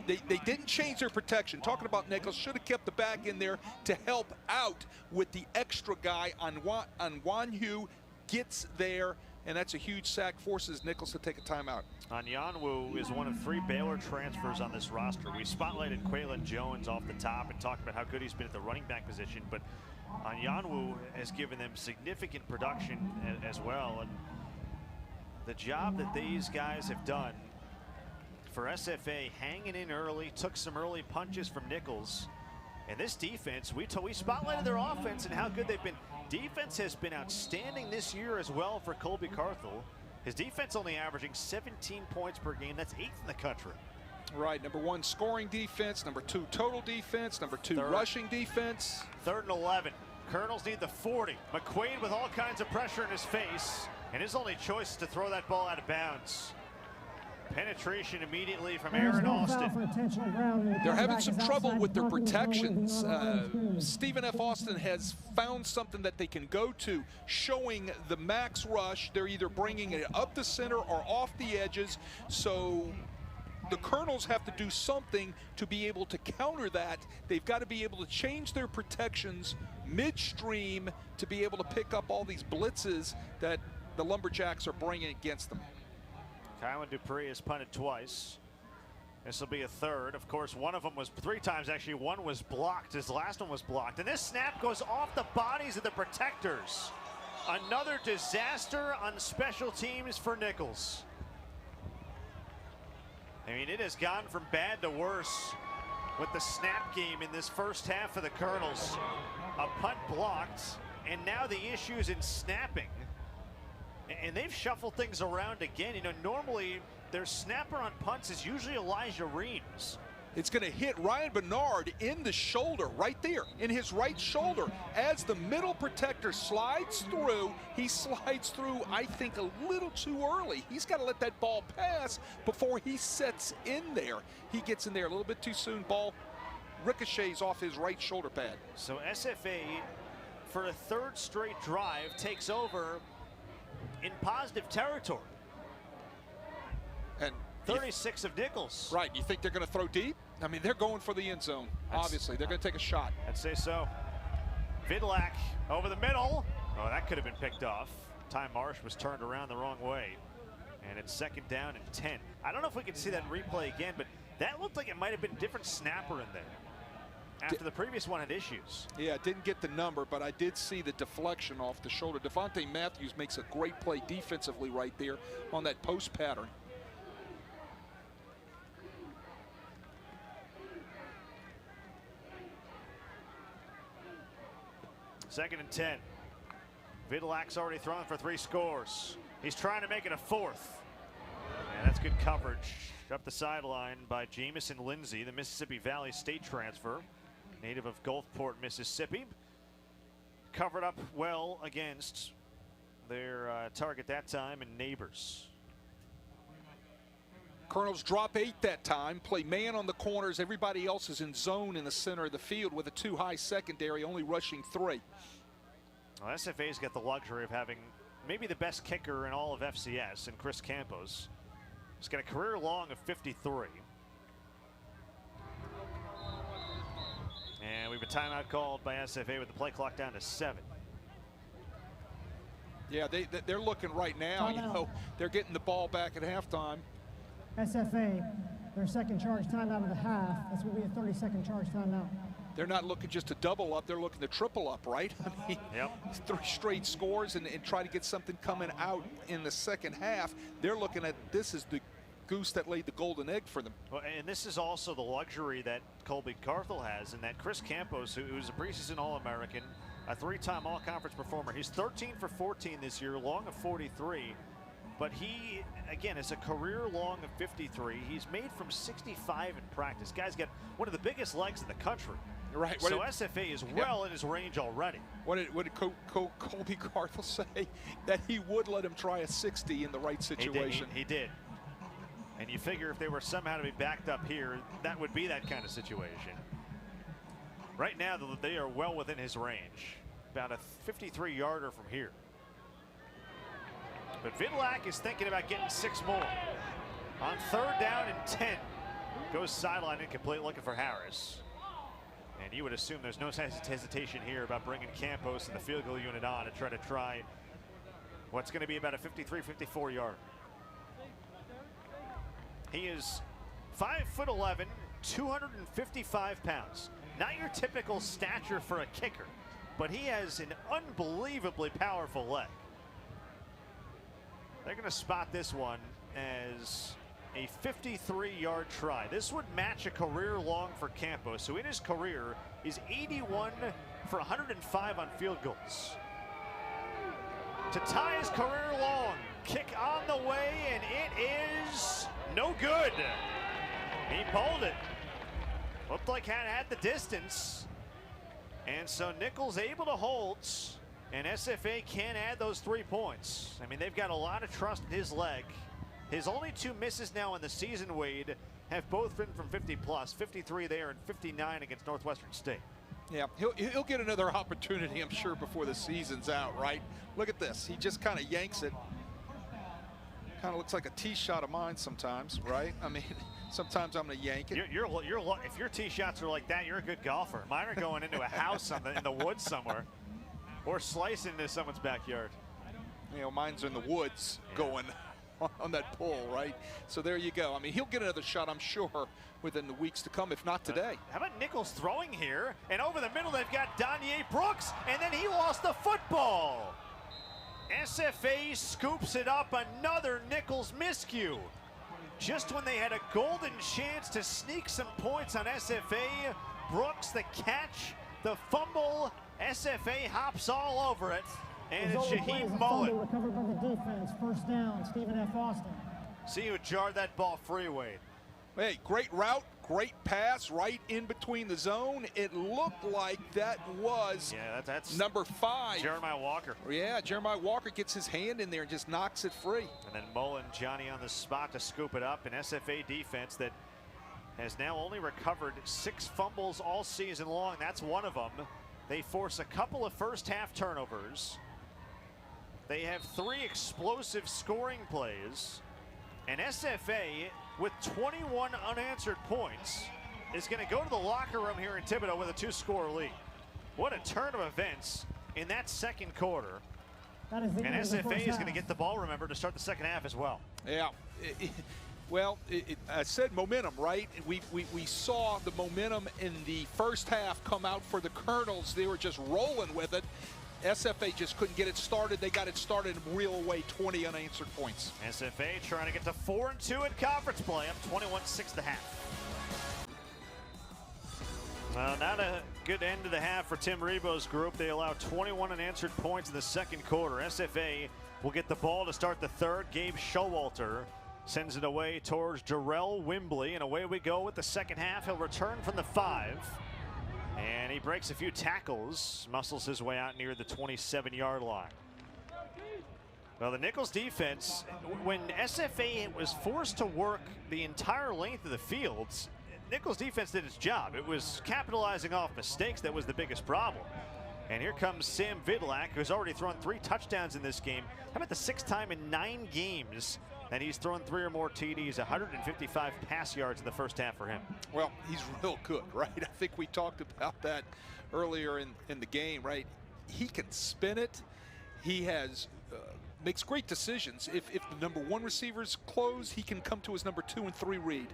they didn't change their protection. Talking about Nicholls, should have kept the back in there to help out with the extra guy on Wanhu. Gets there, and that's a huge sack, forces Nicholls to take a timeout. Onyanwu is one of 3 Baylor transfers on this roster. We spotlighted Quaylen Jones off the top and talked about how good he's been at the running back position, but Onyanwu has given them significant production as well. And the job that these guys have done for SFA, hanging in early, took some early punches from Nicholls. And this defense, we spotlighted their offense and how good they've been. Defense has been outstanding this year as well for Colby Carthel. His defense only averaging 17 points per game. That's 8th in the country. Right, number 1 scoring defense, number 2 total defense, number 2 rushing defense. 3rd and 11. Colonels need the 40. McQuaid with all kinds of pressure in his face, and his only choice is to throw that ball out of bounds. Penetration immediately from Aaron Austin. They're having some trouble with their protections. Stephen F. Austin has found something that they can go to, showing the max rush. They're either bringing it up the center or off the edges. So the Colonels have to do something to be able to counter that. They've got to be able to change their protections midstream to be able to pick up all these blitzes that the Lumberjacks are bringing against them. Kylan Dupree has punted twice. This will be a 3rd. Of course, one of them was 3 times actually. One was blocked. His last one was blocked. And this snap goes off the bodies of the protectors. Another disaster on special teams for Nicholls. I mean, it has gone from bad to worse with the snap game in this first half of the Colonels. A punt blocked, and now the issues in snapping. And they've shuffled things around again. You know, normally their snapper on punts is usually Elijah Reams. It's going to hit Ryan Bernard in the shoulder, right there, in his right shoulder. As the middle protector slides through, he slides through, I think, a little too early. He's got to let that ball pass before he sets in there. He gets in there a little bit too soon. Ball ricochets off his right shoulder pad. So SFA, for a 3rd straight drive, takes over in positive territory. And 36 of Nicholls. Right, you think they're going to throw deep? I mean, they're going for the end zone. Obviously, they're going to take a shot. I'd say so. Vidlak over the middle. Oh, that could have been picked off. Ty Marsh was turned around the wrong way. And it's 2nd down and 10. I don't know if we can see that replay again, but that looked like it might have been a different snapper in there. After the previous one had issues. Yeah, didn't get the number, but I did see the deflection off the shoulder. Devontae Matthews makes a great play defensively right there on that post pattern. Second and 10. Vidlak's already thrown for 3 scores. He's trying to make it a 4th. And that's good coverage up the sideline by Jamison Lindsay, the Mississippi Valley State transfer, native of Gulfport, Mississippi. Covered up well against their target that time and Neighbors. Colonels drop 8 that time, play man on the corners. Everybody else is in zone in the center of the field with a too high secondary, only rushing 3. Well, SFA's got the luxury of having maybe the best kicker in all of FCS, and Chris Campos. He's got a career long of 53. And we have a timeout called by SFA with the play clock down to 7. Yeah, they're looking right now, you know, they're getting the ball back at halftime. SFA, their 2nd charge timeout of the half. This will be a 30-second charge timeout. They're not looking just to double up, they're looking to triple up, right? I mean, 3 straight scores and try to get something coming out in the second half. They're looking at this as the goose that laid the golden egg for them. Well, and this is also the luxury that Colby Carthel has, and that Chris Campos, who's a preseason All-American, a 3-time All-Conference performer. He's 13 for 14 this year, long of 43. But he, again, is a career long of 53. He's made from 65 in practice. Guy's got one of the biggest legs in the country. Right. So SFA is well in his range already. What did Colby Carthel say? That he would let him try a 60 in the right situation. He did. And you figure if they were somehow to be backed up here, that would be that kind of situation. Right now, they are well within his range. About a 53-yarder from here. But Vidlak is thinking about getting 6 more. On 3rd down and 10. Goes sideline incomplete, looking for Harris. And you would assume there's no hesitation here about bringing Campos and the field goal unit on to try what's going to be about a 53, 54 yard. He is 5'11", 255 pounds. Not your typical stature for a kicker, but he has an unbelievably powerful leg. They're going to spot this one as a 53-yard try. This would match a career long for Campos, who in his career is 81 for 105 on field goals. To tie his career long, kick on the way, and it is no good. He pulled it. Looked like had the distance. And so Nicholls able to hold, and SFA can add those 3 points. I mean, they've got a lot of trust in his leg. His only 2 misses now in the season, Wade, have both been from 50+, 53 there and 59 against Northwestern State. Yeah, he'll get another opportunity, I'm sure, before the season's out, right? Look at this. He just kind of yanks it. Kind of looks like a tee shot of mine sometimes, right? I mean, sometimes I'm going to yank it. If your tee shots are like that, you're a good golfer. Mine are going into a house in the woods somewhere, or slicing into someone's backyard. You know, mine's in the woods going on that pole, right? So there you go. I mean, he'll get another shot, I'm sure, within the weeks to come, if not today. How about Nicholls throwing here? And over the middle, they've got Danye Brooks, and then he lost the football. SFA scoops it up, another Nicholls miscue. Just when they had a golden chance to sneak some points on SFA, Brooks the catch, the fumble, SFA hops all over it. And it's Shaheem Mullen. Recovered by the defense. First down, Stephen F. Austin. See who jarred that ball free, Wade. Hey, great route, great pass right in between the zone. It looked like that was that's number 5. Jeremiah Walker. Yeah, Jeremiah Walker gets his hand in there and just knocks it free. And then Mullen, Johnny on the spot to scoop it up. An SFA defense that has now only recovered 6 fumbles all season long. That's one of them. They force a couple of first half turnovers. They have 3 explosive scoring plays. And SFA, with 21 unanswered points, is going to go to the locker room here in Thibodaux with a 2-score lead. What a turn of events in that second quarter. That is the and end SFA of the first is going to half. get the ball, remember, to start the second half as well. Yeah. I said momentum, right? We saw the momentum in the first half come out for the Colonels. They were just rolling with it. SFA just couldn't get it started. They got it started and reel away 20 unanswered points. SFA trying to get to 4-2 in conference play, up 21-6 at the half. Well, not a good end to the half for Tim Rebo's group. They allow 21 unanswered points in the second quarter. SFA will get the ball to start the third. Gabe Showalter sends it away towards Jarrell Wimbley, and away we go with the second half. He'll return from the 5. And he breaks a few tackles, muscles his way out near the 27-yard line. Well, the Nicholls defense, when SFA was forced to work the entire length of the fields, Nicholls defense did its job. It was capitalizing off mistakes that was the biggest problem. And here comes Sam Vidlak, who's already thrown 3 touchdowns in this game. How about the 6th time in 9 games that he's thrown 3 or more TDs, 155 pass yards in the first half for him. Well, he's real good, right? I think we talked about that earlier in the game, right? He can spin it. He has makes great decisions. If the number 1 receivers close, he can come to his number 2 and 3 read.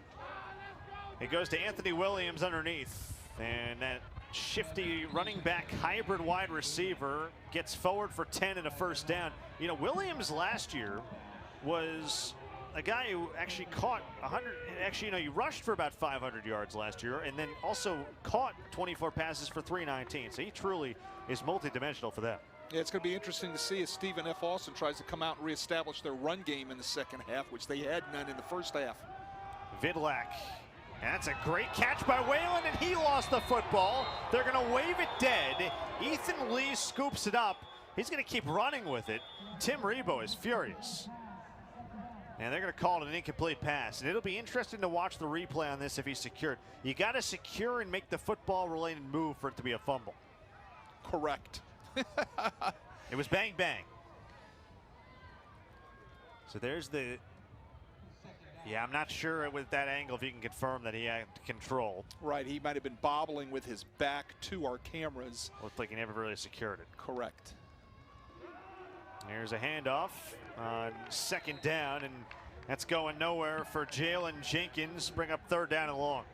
It goes to Anthony Williams underneath, and that shifty running back hybrid wide receiver gets forward for 10 and a first down. You know, Williams last year was a guy who actually caught 100. Actually, you know, he rushed for about 500 yards last year, and then also caught 24 passes for 319. So he truly is multidimensional for them. Yeah, it's going to be interesting to see as Stephen F. Austin tries to come out and reestablish their run game in the second half, which they had none in the first half. Vidlak. And that's a great catch by Whalen, and he lost the football. They're going to wave it dead. Ethan Lee scoops it up. He's going to keep running with it. Tim Rebo is furious. And they're going to call it an incomplete pass. And it'll be interesting to watch the replay on this if he's secured. You got to secure and make the football-related move for it to be a fumble. Correct. It was bang, bang. So there's the... Yeah, I'm not sure with that angle if you can confirm that he had control. Right, he might have been bobbling with his back to our cameras. Looked like he never really secured it. Correct. Here's a handoff on second down, and that's going nowhere for Jalen Jenkins. Bring up third down and long.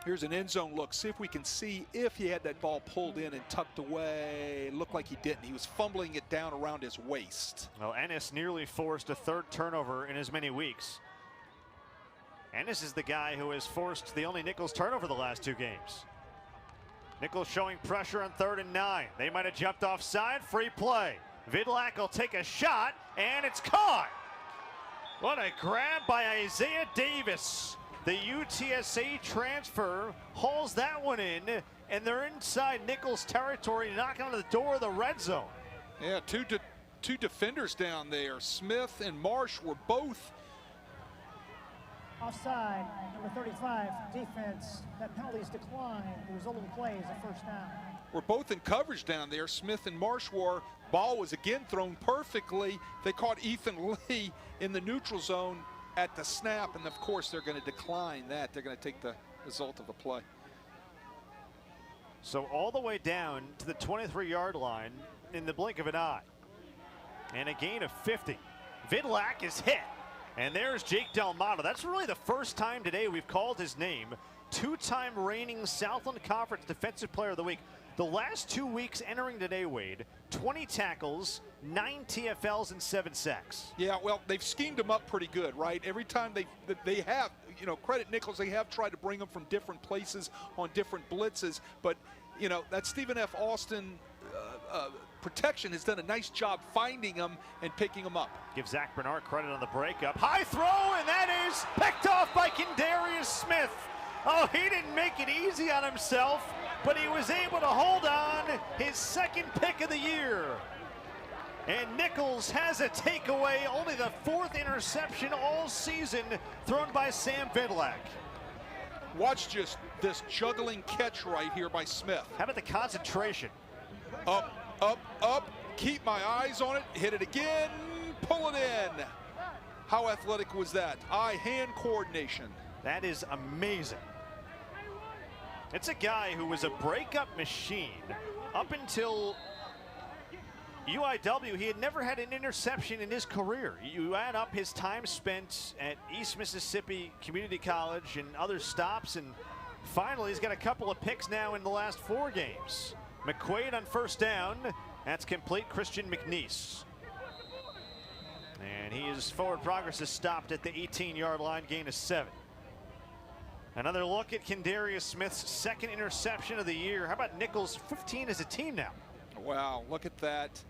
Here's an end zone look. See if we can see if he had that ball pulled in and tucked away. It looked like he didn't. He was fumbling it down around his waist. Well, Ennis nearly forced a third turnover in as many weeks. Ennis is the guy who has forced the only Nicholls turnover the last 2 games. Nicholls showing pressure on 3rd and 9. They might have jumped offside. Free play. Vidlak will take a shot, and it's caught. What a grab by Isaiah Davis. The UTSA transfer hauls that one in, and they're inside Nicholls territory, knocking on the door of the red zone. Yeah, two defenders down there. Smith and Marsh were both Offside, number 35, defense. That penalty's declined. The resulting play is a first down. We're both in coverage down there. Smith and Marsh were. Ball was again thrown perfectly. They caught Ethan Lee in the neutral zone at the snap, and of course they're going to decline that. They're going to take the result of the play. So all the way down to the 23-yard line in the blink of an eye. And a gain of 50. Vidlak is hit. And there's Jake Delmato. That's really the first time today we've called his name. 2-time reigning Southland Conference Defensive Player of the Week. The last 2 weeks entering today, Wade, 20 tackles, 9 TFLs, and 7 sacks. Yeah, well, they've schemed him up pretty good, right? Every time they have, you know, credit Nicholls, they have tried to bring him from different places on different blitzes. But, you know, that Stephen F. Austin protection has done a nice job finding him and picking him up. Give Zach Bernard credit on the breakup. High throw, and that is picked off by Kendarius Smith. Oh, he didn't make it easy on himself, but he was able to hold on, his second pick of the year. And Nicholls has a takeaway, only the 4th interception all season thrown by Sam Vidlak. Watch just this juggling catch right here by Smith. How about the concentration? Up, up, up, keep my eyes on it, hit it again, pull it in. How athletic was that? Eye-hand coordination. That is amazing. It's a guy who was a breakup machine up until UIW. He had never had an interception in his career. You add up his time spent at East Mississippi Community College and other stops, and finally he's got a couple of picks now in the last 4 games. McQuaid on first down. That's complete. Christian McNeese. And his forward progress is stopped at the 18-yard line, gain of 7. Another look at Kendarius Smith's 2nd interception of the year. How about Nicholls? 15 as a team now. Wow, look at that.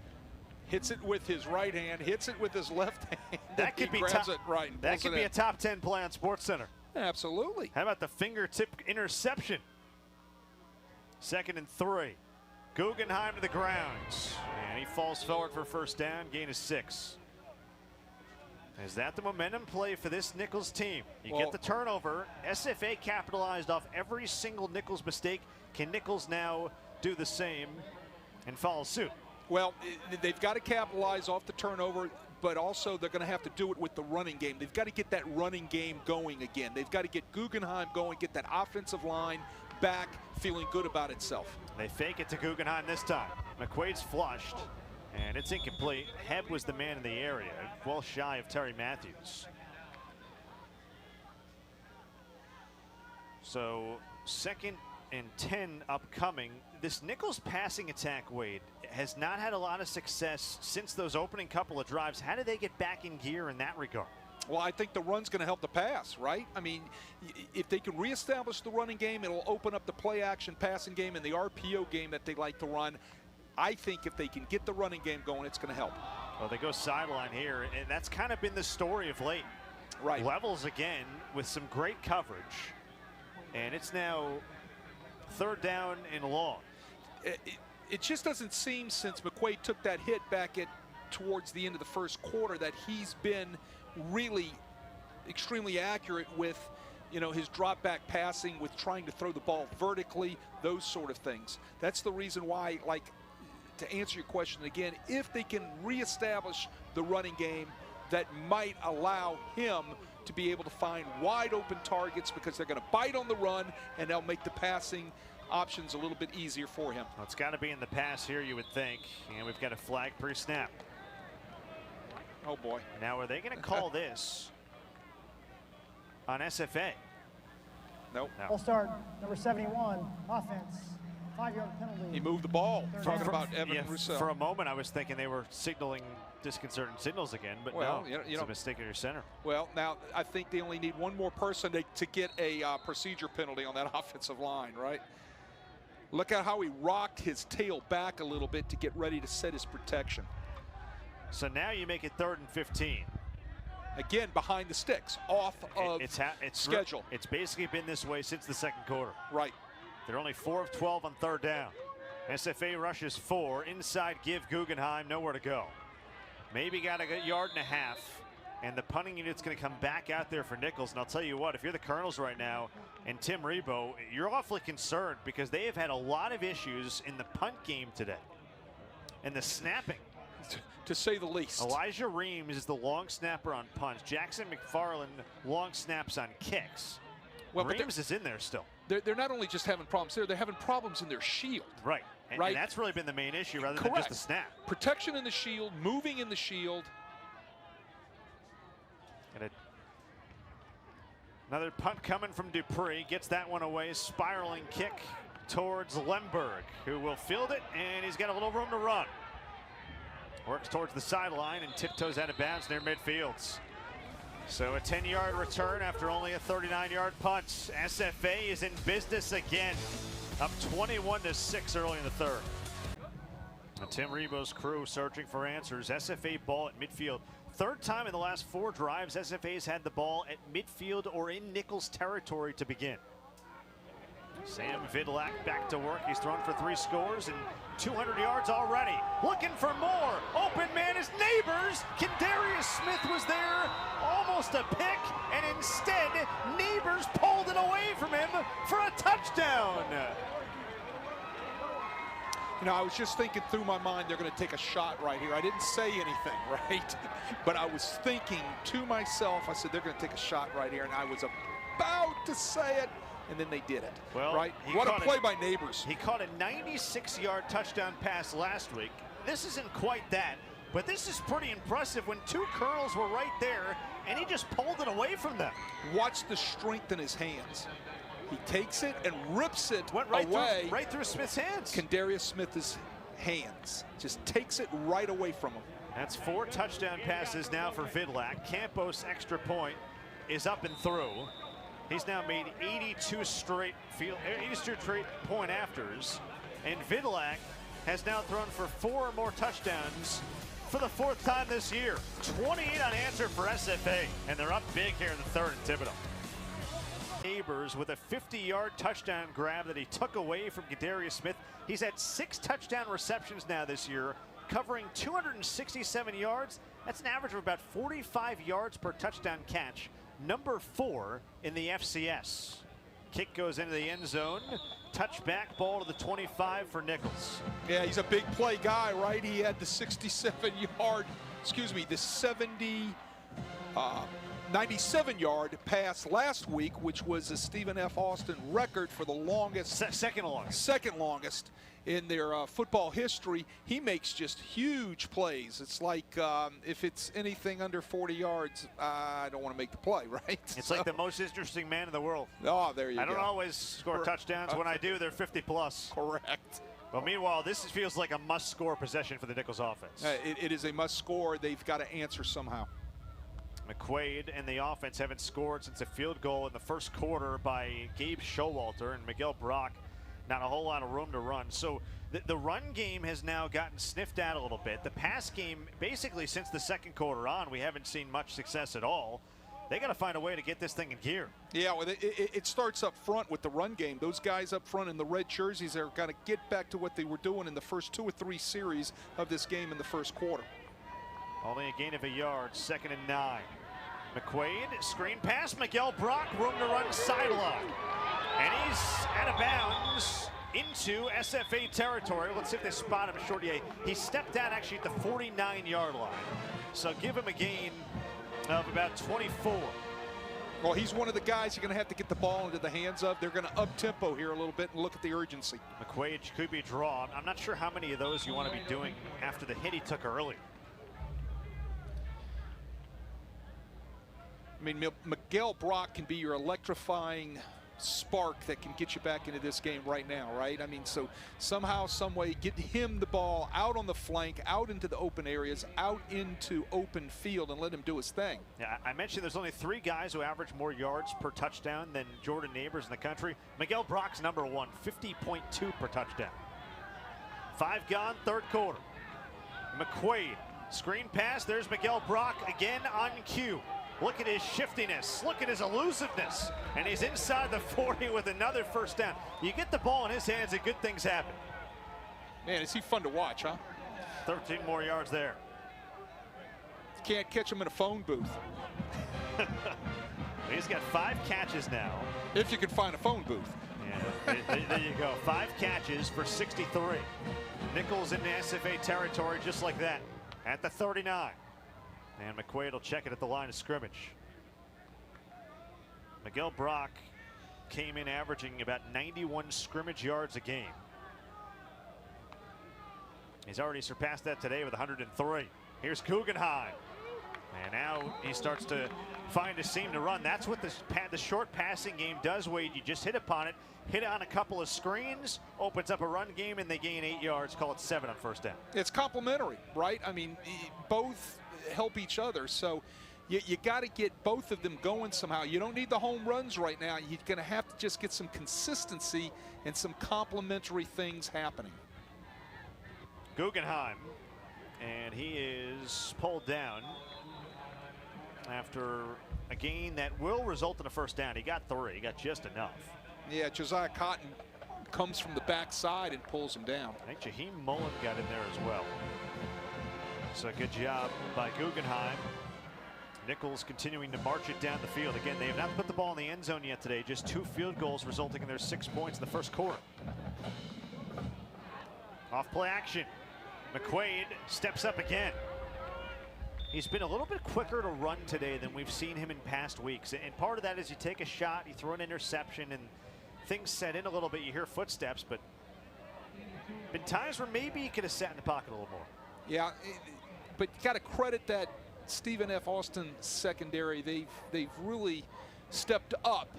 Hits it with his right hand, hits it with his left hand. That could be grabs it right. That could be a top 10 play on SportsCenter. Absolutely. How about the fingertip interception? 2nd and 3. Guggenheim to the ground. And he falls forward for first down, gain of 6. Is that the momentum play for this Nicholls team? You get the turnover. SFA capitalized off every single Nicholls mistake. Can Nicholls now do the same and follow suit? Well, they've got to capitalize off the turnover, but also they're going to have to do it with the running game. They've got to get that running game going again. They've got to get Guggenheim going, get that offensive line back feeling good about itself. They fake it to Guggenheim this time. McQuaid's flushed, and it's incomplete. Hebb was the man in the area, well shy of Terry Matthews. So 2nd and 10 upcoming. This Nicholls passing attack, Wade, has not had a lot of success since those opening couple of drives. How do they get back in gear in that regard? Well, I think the run's going to help the pass, right? I mean, if they can reestablish the running game, it'll open up the play-action passing game and the RPO game that they like to run. I think if they can get the running game going, it's going to help. Well, they go sideline here, and that's kind of been the story of late. Right. Levels again with some great coverage, and it's now 3rd down and long. It just doesn't seem, since McQuaid took that hit back towards the end of the first quarter, that he's been really extremely accurate with, you know, his drop back passing, with trying to throw the ball vertically, those sort of things. That's the reason why, like, to answer your question again, if they can reestablish the running game, that might allow him to be able to find wide open targets, because they're going to bite on the run and they'll make the passing options a little bit easier for him. Well, it's got to be in the pass here, you would think. And we've got a flag pre-snap. Oh boy. Now, are they going to call this on SFA? Nope. No. We'll start number 71, offense. 5-yard penalty. He moved the ball. Talking about Evan Yeah, Roussel. for a moment, I was thinking they were signaling disconcerting signals again, but Well, no, you it's know, a mistake in your center. Well, now I think they only need one more person to get a procedure penalty on that offensive line, right? Look at how he rocked his tail back a little bit to get ready to set his protection. So now you make it 3rd and 15. Again, behind the sticks, off of It's schedule. It's basically been this way since the second quarter. Right. They're only 4 of 12 on 3rd down. SFA rushes 4. Inside give Guggenheim, nowhere to go. Maybe got a good yard and a half. And the punting unit's going to come back out there for Nicholls. And I'll tell you what, if you're the Colonels right now and Tim Rebo, you're awfully concerned because they have had a lot of issues in the punt game today. And the snapping. To say the least. Elijah Reams is the long snapper on punts. Jackson McFarland long snaps on kicks. Well, Reams is in there still. They're not only just having problems there, they're having problems in their shield. Right. And that's really been the main issue rather than just the snap. Protection in the shield, moving in the shield. And another punt coming from Dupree. Gets that one away. Spiraling kick towards Lemberg, who will field it, and he's got a little room to run. Works towards the sideline and tiptoes out of bounds near midfields. So a 10-yard return after only a 39-yard punt. SFA is in business again. Up 21-6 early in the 3rd. Now, Tim Rebo's crew searching for answers. SFA ball at midfield. 3rd time in the last 4 drives, SFA's had the ball at midfield or in Nicholls territory to begin. Sam Vidlak back to work. He's thrown for 3 scores and 200 yards already. Looking for more. Open man is Neighbors. Kendarius Smith was there. Almost a pick. And instead, Neighbors pulled it away from him for a touchdown. You know, I was just thinking through my mind they're going to take a shot right here. I didn't say anything, right? But I was thinking to myself, I said they're going to take a shot right here. And I was about to say it. And then they did it. Well, right? What a play by Neighbors. He caught a 96-yard touchdown pass last week. This isn't quite that, but this is pretty impressive when 2 Colonels were right there, and he just pulled it away from them. Watch the strength in his hands. He takes it and rips it Went right through Smith's hands. Kendarius Smith's hands. Just takes it right away from him. That's 4 touchdown passes now for Vidlak. Campos' extra point is up and through. He's now made 82 straight point afters, and Vidlak has now thrown for 4 or more touchdowns for the 4th time this year. 28 unanswered for SFA, and they're up big here in the 3rd in Thibodaux. Neighbors with a 50-yard touchdown grab that he took away from Kendarius Smith. He's had 6 touchdown receptions now this year, covering 267 yards. That's an average of about 45 yards per touchdown catch. Number 4 in the FCS. Kick goes into the end zone. Touchback ball to the 25 for Nicholls. Yeah, he's a big play guy, right? He had the 97-yard, the 97-yard pass last week, which was a Stephen F. Austin record for the longest. Second longest. Second longest in their football history. He makes just huge plays. It's like if it's anything under 40 yards, I don't want to make the play, right? It's like the most interesting man in the world. Oh, there you go. I don't always score touchdowns. When I do, they're 50 plus. Correct. But meanwhile, this feels like a must-score possession for the Nicholls offense. It is a must-score. They've got to answer somehow. McQuaid and the offense haven't scored since a field goal in the first quarter by Gabe Showalter, and Miguel Brock. Not a whole lot of room to run. So the run game has now gotten sniffed at a little bit. The pass game, basically since the second quarter on, we haven't seen much success at all. They got to find a way to get this thing in gear. Yeah, well, it starts up front with the run game. Those guys up front in the red jerseys are got to get back to what they were doing in the first 2 or 3 series of this game in the first quarter. Only a gain of a yard, 2nd and 9. McQuaid, screen pass, Miguel Brock, room to run sideline. And he's out of bounds into SFA territory. Let's see if they spot him short. Yeah, he stepped out actually at the 49-yard line. So give him a gain of about 24. Well, he's one of the guys you're going to have to get the ball into the hands of. They're going to up-tempo here a little bit and look at the urgency. McQuaid could be drawn. I'm not sure how many of those you want to be doing after the hit he took earlier. I mean, Miguel Brock can be your electrifying spark that can get you back into this game right now, right? I mean, so somehow, some way, get him the ball out on the flank, out into the open areas, out into open field, and let him do his thing. Yeah, I mentioned there's only 3 guys who average more yards per touchdown than Jordan Neighbors in the country. Miguel Brock's number 1, 50.2 per touchdown. 5 gone, third quarter. McQuaid, screen pass, there's Miguel Brock again on cue. Look at his shiftiness, look at his elusiveness, and he's inside the 40 with another first down. You get the ball in his hands and good things happen. Man, is he fun to watch, huh? 13 more yards there. Can't catch him in a phone booth. He's got 5 catches now. If you can find a phone booth. Yeah, there you go. 5 catches for 63. Nicholls in the SFA territory just like that at the 39. And McQuaid will check it at the line of scrimmage. Miguel Brock came in averaging about 91 scrimmage yards a game. He's already surpassed that today with 103. Here's Guggenheim. And now he starts to find a seam to run. That's what the short passing game does, Wade. You just hit upon it, hit on a couple of screens, opens up a run game, and they gain 8 yards, call it 7 on first down. It's complementary, right? I mean, both help each other, so you got to get both of them going somehow. You don't need the home runs right now. You're going to have to just get some consistency and some complementary things happening. Guggenheim, and he is pulled down after a gain that will result in a first down. He got 3, he got just enough. Yeah, Josiah Cotton comes from the backside and pulls him down. I think Jaheim Mullen got in there as well. So good job by Guggenheim. Nicholls continuing to march it down the field. Again, they have not put the ball in the end zone yet today. Just 2 field goals resulting in their 6 points in the first quarter. Off play action. McQuaid steps up again. He's been a little bit quicker to run today than we've seen him in past weeks. And part of that is you take a shot, you throw an interception, and things set in a little bit. You hear footsteps, but been times where maybe he could have sat in the pocket a little more. Yeah, but you got to credit that Stephen F. Austin secondary. They've really stepped up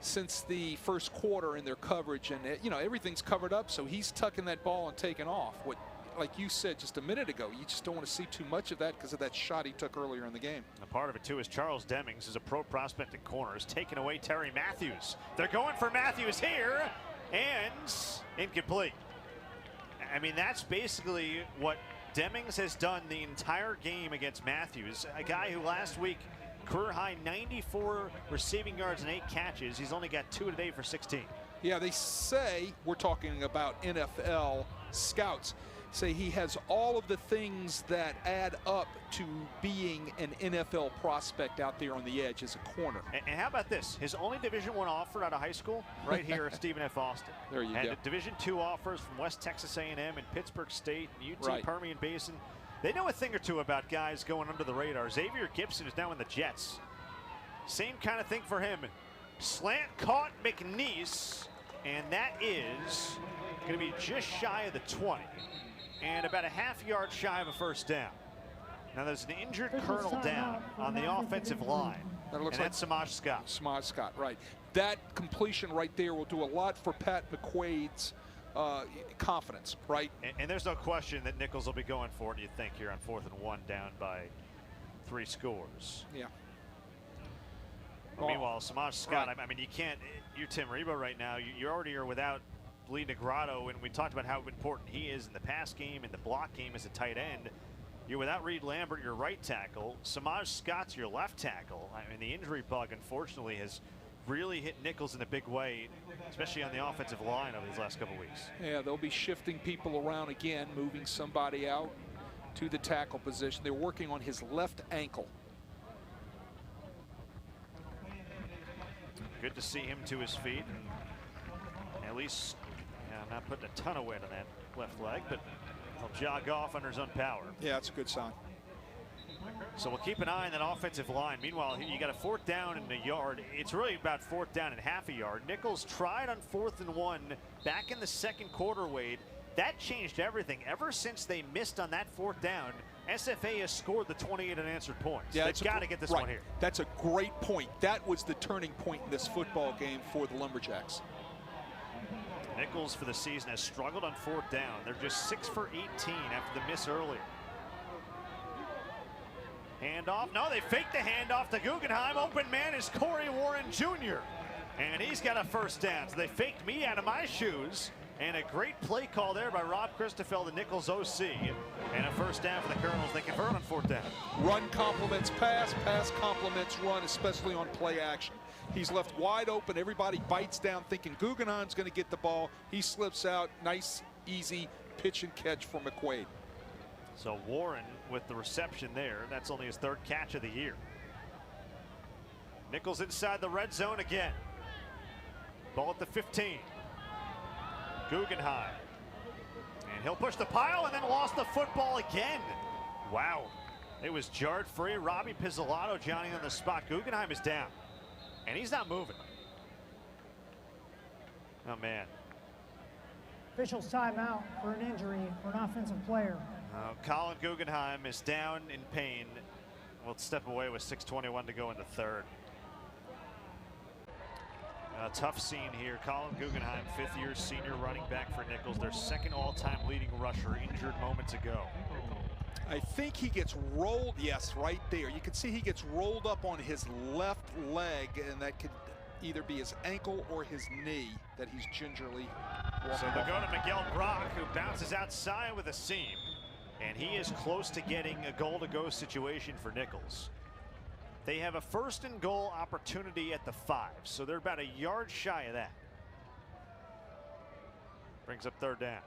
since the first quarter in their coverage, and you know, everything's covered up, so he's tucking that ball and taking off. What, like you said just a minute ago, you just don't want to see too much of that because of that shot he took earlier in the game. A part of it too is Charles Demings is a pro prospect in corners, taking away Terry Matthews. They're going for Matthews here, and incomplete. I mean, that's basically what Demings has done the entire game against Matthews, a guy who last week career high 94 receiving yards and 8 catches. He's only got 2 today for 16. Yeah, they say, we're talking about NFL scouts, say he has all of the things that add up to being an NFL prospect out there on the edge as a corner. And how about this? His only Division I offer out of high school, right here at Stephen F. Austin. There you go. Division II offers from West Texas A&M and Pittsburgh State and UT right. Permian Basin. They know a thing or two about guys going under the radar. Xavier Gibson is now in the Jets. Same kind of thing for him. Slant caught McNeese, and that is going to be just shy of the 20 and about a half-yard shy of a first down. Now there's an injured Colonel down on the offensive line, and that's Samaj Scott. Samaj Scott, right. That completion right there will do a lot for Pat McQuaid's confidence, right? And there's no question that Nicholls will be going for it, you think, here on 4th and 1 down by 3 scores. Yeah. Well, meanwhile, Samaj Scott, right. I mean, you can't, you're Tim Rebo right now, you already are without Lee Negrado, and we talked about how important he is in the pass game and the block game as a tight end. You're without Reed Lambert, your right tackle. Samaj Scott's your left tackle. I mean, the injury bug, unfortunately, has really hit Nicholls in a big way, especially on the offensive line over these last couple weeks. Yeah, they'll be shifting people around again, moving somebody out to the tackle position. They're working on his left ankle. Good to see him to his feet, and at least not putting a ton of weight on that left leg, but he'll jog off under his own power. Yeah, that's a good sign. So we'll keep an eye on that offensive line. Meanwhile, you got a 4th down and a yard. It's really about 4th down and half a yard. Nicholls tried on 4th and 1 back in the second quarter, Wade. That changed everything. Ever since they missed on that 4th down, SFA has scored the 28 unanswered points. Yeah, they've got to get this one here. That's a great point. That was the turning point in this football game for the Lumberjacks. Nicholls for the season has struggled on 4th down. They're just 6 for 18 after the miss earlier. Handoff. No, they faked the handoff to Guggenheim. Open man is Corey Warren Jr. And he's got a 1st down. So they faked me out of my shoes. And a great play call there by Rob Christoffel, the Nicholls OC. And a 1st down for the Colonels. They convert on 4th down. Run complements pass, pass complements run, especially on play action. He's left wide open. Everybody bites down thinking Guggenheim's going to get the ball. He slips out. Nice, easy pitch and catch for McQuaid. So Warren with the reception there. That's only his 3rd catch of the year. Nicholls inside the red zone again. Ball at the 15. Guggenheim. And he'll push the pile and then lost the football again. Wow. It was jarred free. Robbie Pizzolatto, Johnny on the spot. Guggenheim is down. And he's not moving. Oh, man. Officials timeout for an injury for an offensive player. Colin Guggenheim is down in pain. We'll step away with 6:21 to go in the 3rd. A tough scene here. Colin Guggenheim, 5th-year senior running back for Nicholls, their 2nd all-time leading rusher, injured moments ago. I think he gets rolled. Yes, right there. You can see he gets rolled up on his left leg, and that could either be his ankle or his knee that he's gingerly walking. So they'll go to Miguel Brock, who bounces outside with a seam. And he is close to getting a goal-to-go situation for Nicholls. They have a 1st and goal opportunity at the 5, so they're about a yard shy of that. Brings up 3rd down.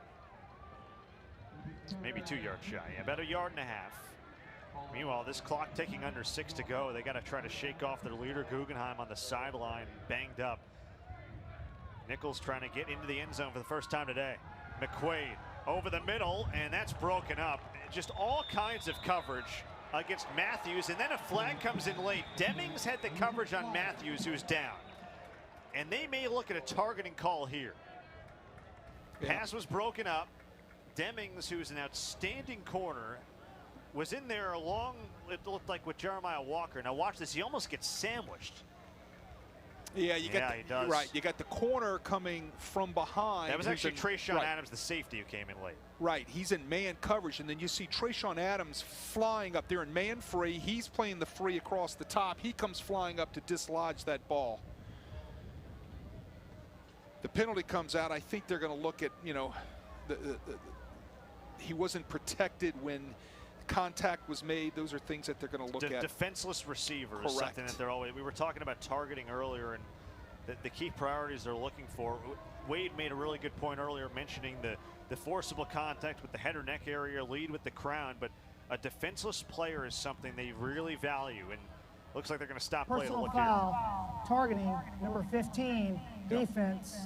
Maybe 2 yards shy, about a yard and a half. Meanwhile, this clock ticking under 6 to go. They got to try to shake off their leader Guggenheim on the sideline, banged up. Nicholls trying to get into the end zone for the first time today. McQuaid over the middle, and that's broken up. Just all kinds of coverage against Matthews, and then a flag comes in late. Demings had the coverage on Matthews, who's down. And they may look at a targeting call here. Pass was broken up. Demings, who's an outstanding corner, was in there along, it looked like, with Jeremiah Walker. Now watch this, he almost gets sandwiched. Yeah, he does. Right, you got the corner coming from behind. That was actually Trayshawn Adams, the safety, who came in late. Right, he's in man coverage, and then you see Trayshawn Adams flying up there in man free. He's playing the free across the top. He comes flying up to dislodge that ball. The penalty comes out. I think they're going to look at, you know, he wasn't protected when contact was made. Those are things that they're going to look at. Defenseless receiver is something that they're always. We were talking about targeting earlier, and the key priorities they're looking for. Wade made a really good point earlier, mentioning the forcible contact with the head or neck area, lead with the crown, but a defenseless player is something they really value, and looks like they're going to stop play to look foul, targeting, number 15, defense.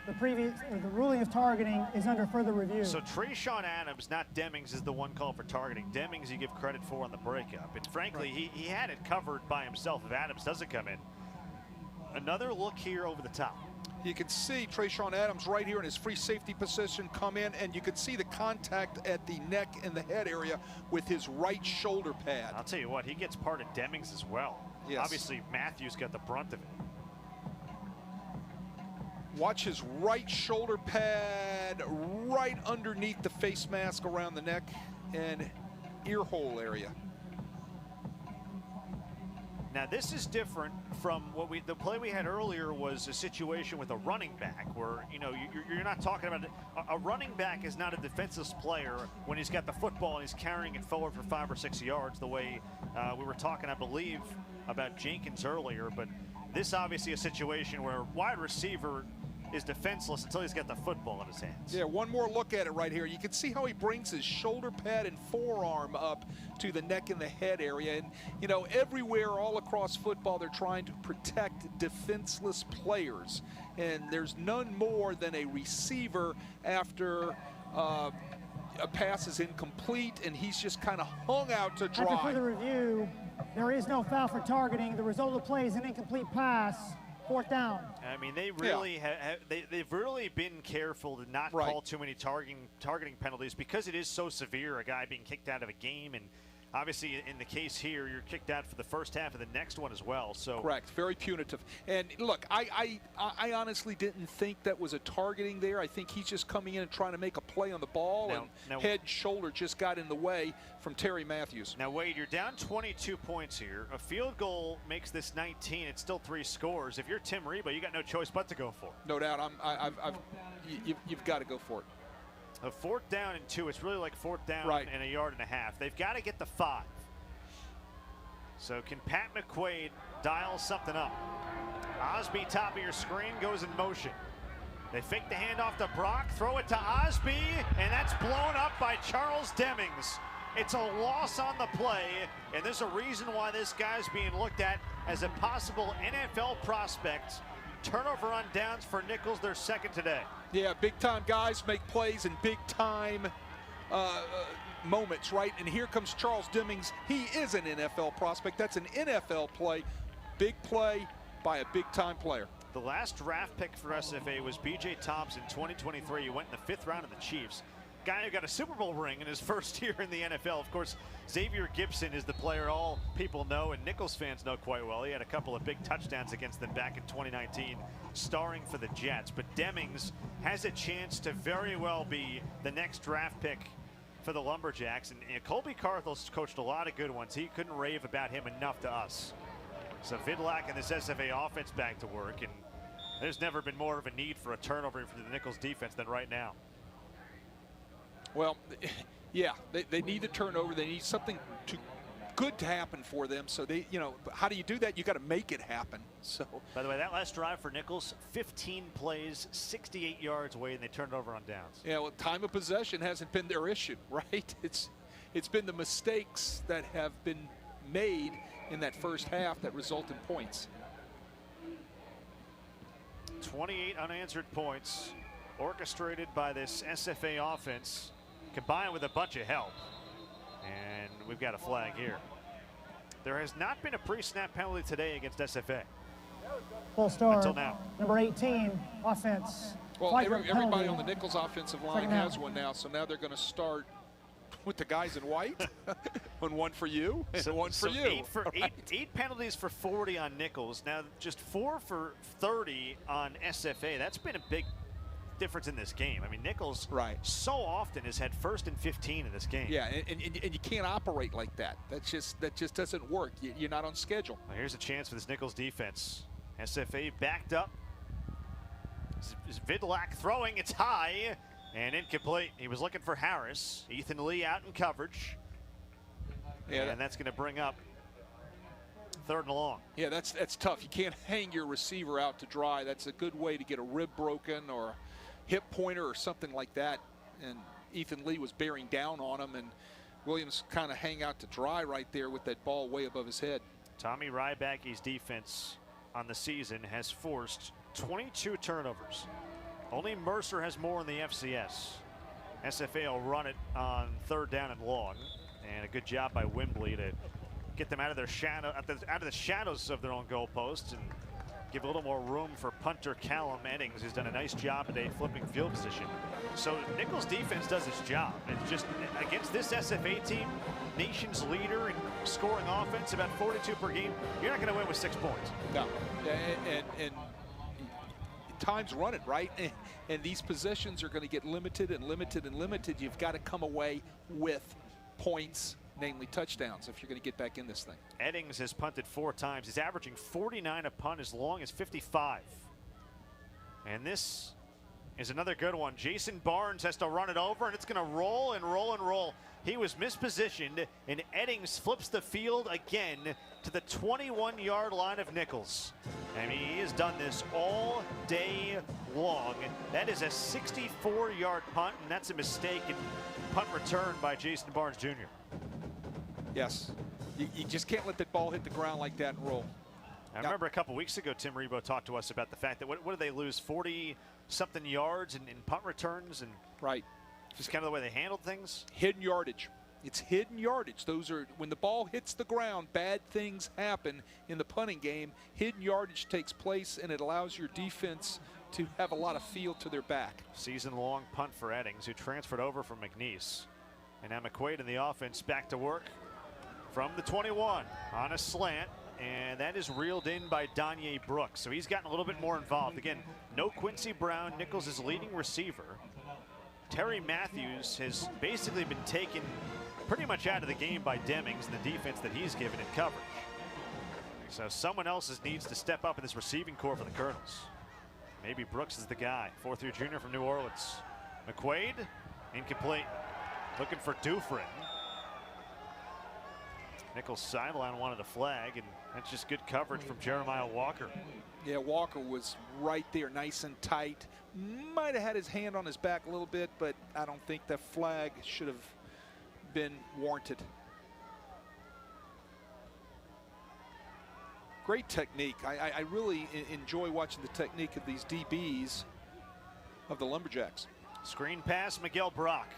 The ruling of targeting is under further review. So Trayshawn Adams, not Demings, is the one call for targeting. Demings you give credit for on the breakup. And frankly, he had it covered by himself if Adams doesn't come in. Another look here over the top. You can see Trayshawn Adams right here in his free safety position come in, and you can see the contact at the neck and the head area with his right shoulder pad. I'll tell you what, he gets part of Demings as well. Yes. Obviously, Matthews got the brunt of it. Watch his right shoulder pad right underneath the face mask around the neck and ear hole area. Now this is different from what the play we had earlier was a situation with a running back where, you know, you're not talking about a running back is not a defenseless player when he's got the football and he's carrying it forward for 5 or 6 yards the way we were talking, I believe, about Jenkins earlier. But this obviously a situation where wide receiver is defenseless until he's got the football in his hands. Yeah, one more look at it right here. You can see how he brings his shoulder pad and forearm up to the neck and the head area. And, you know, everywhere all across football, they're trying to protect defenseless players. And there's none more than a receiver after a pass is incomplete, and he's just kind of hung out to dry. After further review, there is no foul for targeting. The result of the play is an incomplete pass. 4th down. I mean, they really they've really been careful to not call too many targeting penalties because it is so severe. A guy being kicked out of a game, and obviously in the case here, you're kicked out for the first half of the next one as well. So correct, very punitive. And look, I honestly didn't think that was a targeting there. I think he's just coming in and trying to make a play on the ball, and head shoulder just got in the way from Terry Matthews. Now Wade, you're down 22 points here. A field goal makes this 19. It's still 3 scores. If you're Tim Reba, you got no choice but to go for it. No doubt. You've got to go for it. A 4th down and 2. It's really like 4th down and 1.5 yards. They've got to get the 5. So can Pat McQuaid dial something up? Osby, top of your screen, goes in motion. They fake the handoff to Brock, throw it to Osby, and that's blown up by Charles Demings. It's a loss on the play, and there's a reason why this guy's being looked at as a possible NFL prospect. Turnover on downs for Nicholls, their 2nd today. Yeah, big-time guys make plays in big-time moments, right? And here comes Charles Demings. He is an NFL prospect. That's an NFL play. Big play by a big-time player. The last draft pick for SFA was B.J. Thompson, 2023. He went in the 5th round of the Chiefs. Guy who got a Super Bowl ring in his first year in the NFL. Of course, Xavier Gibson is the player all people know and Nicholls fans know quite well. He had a couple of big touchdowns against them back in 2019, starring for the Jets. But Demings has a chance to very well be the next draft pick for the Lumberjacks. And Colby Carthel's coached a lot of good ones. He couldn't rave about him enough to us. So Vidlak and this SFA offense back to work. And there's never been more of a need for a turnover for the Nicholls defense than right now. Well, yeah, they need the turnover. They need something good to happen for them. So they, how do you do that? You got to make it happen. So, by the way, that last drive for Nicholls, 15 plays, 68 yards away, and they turned it over on downs. Yeah, well, time of possession hasn't been their issue, right? It's been the mistakes that have been made in that first half that result in points. 28 unanswered points orchestrated by this SFA offense, combined with a bunch of help. And we've got a flag here. There has not been a pre-snap penalty today against SFA. Full start. Until now. Number 18, offense. Well, everybody on the Nicholls offensive line has one now, so now they're going to start with the guys in white. One for you and one for you. Eight penalties for 40 on Nicholls. Now just 4 for 30 on SFA. That's been a big difference in this game. I mean, Nicholls so often has had 1st and 15 in this game. Yeah, and you can't operate like that. That just doesn't work. You're not on schedule. Well, here's a chance for this Nicholls defense. SFA backed up. Vidlak throwing. It's high and incomplete. He was looking for Harris. Ethan Lee out in coverage. Yeah, and that's going to bring up 3rd and long. Yeah, that's tough. You can't hang your receiver out to dry. That's a good way to get a rib broken or hip pointer or something like that. And Ethan Lee was bearing down on him, and Williams kind of hang out to dry right there with that ball way above his head. Tommy Rybacky's defense on the season has forced 22 turnovers. Only Mercer has more in the FCS. SFA will run it on 3rd down and long, and a good job by Wembley to get them out of their out of the shadows of their own goalposts and give a little more room for punter Callum Eddings, who's done a nice job today flipping field position. So Nicholls defense does its job. It's just against this SFA team, nation's leader in scoring offense, about 42 per game, you're not going to win with 6 points. No, and time's running, right? And these possessions are going to get limited and limited and limited. You've got to come away with points, namely touchdowns, if you're going to get back in this thing. Eddings has punted 4 times. He's averaging 49 a punt, as long as 55. And this is another good one. Jason Barnes has to run it over, and it's going to roll and roll and roll. He was mispositioned, and Eddings flips the field again to the 21-yard line of Nicholls. I mean, he has done this all day long. That is a 64-yard punt, and that's a mistake in punt return by Jason Barnes Jr. Yes, you just can't let that ball hit the ground like that and roll. I remember a couple weeks ago, Tim Rebo talked to us about the fact that what did they lose, 40-something yards in punt returns? And right. Just kind of the way they handled things. Hidden yardage. It's hidden yardage. Those are, when the ball hits the ground, bad things happen in the punting game. Hidden yardage takes place, and it allows your defense to have a lot of field to their back. Season-long punt for Eddings, who transferred over from McNeese. And now McQuaid in the offense back to work from the 21 on a slant. And that is reeled in by Danye Brooks. So he's gotten a little bit more involved. Again, no Quincy Brown. Nicholls is leading receiver. Terry Matthews has basically been taken pretty much out of the game by Demings and the defense that he's given in coverage. So someone else needs to step up in this receiving corps for the Colonels. Maybe Brooks is the guy. Fourth-year junior from New Orleans. McQuaid, incomplete. Looking for Dufresne. Nicholls sideline wanted a flag, and that's just good coverage from Jeremiah Walker. Yeah, Walker was right there, nice and tight. Might have had his hand on his back a little bit, but I don't think that flag should have been warranted. Great technique. I really enjoy watching the technique of these DBs of the Lumberjacks. Screen pass, Miguel Brock.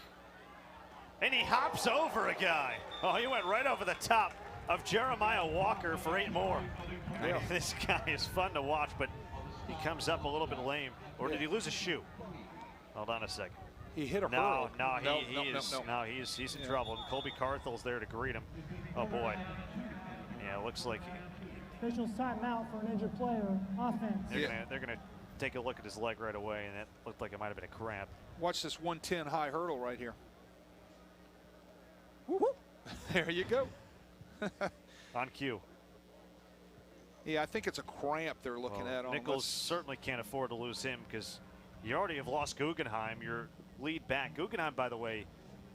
And he hops over a guy. Oh, he went right over the top of Jeremiah Walker for 8 more. Yeah. This guy is fun to watch, but he comes up a little bit lame. Or did he lose a shoe? Hold on a second. He hit a hurdle. He's in trouble. And Colby Carthel's there to greet him. Oh boy. Yeah, it looks like Officials timeout for an injured player. Offense. they're gonna take a look at his leg right away, and that looked like it might have been a cramp. Watch this 110 high hurdle right here. Woo-hoo. There you go. On cue. Yeah, I think it's a cramp they're looking at. Nicholls certainly can't afford to lose him because you already have lost Guggenheim, your lead back. Guggenheim, by the way,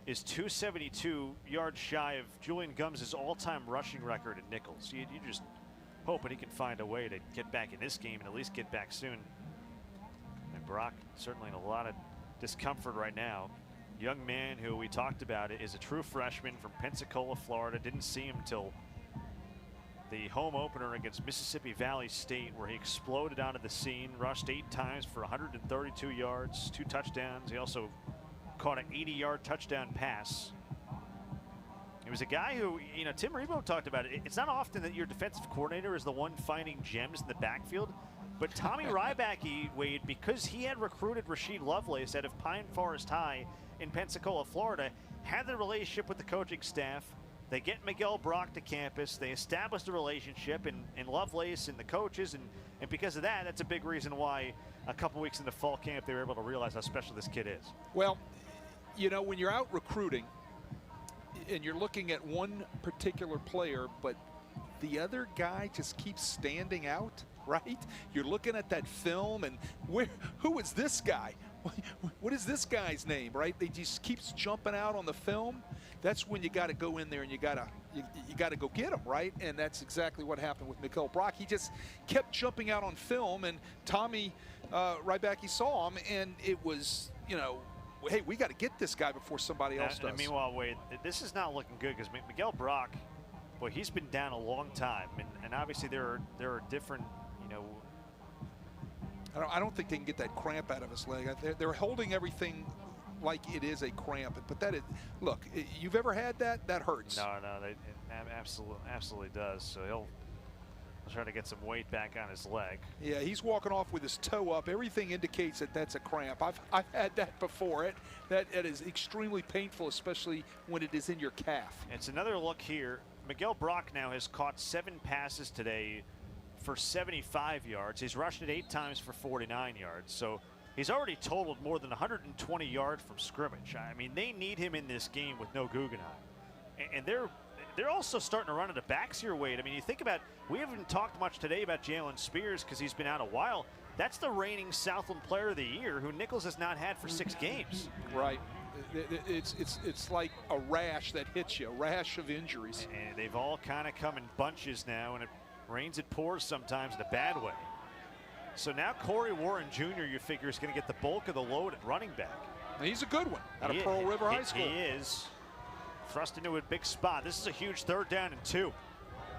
is 272 yards shy of Julian Gums' all-time rushing record at Nicholls. You just hoping he can find a way to get back in this game and at least get back soon. And Brock certainly in a lot of discomfort right now. Young man who we talked about is a true freshman from Pensacola, Florida. Didn't see him till the home opener against Mississippi Valley State, where he exploded onto the scene, rushed 8 times for 132 yards, 2 touchdowns. He also caught an 80-yard touchdown pass. He was a guy who, you know, Tim Rebowe talked about it. It's not often that your defensive coordinator is the one finding gems in the backfield, but Tommy Rybacke, Wade, because he had recruited Rasheed Lovelace out of Pine Forest High in Pensacola, Florida, had the relationship with the coaching staff. They get Miguel Brock to campus. They established a relationship, and Lovelace and the coaches, and because of that, that's a big reason why a couple weeks into fall camp they were able to realize how special this kid is. Well, you know, when you're out recruiting and you're looking at one particular player, but the other guy just keeps standing out, right? You're looking at that film, and who is this guy? What is this guy's name, right? They just keeps jumping out on the film. That's when you got to go in there and you got to go get him, right? And that's exactly what happened with Miguel Brock. He just kept jumping out on film, and Tommy Rybacke saw him, and it was, you know, hey, we got to get this guy before somebody else does. And meanwhile, Wade, this is not looking good because Miguel Brock, boy, he's been down a long time, and obviously there are different, you know. I don't think they can get that cramp out of his leg. They're holding everything like it is a cramp, but that is, look, you've ever had that? That hurts. No, it absolutely does. So he'll try to get some weight back on his leg. Yeah, he's walking off with his toe up. Everything indicates that that's a cramp. I've had that before. That is extremely painful, especially when it is in your calf. It's another look here. Miguel Brock now has caught 7 passes today for 75 yards. He's rushed it 8 times for 49 yards. So he's already totaled more than 120 yards from scrimmage. I mean, they need him in this game with no Guggenheim. And they're also starting to run into backs here, Wade. I mean, you think about, we haven't talked much today about Jalen Spears because he's been out a while. That's the reigning Southland Player of the Year, who Nicholls has not had for 6 games. Right. It's like a rash that hits you, a rash of injuries. And they've all kind of come in bunches now, and it rains, it pours sometimes in a bad way. So now Corey Warren Jr., you figure, is going to get the bulk of the load at running back. He's a good one out of Pearl River High School. He is. Thrust into a big spot. This is a huge 3rd down and 2.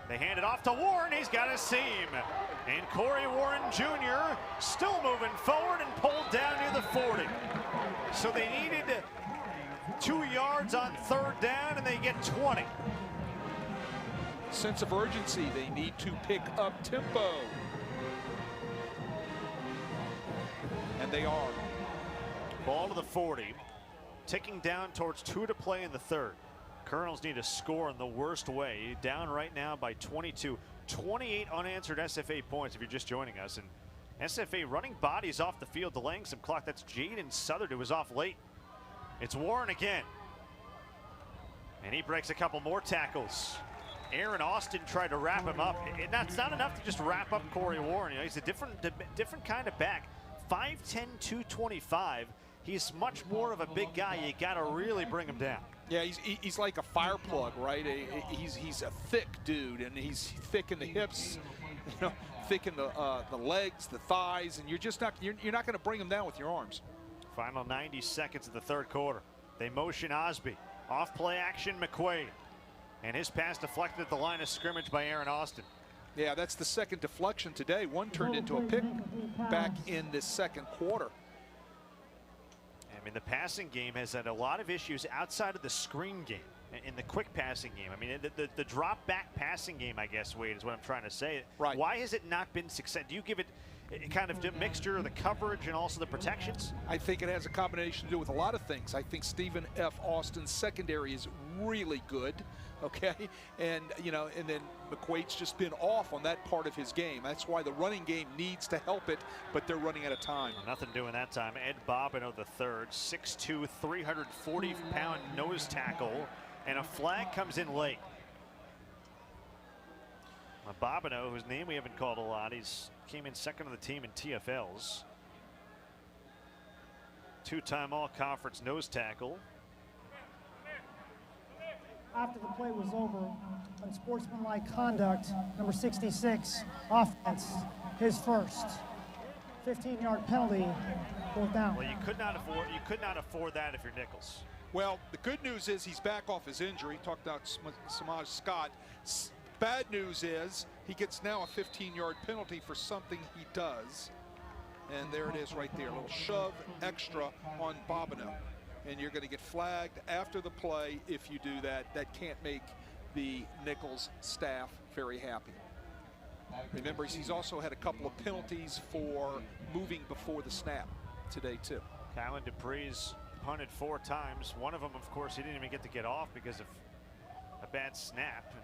They hand it off to Warren. He's got a seam. And Corey Warren Jr. still moving forward and pulled down near the 40. So they needed 2 yards on third down, and they get 20. Sense of urgency. They need to pick up tempo. And they are. Ball to the 40. Ticking down towards 2 to play in the third. Colonels need to score in the worst way. Down right now by 22. 28 unanswered SFA points if you're just joining us. And SFA running bodies off the field, delaying some clock. That's Jaden Southern, who was off late. It's Warren again. And he breaks a couple more tackles. Aaron Austin tried to wrap him up. It's not enough to just wrap up Corey Warren. You know, he's a different kind of back. 5'10", 225. He's much more of a big guy. You got to really bring him down. Yeah, he's like a fire plug, right? He's a thick dude, and he's thick in the hips, you know, thick in the legs, the thighs, and you're not going to bring him down with your arms. Final 90 seconds of the third quarter. They motion Osby. Off play action, McQuaid. And his pass deflected at the line of scrimmage by Aaron Austin. Yeah, that's the second deflection today. One turned into a pick back in the second quarter. I mean, the passing game has had a lot of issues outside of the screen game, in the quick passing game. I mean, the drop back passing game, I guess, Wade, is what I'm trying to say. Right. Why has it not been success? Do you give it kind of a mixture of the coverage and also the protections? I think it has a combination to do with a lot of things. I think Stephen F. Austin's secondary is really good, okay? And, you know, and then McQuaid's just been off on that part of his game. That's why the running game needs to help it, but they're running out of time. Nothing doing that time. Ed Bobineau the third, 6'2", 340-pound nose tackle, and a flag comes in late. Bobineau, whose name we haven't called a lot, he's came in second on the team in TFLs. Two-time all-conference nose tackle. After the play was over, unsportsmanlike conduct, number 66, offense, his first. 15-yard penalty, fourth down. Well, you could not afford that if you're Nicholls. Well, the good news is he's back off his injury. Talked about Samaj Scott. Bad news is he gets now a 15-yard penalty for something he does. And there it is right there, a little shove extra on Bobineau. And you're going to get flagged after the play if you do that. That can't make the Nicholls staff very happy. Remember, he's also had a couple of penalties for moving before the snap today, too. Kylan Dupree's punted 4 times. One of them, of course, he didn't even get off because of a bad snap and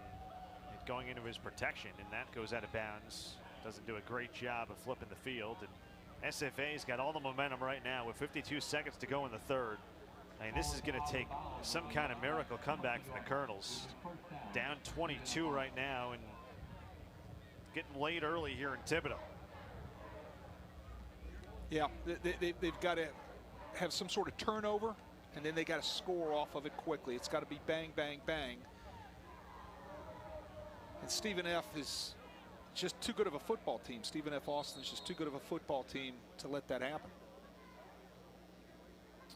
it going into his protection, and that goes out of bounds. Doesn't do a great job of flipping the field. And SFA's got all the momentum right now with 52 seconds to go in the third. I mean, this is going to take some kind of miracle comeback from the Colonels. Down 22 right now and getting late early here in Thibodaux. Yeah, they've got to have some sort of turnover, and then they got to score off of it quickly. It's got to be bang, bang, bang. And Stephen F. is just too good of a football team. Stephen F. Austin is just too good of a football team to let that happen.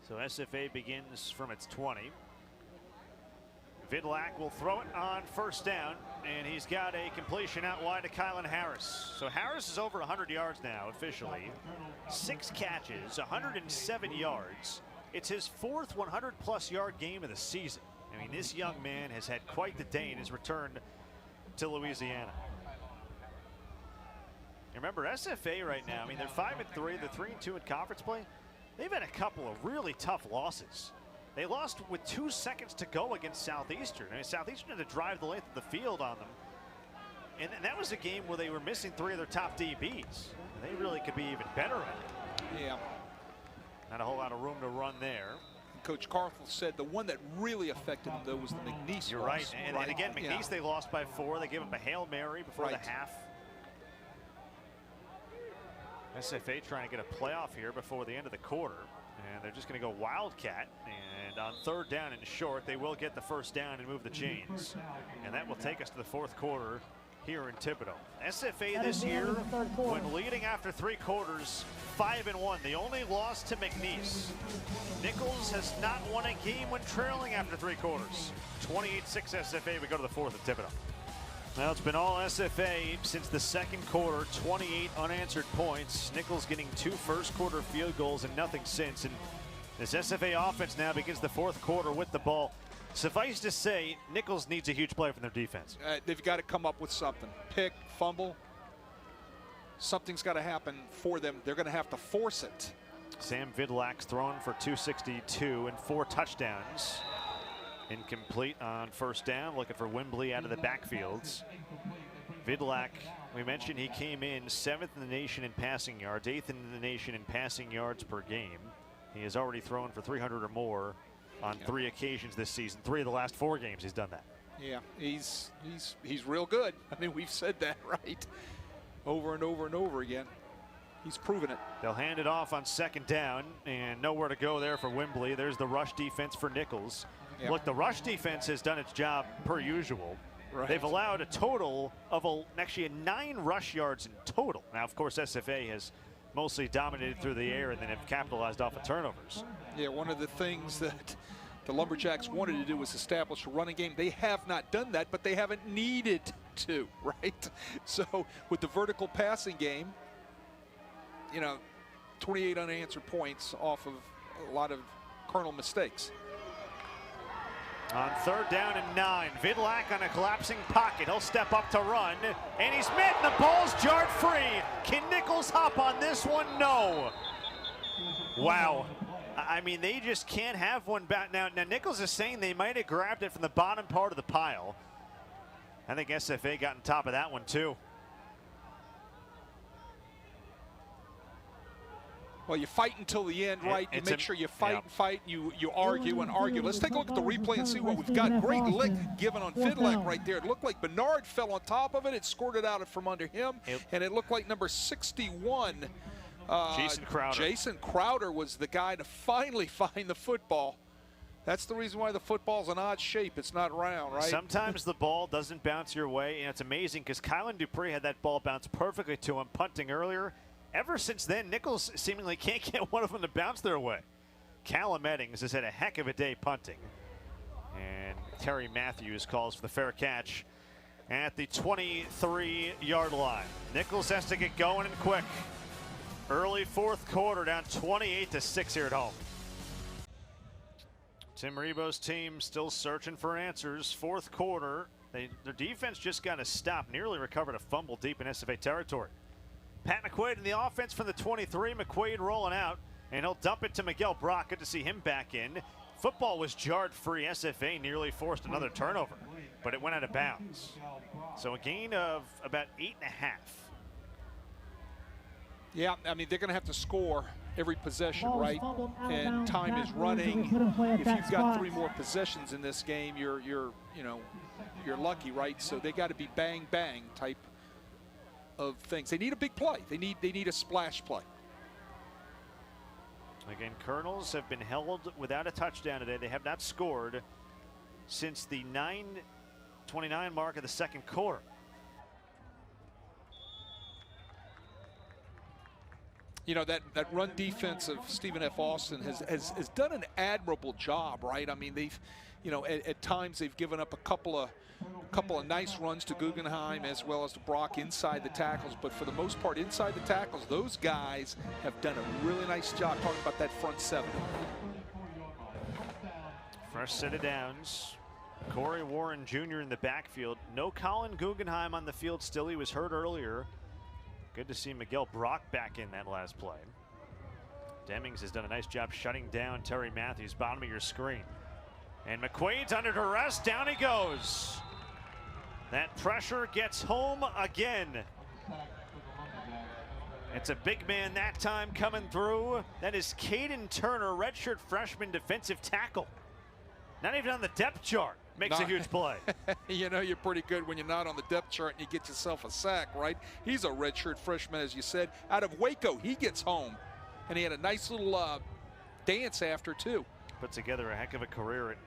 So SFA begins from its 20. Vidlak will throw it on first down, and he's got a completion out wide to Kylan Harris. So Harris is over 100 yards now officially. 6 catches, 107 yards. It's his 4th 100-plus yard game of the season. I mean, this young man has had quite the day in his return to Louisiana. Remember, SFA right now, I mean, they're 5-3, they're 3-2 in conference play. They've had a couple of really tough losses. They lost with 2 seconds to go against Southeastern. I mean, Southeastern had to drive the length of the field on them. And that was a game where they were missing 3 of their top DBs. They really could be even better at it. Yeah. Not a whole lot of room to run there. Coach Carthel said the one that really affected him, though, was the McNeese You're loss. right. And again, McNeese, they lost by 4. They gave him a Hail Mary before the half. SFA trying to get a playoff here before the end of the quarter. And they're just going to go Wildcat. And on third down and short, they will get the first down and move the chains. And that will take us to the 4th quarter here in Thibodaux. SFA this year, when leading after 3 quarters, 5-1. The only loss to McNeese. Nicholls has not won a game when trailing after 3 quarters. 28-6 SFA. We go to the 4th at Thibodaux. Now it's been all SFA since the second quarter. 28 unanswered points. Nicholls getting 2 first-quarter field goals and nothing since. And This SFA offense now begins the fourth quarter with the ball. Suffice to say, Nicholls needs a huge play from their defense. They've got to come up with something. Pick, fumble. Something's got to happen for them. They're going to have to force it. Sam Vidlak's thrown for 262 and 4 touchdowns. Incomplete on first down, looking for Wembley out of the backfields. Vidlak, we mentioned he came in 7th in the nation in passing yards, 8th in the nation in passing yards per game. He has already thrown for 300 or more on 3 occasions this season. 3 of the last 4 games he's done that. Yeah, he's real good. I mean, we've said that, right? Over and over and over again. He's proven it. They'll hand it off on 2nd down, and nowhere to go there for Wembley. There's the rush defense for Nicholls. Yep. Look, the rush defense has done its job per usual. Right. They've allowed a total of actually 9 rush yards in total. Now, of course, SFA has mostly dominated through the air and then have capitalized off of turnovers. Yeah, one of the things that the Lumberjacks wanted to do was establish a running game. They have not done that, but they haven't needed to, right? So with the vertical passing game, you know, 28 unanswered points off of a lot of Colonel mistakes. On 3rd down and 9, Vidlak on a collapsing pocket. He'll step up to run, and he's met, and the ball's jarred free. Can Nicholls hop on this one? No. Wow. I mean, they just can't have one back. Now Nicholls is saying they might have grabbed it from the bottom part of the pile. I think SFA got on top of that one, too. Well, you fight until the end, right? You make sure you fight and fight. You argue and argue. Let's take a look at the replay and see what we've got. Great lick given on Vidlak right there. It looked like Bernard fell on top of it. It squirted out from under him, and it looked like number 61, Jason Crowder was the guy to finally find the football. That's the reason why the football's an odd shape. It's not round, right? Sometimes the ball doesn't bounce your way, and it's amazing because Kylan Dupree had that ball bounce perfectly to him punting earlier. Ever since then, Nicholls seemingly can't get one of them to bounce their way. Callum Eddings has had a heck of a day punting. And Terry Matthews calls for the fair catch at the 23-yard line. Nicholls has to get going and quick. Early fourth quarter, down 28-6 here at home. Tim Rebo's team still searching for answers. Fourth quarter, their defense just got to stop. Nearly recovered a fumble deep in SFA territory. Pat McQuaid in the offense from the 23. McQuaid rolling out, and he'll dump it to Miguel Brock. Good to see him back in. Football was jarred free. SFA nearly forced another turnover, but it went out of bounds. So a gain of about 8.5. Yeah, I mean, they're going to have to score every possession, right? And time is running. If you've got 3 more possessions in this game, you're lucky, right? So they got to be bang bang type of things. They need a big play. They need a splash play. Again, Colonels have been held without a touchdown today. They have not scored since the 9:29 mark of the second quarter. You know, that run defense of Stephen F. Austin has done an admirable job, right? I mean, they've, you know, at times they've given up a couple of nice runs to Guggenheim as well as to Brock inside the tackles, but for the most part inside the tackles, those guys have done a really nice job talking about that front 7. First set of downs. Corey Warren Jr. in the backfield. No Colin Guggenheim on the field still. He was hurt earlier. Good to see Miguel Brock back in that last play. Demings has done a nice job shutting down Terry Matthews, bottom of your screen. And McQuaid's under duress, down he goes. That pressure gets home again. It's a big man that time coming through. That is Caden Turner, redshirt freshman defensive tackle. Not even on the depth chart. Makes a huge play. You know you're pretty good when you're not on the depth chart and you get yourself a sack, right? He's a redshirt freshman, as you said, out of Waco. He gets home, and he had a nice little dance after, too. Put together a heck of a career at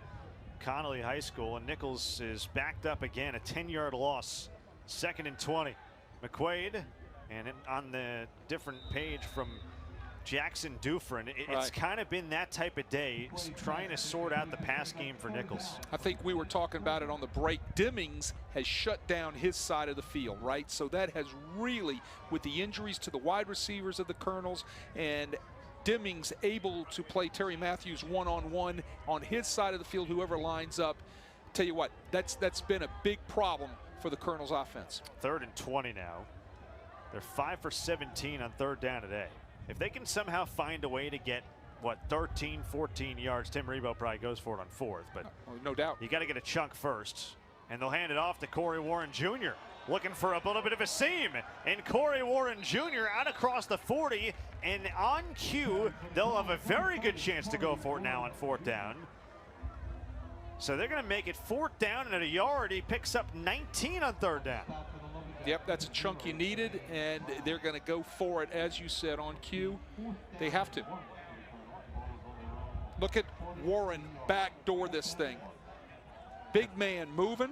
Connolly High School, and Nicholls is backed up again. A 10-yard loss, 2nd and 20. McQuaid, and on the different page from Jackson Dufresne, it's kind of been that type of day, trying to sort out the pass game for Nicholls. I think we were talking about it on the break. Demings has shut down his side of the field, right? So that has really, with the injuries to the wide receivers of the Colonels and Deming's able to play Terry Matthews one-on-one on his side of the field, whoever lines up. Tell you what, that's been a big problem for the Colonels offense. 3rd and 20 now. They're 5 for 17 on 3rd down today. If they can somehow find a way to get, what, 13, 14 yards, Tim Rebo probably goes for it on 4th, but no doubt. You got to get a chunk first. And they'll hand it off to Corey Warren Jr. looking for a little bit of a seam. And Corey Warren Jr. out across the 40. And on cue, they'll have a very good chance to go for it now on 4th down. So they're going to make it 4th down and at a yard. He picks up 19 on 3rd down. Yep, that's a chunk you needed, and they're going to go for it, as you said, on cue. They have to. Look at Warren backdoor this thing. Big man moving,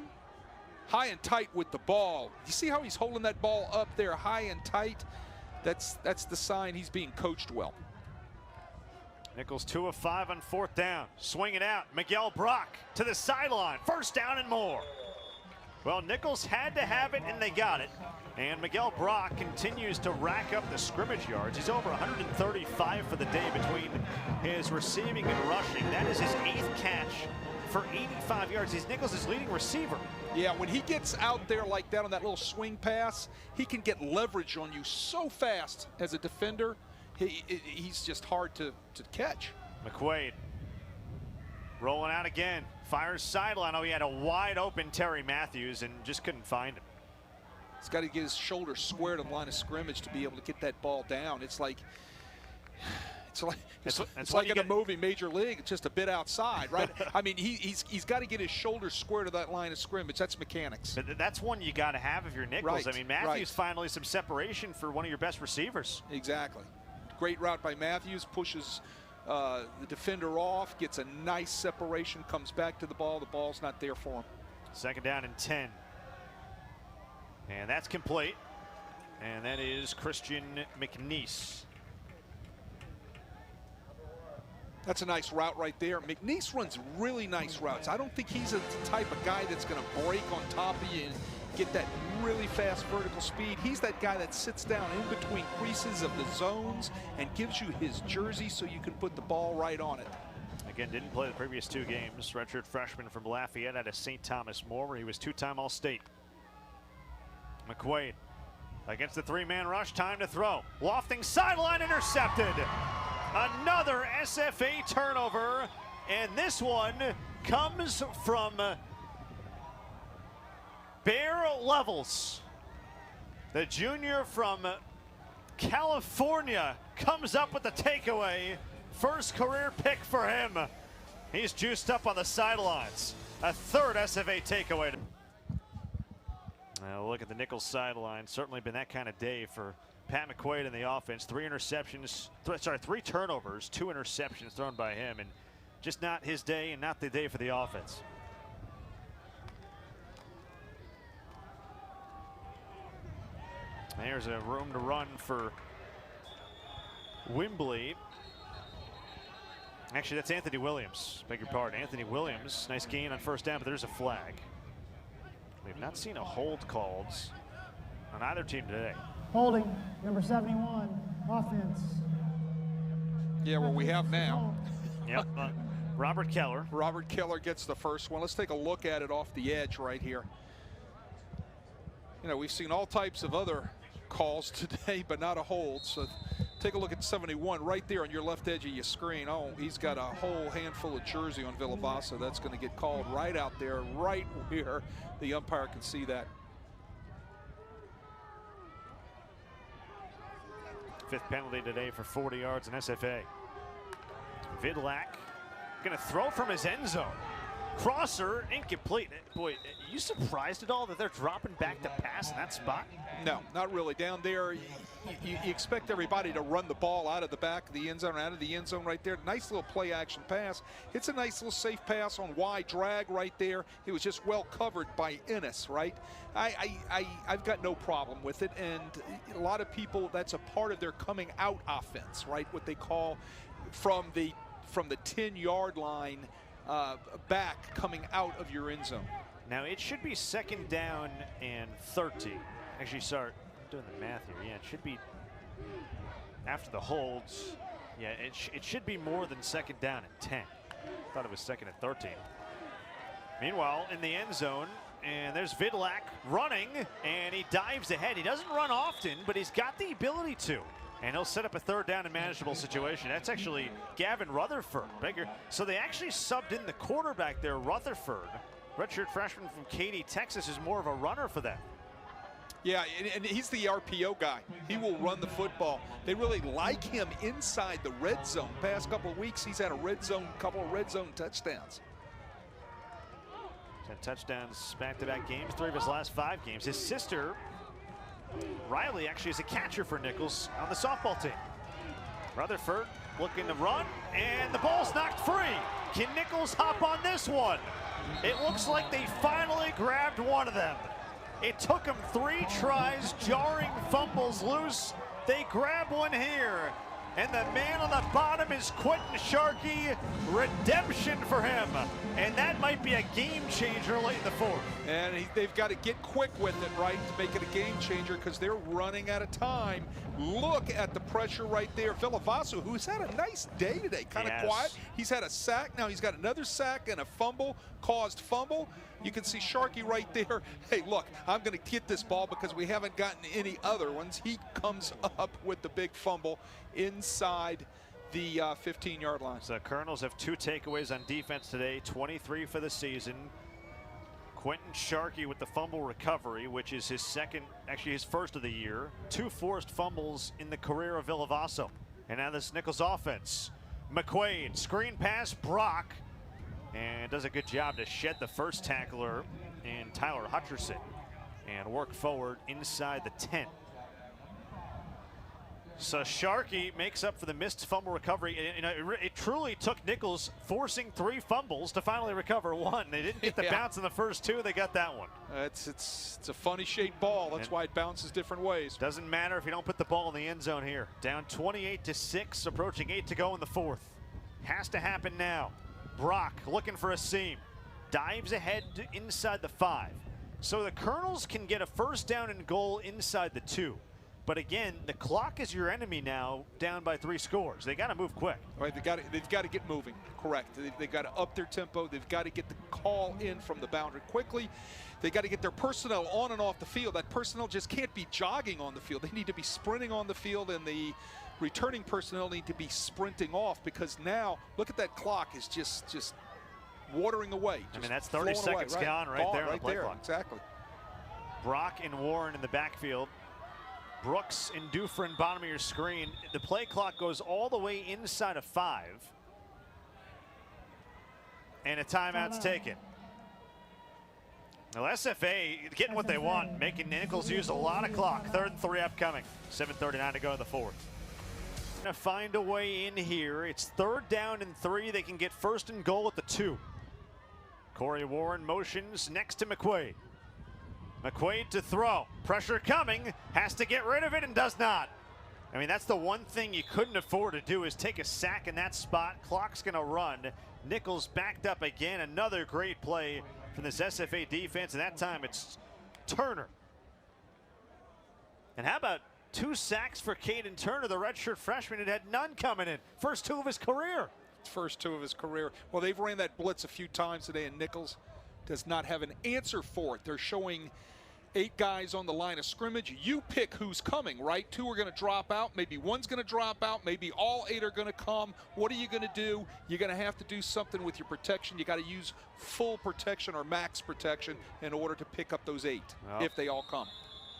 high and tight with the ball. You see how he's holding that ball up there high and tight? That's the sign he's being coached well. Nicholls 2 of 5 on 4th down. Swing it out. Miguel Brock to the sideline. 1st down and more. Well, Nicholls had to have it, and they got it. And Miguel Brock continues to rack up the scrimmage yards. He's over 135 for the day between his receiving and rushing. That is his 8th catch for 85 yards. He's Nicholls' leading receiver. Yeah, when he gets out there like that on that little swing pass, he can get leverage on you so fast as a defender. He's just hard to catch. McQuaid rolling out again. Fires sideline. Oh, he had a wide open Terry Matthews and just couldn't find him. He's got to get his shoulder squared on the line of scrimmage to be able to get that ball down. It's like in a movie, Major League. It's just a bit outside, right? I mean, he's got to get his shoulder square to that line of scrimmage. That's mechanics. But that's one you got to have if you're Nicholls. Right, I mean, Matthews finally some separation for one of your best receivers. Exactly. Great route by Matthews, pushes the defender off, gets a nice separation, comes back to the ball. The ball's not there for him. 2nd down and 10. And that's complete. And that is Christian McNeese. That's a nice route right there. McNeese runs really nice routes. I don't think he's the type of guy that's going to break on top of you and get that really fast vertical speed. He's that guy that sits down in between creases of the zones and gives you his jersey so you can put the ball right on it. Again, didn't play the previous 2 games. Redshirt freshman from Lafayette out of St. Thomas More, where he was 2-time All-State. McQuaid against the 3-man rush. Time to throw. Lofting sideline, intercepted. Another SFA turnover, and this one comes from Bear Levels. The junior from California comes up with the takeaway. First career pick for him. He's juiced up on the sidelines. A 3rd SFA takeaway. Now look at the Nicholls sideline. Certainly been that kind of day for Pat McQuaid in the offense. 3 turnovers, 2 interceptions thrown by him, and just not his day and not the day for the offense. There's a room to run for Wimbley. Actually, that's Anthony Williams. Beg your pardon. Anthony Williams. Nice gain on 1st down, but there's a flag. We've not seen a hold called on either team today. Holding, number 71, offense. Yeah, well, we have now. Yep. Robert Keller. Robert Keller gets the first one. Let's take a look at it off the edge right here. You know, we've seen all types of other calls today, but not a hold. So take a look at 71 right there on your left edge of your screen. Oh, he's got a whole handful of jersey on Villabasa. That's going to get called right out there, right where the umpire can see that. 5th penalty today for 40 yards in SFA. Vidlak going to throw from his end zone. Crosser, incomplete. Boy, are you surprised at all that they're dropping back to pass in that spot? No, not really. Down there, you expect everybody to run the ball out of the back of the end zone, out of the end zone right there. Nice little play action pass. It's a nice little safe pass on wide drag right there. It was just well covered by Ennis, right? I've got no problem with it, and a lot of people, that's a part of their coming out offense, right? What they call from the 10-yard line back coming out of your end zone. Now it should be 2nd down and 30. Actually, sorry, doing the math here. Yeah, it should be after the holds. Yeah, it should be more than 2nd down and 10. Thought it was 2nd and 13. Meanwhile, in the end zone, and there's Vidlak running, and he dives ahead. He doesn't run often, but he's got the ability to. And he'll set up a 3rd down and manageable situation. That's actually Gavin Rutherford. So they actually subbed in the quarterback there, Rutherford. Redshirt freshman from Katy, Texas, is more of a runner for them. Yeah, and he's the RPO guy. He will run the football. They really like him inside the red zone. Past couple of weeks, he's had couple of red zone touchdowns. He's had touchdowns back-to-back games, 3 of his last 5 games. His sister, Riley, actually is a catcher for Nicholls on the softball team. Rutherford looking to run, and the ball's knocked free. Can Nicholls hop on this one? It looks like they finally grabbed one of them. It took them 3 tries, jarring fumbles loose. They grab one here, and the man on the bottom is Quentin Sharkey. Redemption for him, and that might be a game changer late in the 4th. And they've got to get quick with it, right, to make it a game changer because they're running out of time. Look at the pressure right there. Villavasu, who's had a nice day today, kind of quiet. He's had a sack. Now he's got another sack and a caused fumble. You can see Sharkey right there. Hey, look, I'm going to get this ball because we haven't gotten any other ones. He comes up with the big fumble inside the 15-yard line. So Colonels have 2 takeaways on defense today, 23 for the season. Quentin Sharkey with the fumble recovery, which is his his first of the year. 2 forced fumbles in the career of Villavaso. And now this Nicholls offense. McQuaid, screen pass, Brock, and does a good job to shed the first tackler in Tyler Hutcherson and work forward inside the 10. So Sharkey makes up for the missed fumble recovery. It truly took Nicholls forcing 3 fumbles to finally recover 1. They didn't get the bounce in the first 2. They got that one. It's a funny shaped ball. That's why it bounces different ways. Doesn't matter if you don't put the ball in the end zone here. Down 28-6, approaching 8 to go in the 4th. Has to happen now. Brock looking for a seam. Dives ahead inside the 5. So the Colonels can get a 1st down and goal inside the 2. But again, the clock is your enemy now, down by 3 scores. They got to move quick. Right, they've got to get moving. Correct. They've got to up their tempo. They've got to get the call in from the boundary quickly. They got to get their personnel on and off the field. That personnel just can't be jogging on the field. They need to be sprinting on the field, and the returning personnel need to be sprinting off, because now look at that clock is just watering away. I mean, that's 30 seconds gone right there on the play clock. Exactly. Brock and Warren in the backfield. Brooks and Dufresne bottom of your screen. The play clock goes all the way inside of 5. And a timeout's taken. Now SFA getting what they want, making Nicholls use a lot of clock. 3rd and 3 upcoming. 7:39 to go in the 4th. Gonna find a way in here. It's 3rd down and 3. They can get 1st and goal at the 2. Corey Warren motions next to McQuaid. McQuaid to throw. Pressure coming. Has to get rid of it and does not. I mean, that's the one thing you couldn't afford to do, is take a sack in that spot. Clock's going to run. Nicholls backed up again. Another great play from this SFA defense, and that time it's Turner. And how about 2 sacks for Caden Turner, the redshirt freshman, and had none coming in. First 2 of his career. First 2 of his career. Well, they've ran that blitz a few times today, and Nicholls does not have an answer for it. They're showing 8 guys on the line of scrimmage. You pick who's coming, right? 2 are going to drop out. Maybe 1's going to drop out. Maybe all 8 are going to come. What are you going to do? You're going to have to do something with your protection. You got to use full protection or max protection in order to pick up those 8 if they all come.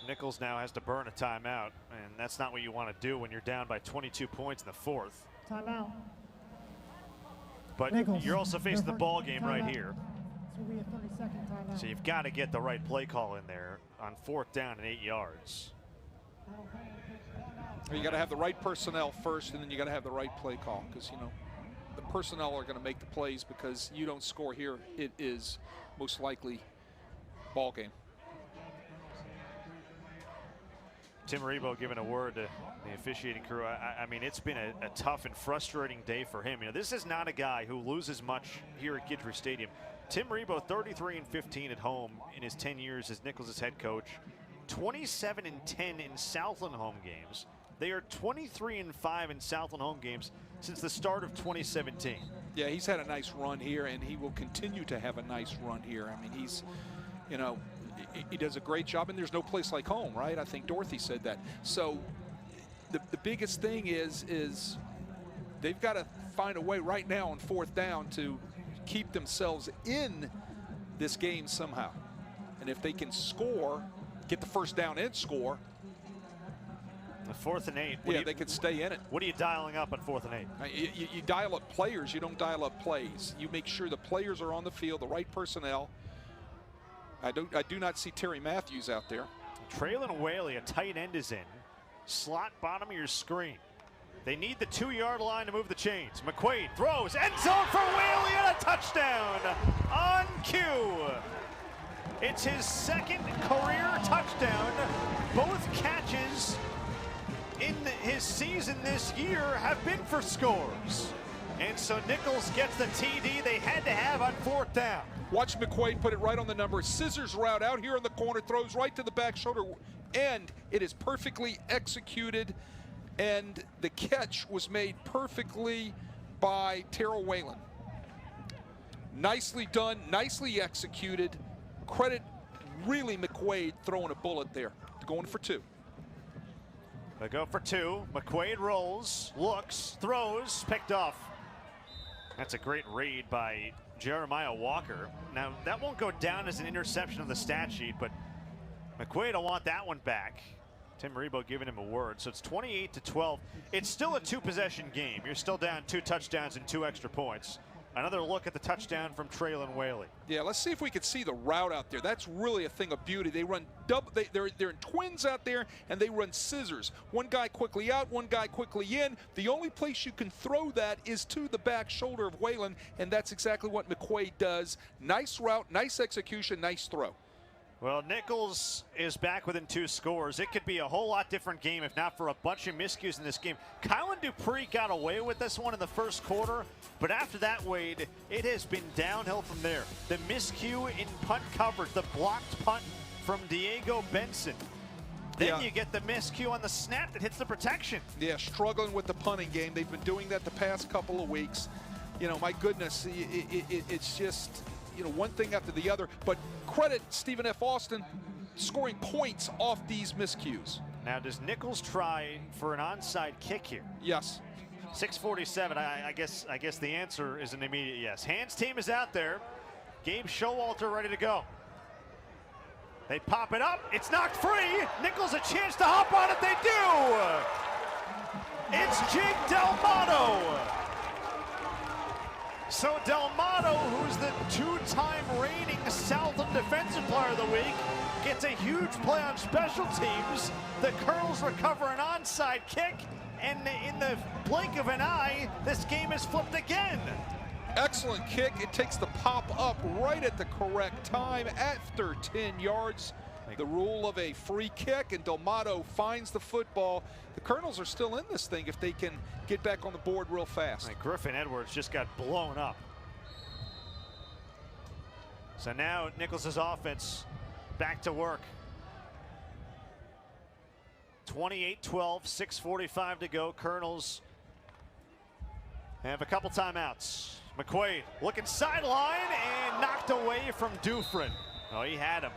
Nicholls now has to burn a timeout, and that's not what you want to do when you're down by 22 points in the 4th. Timeout. But Nicholls, you're also facing the ball game right here. This will be a 30-second timeout. So you've got to get the right play call in there on 4th down and 8 yards. You got to have the right personnel first, and then you got to have the right play call, because, you know, the personnel are going to make the plays. Because you don't score here, it is most likely ball game. Tim Rebo giving a word to the officiating crew. I mean, it's been a tough and frustrating day for him. You know, this is not a guy who loses much here at Guidry Stadium. Tim Rebo, 33-15 at home in his 10 years as Nicholls' head coach. 27-10 in Southland home games. They are 23-5 in Southland home games since the start of 2017. Yeah, he's had a nice run here, and he will continue to have a nice run here. I mean, he's, you know, he does a great job, and there's no place like home, right? I think Dorothy said that. So the biggest thing is they've got to find a way right now on 4th down to keep themselves in this game somehow. And if they can score, get the first down and score. The 4th and 8. Yeah, they could stay in it. What are you dialing up on 4th and 8? You dial up players, you don't dial up plays. You make sure the players are on the field, the right personnel. I do not see Terry Matthews out there. Traylon Whaley, a tight end, is in. Slot bottom of your screen. They need the 2-yard line to move the chains. McQuaid throws, end zone for Whaley, and a touchdown on cue. It's his 2nd career touchdown. Both catches in his season this year have been for scores. And so Nicholls gets the TD they had to have on 4th down. Watch McQuaid put it right on the number. Scissors route out here in the corner, throws right to the back shoulder, and it is perfectly executed. And the catch was made perfectly by Terrell Whalen. Nicely done, nicely executed. Credit really McQuaid throwing a bullet there. Going for 2. They go for 2. McQuaid rolls, looks, throws, picked off. That's a great read by Jeremiah Walker. Now, that won't go down as an interception on the stat sheet, but McQuaid will want that one back. Tim Rebo giving him a word. So it's 28-12. It's still a 2-possession game. You're still down 2 touchdowns and 2 extra points. Another look at the touchdown from Traylon Whaley. Yeah, let's see if we can see the route out there. That's really a thing of beauty. They run double. They're in twins out there, and they run scissors. One guy quickly out, one guy quickly in. The only place you can throw that is to the back shoulder of Whalen, and that's exactly what McQuaid does. Nice route, nice execution, nice throw. Well, Nicholls is back within 2 scores. It could be a whole lot different game if not for a bunch of miscues in this game. Kylan Dupree got away with this one in the first quarter, but after that, Wade, it has been downhill from there. The miscue in punt coverage, the blocked punt from Diego Benson. Then you get the miscue on the snap that hits the protection. Yeah, struggling with the punting game. They've been doing that the past couple of weeks. You know, my goodness, it's just, you know, one thing after the other. But credit Stephen F. Austin scoring points off these miscues. Now, does Nicholls try for an onside kick here? Yes. 6:47. I guess the answer is an immediate yes. Hans team is out there. Gabe Showalter ready to go. They pop it up. It's knocked free. Nicholls a chance to hop on it. They do. It's Jake Delmato. So Delmato, who's the 2-time reigning Southland Defensive Player of the Week, gets a huge play on special teams. The Colonels recover an onside kick, and in the blink of an eye, this game is flipped again. Excellent kick. It takes the pop up right at the correct time after 10 yards. The rule of a free kick, and Delmato finds the football. The Colonels are still in this thing if they can get back on the board real fast. And Griffin Edwards just got blown up. So now Nicholls' offense back to work. 28-12, 6:45 to go. Colonels have a couple timeouts. McQuaid looking sideline and knocked away from Dufresne. Oh, he had him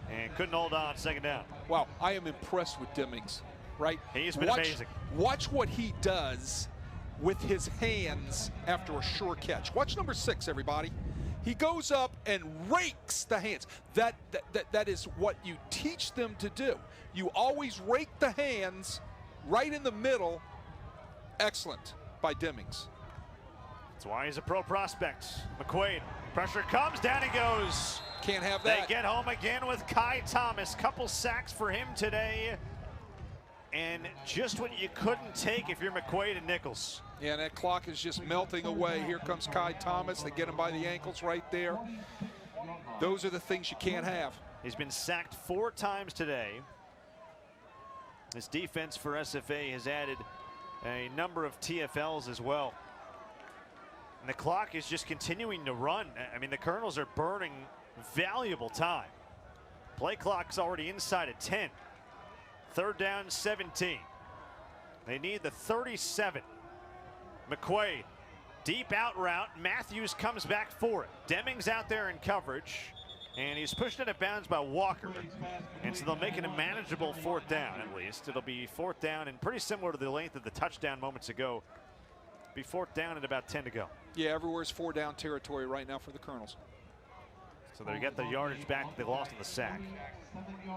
and couldn't hold on. 2nd down. Wow, I am impressed with Demings, right? He's been amazing. Watch what he does with his hands after a sure catch. Watch number 6, everybody. He goes up and rakes the hands. That is what you teach them to do. You always rake the hands right in the middle. Excellent by Demings. That's why he's a pro prospect. McQuaid, pressure comes, down he goes. Can't have that. They get home again with Kai Thomas. Couple sacks for him today. And just what you couldn't take if you're McQuaid and Nicholls. Yeah, and that clock is just melting away. Here comes Kai Thomas. They get him by the ankles right there. Those are the things you can't have. He's been sacked 4 times today. This defense for SFA has added a number of TFLs as well. And the clock is just continuing to run. I mean, the Colonels are burning valuable time. Play clock's already inside at 10. 3rd down, 17. They need the 37. McQuaid, deep out route. Matthews comes back for it. Deming's out there in coverage, and he's pushed out of bounds by Walker. And so they'll make it a manageable 4th down, at least. It'll be 4th down, and pretty similar to the length of the touchdown moments ago. Be 4th down and about 10 to go. Yeah, everywhere's 4-down territory right now for the Colonels. So they get the yardage back that they lost in the sack.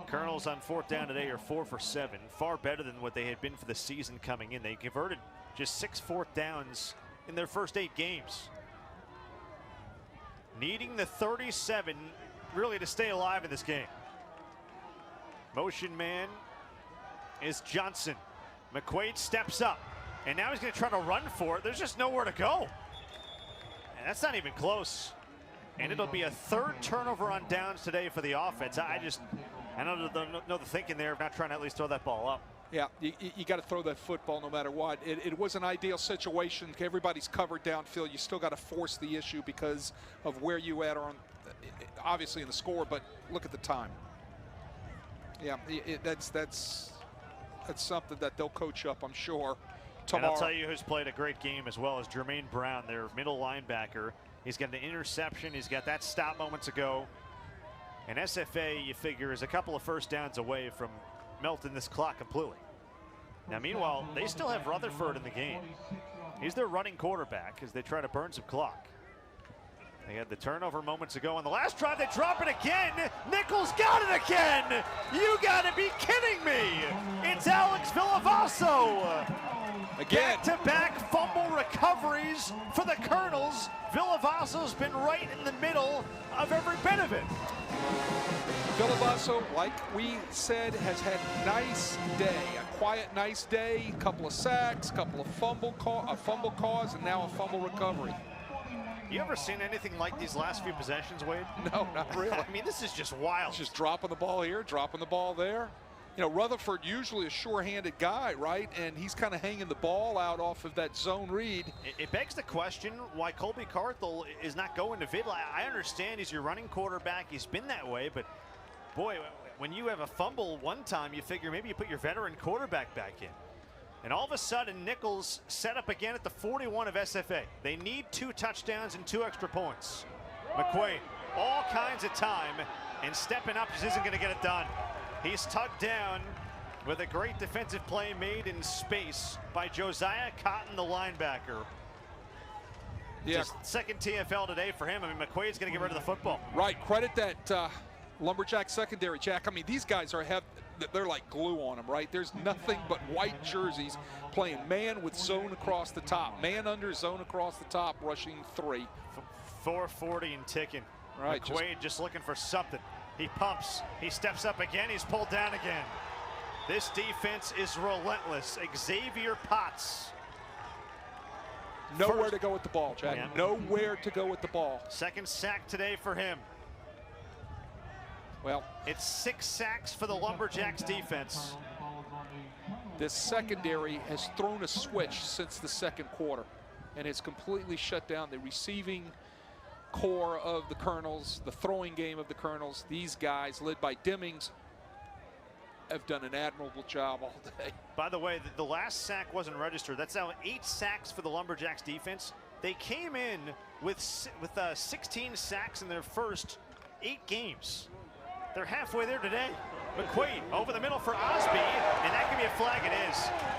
Colonels on 4th down today are 4 for 7. Far better than what they had been for the season coming in. They converted just 6 4th downs in their first 8 games. Needing the 37 really to stay alive in this game. Motion man is Johnson. McQuaid steps up, and now he's going to try to run for it. There's just nowhere to go. And that's not even close. And it'll be a 3rd turnover on downs today for the offense. I don't know the thinking there of not trying to at least throw that ball up. Yeah, you got to throw that football no matter what. It was an ideal situation. Everybody's covered downfield. You still got to force the issue because of where you at on, obviously in the score, but look at the time. Yeah, that's something that they'll coach up, I'm sure, tomorrow. And I'll tell you who's played a great game as well as Jermaine Brown, their middle linebacker. He's got an interception. He's got that stop moments ago. And SFA, you figure, is a couple of 1st downs away from melting this clock completely. Now, meanwhile, they still have Rutherford in the game. He's their running quarterback as they try to burn some clock. They had the turnover moments ago. On the last drive, they drop it again. Nicholls got it again. You got to be kidding me. It's Alex Villavaso. Again. Back-to-back fumble recoveries for the Colonels. Villavaso's been right in the middle of every bit of it. Villavaso, like we said, has had a nice day, a quiet, nice day. Couple of sacks, couple of fumble calls, and now a fumble recovery. You ever seen anything like these last few possessions, Wade? No, not really. I mean, this is just wild. It's just dropping the ball here, dropping the ball there. You know, Rutherford usually a sure-handed guy, right? And he's kind of hanging the ball out off of that zone read. It begs the question why Colby Carthel is not going to Vidal. I understand he's your running quarterback. He's been that way, but boy, when you have a fumble one time, you figure maybe you put your veteran quarterback back in. And all of a sudden, Nicholls set up again at the 41 of SFA. They need 2 touchdowns and 2 extra points. McQuaid, all kinds of time, and stepping up just isn't going to get it done. He's tugged down with a great defensive play made in space by Josiah Cotton, the linebacker. Yeah. Just 2nd TFL today for him. I mean, McQuaid's going to get rid of the football. Right, credit that Lumberjack secondary, Jack. I mean, these guys they're like glue on them, right? There's nothing but white jerseys playing man with zone across the top, man under zone across the top, rushing 3. 440 and ticking. Right, McQuaid just looking for something. He pumps, he steps up again, he's pulled down again. This defense is relentless. Xavier Potts. Nowhere to go with the ball, Jack. Yeah. Nowhere to go with the ball. 2nd sack today for him. Well, it's 6 sacks for the Lumberjacks defense. This secondary has thrown a switch since the 2nd quarter, and it's completely shut down the receiving core of the Colonels, the throwing game of the Colonels. These guys, led by Demings, have done an admirable job all day. By the way, the last sack wasn't registered. That's now 8 sacks for the Lumberjacks defense. They came in with 16 sacks in their first 8 games. They're halfway there today. McQuaid over the middle for Osby, and that could be a flag. It is.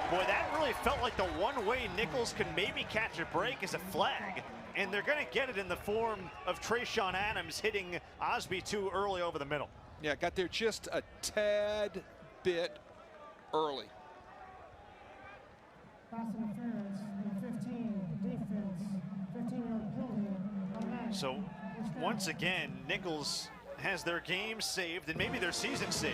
Boy, that really felt like the one way Nicholls could maybe catch a break is a flag, and they're going to get it in the form of Trayshawn Adams hitting Osby too early over the middle. Yeah, got there just a tad bit early. Pass interference, 15, defense, 15-yard penalty. So once again, Nicholls has their game saved and maybe their season saved.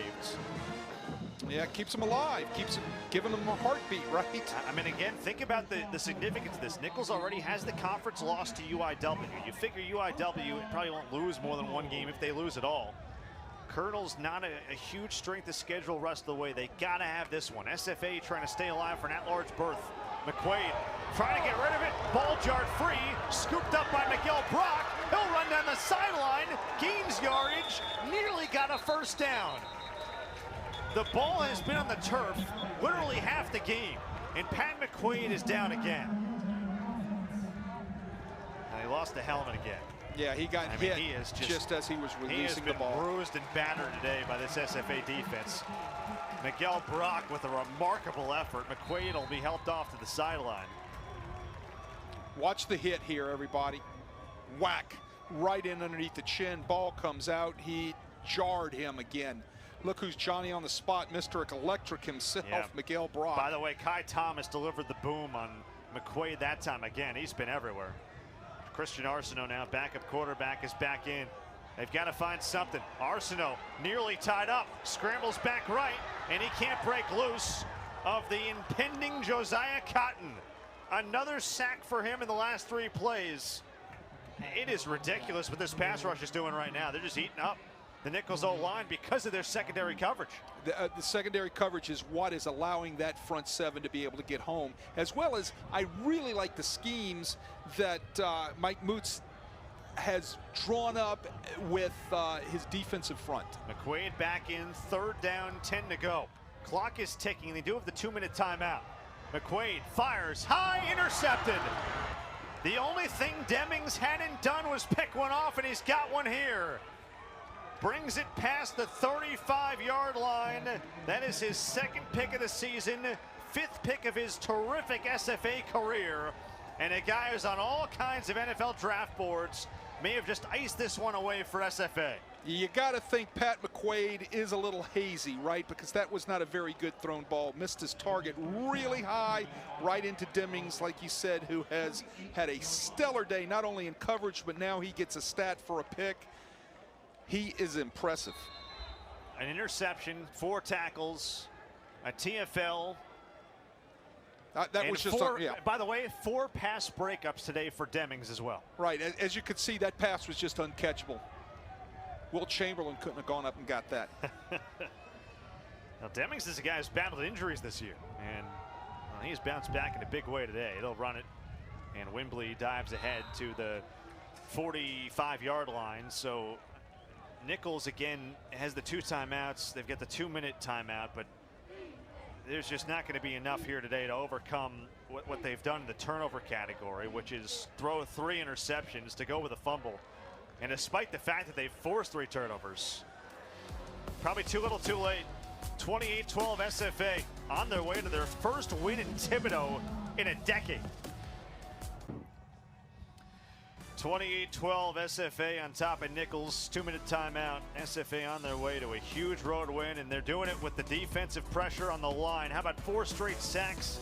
Yeah, keeps them alive, keeps giving them a heartbeat, right? I mean, again, think about the significance of this. Nicholls already has the conference loss to UIW. You figure UIW probably won't lose more than 1 game if they lose at all. Colonel's not a huge strength of schedule rest of the way. They got to have this one. SFA trying to stay alive for an at-large berth. McQuaid trying to get rid of it. Ball jarred free. Scooped up by Miguel Brock. He'll run down the sideline. Gains yardage. Nearly got a 1st down. The ball has been on the turf literally half the game. And Pat McQuaid is down again. And he lost the helmet again. Yeah, he got hit he is just as he was releasing the ball. He has been bruised and battered today by this SFA defense. Miguel Brock with a remarkable effort. McQuaid will be helped off to the sideline. Watch the hit here, everybody. Whack, right in underneath the chin. Ball comes out. He jarred him again. Look who's Johnny on the spot, Mr. Electric himself, Miguel Brock. By the way, Kai Thomas delivered the boom on McQuaid that time again. He's been everywhere. Christian Arsenault now, backup quarterback, is back in. They've got to find something. Arsenault nearly tied up, scrambles back right, and he can't break loose of the impending Josiah Cotton. Another sack for him in the last 3 plays. It is ridiculous what this pass rush is doing right now. They're just eating up the Nicholls O-line because of their secondary coverage. The secondary coverage is what is allowing that front 7 to be able to get home, as well as I really like the schemes that Mike Moots has drawn up with his defensive front. McQuaid back in, 3rd down, 10 to go. Clock is ticking. They do have the 2-minute timeout. McQuaid fires high, intercepted. The only thing Demings hadn't done was pick one off, and he's got one here. Brings it past the 35-yard line. That is his 2nd pick of the season, 5th pick of his terrific SFA career. And a guy who's on all kinds of NFL draft boards may have just iced this one away for SFA. You got to think Pat McQuaid is a little hazy, right? Because that was not a very good thrown ball. Missed his target really high, right into Demings, like you said, who has had a stellar day, not only in coverage, but now he gets a stat for a pick. He is impressive. An interception, 4 tackles, a TFL. That was just, by the way, 4 pass breakups today for Demings as well. Right, as you could see, that pass was just uncatchable. Will Chamberlain couldn't have gone up and got that. Now, Demings is a guy who's battled injuries this year, and he's bounced back in a big way today. They'll run it, and Wembley dives ahead to the 45-yard line. So Nicholls, again, has the 2 timeouts. They've got the 2-minute timeout, but there's just not going to be enough here today to overcome what they've done in the turnover category, which is throw 3 interceptions to go with a fumble. And despite the fact that they've forced 3 turnovers, probably too little too late. 28-12 SFA on their way to their first win in Thibodaux in a decade. 28-12 SFA on top of Nicholls. 2-minute timeout. SFA on their way to a huge road win, and they're doing it with the defensive pressure on the line. How about 4 straight sacks?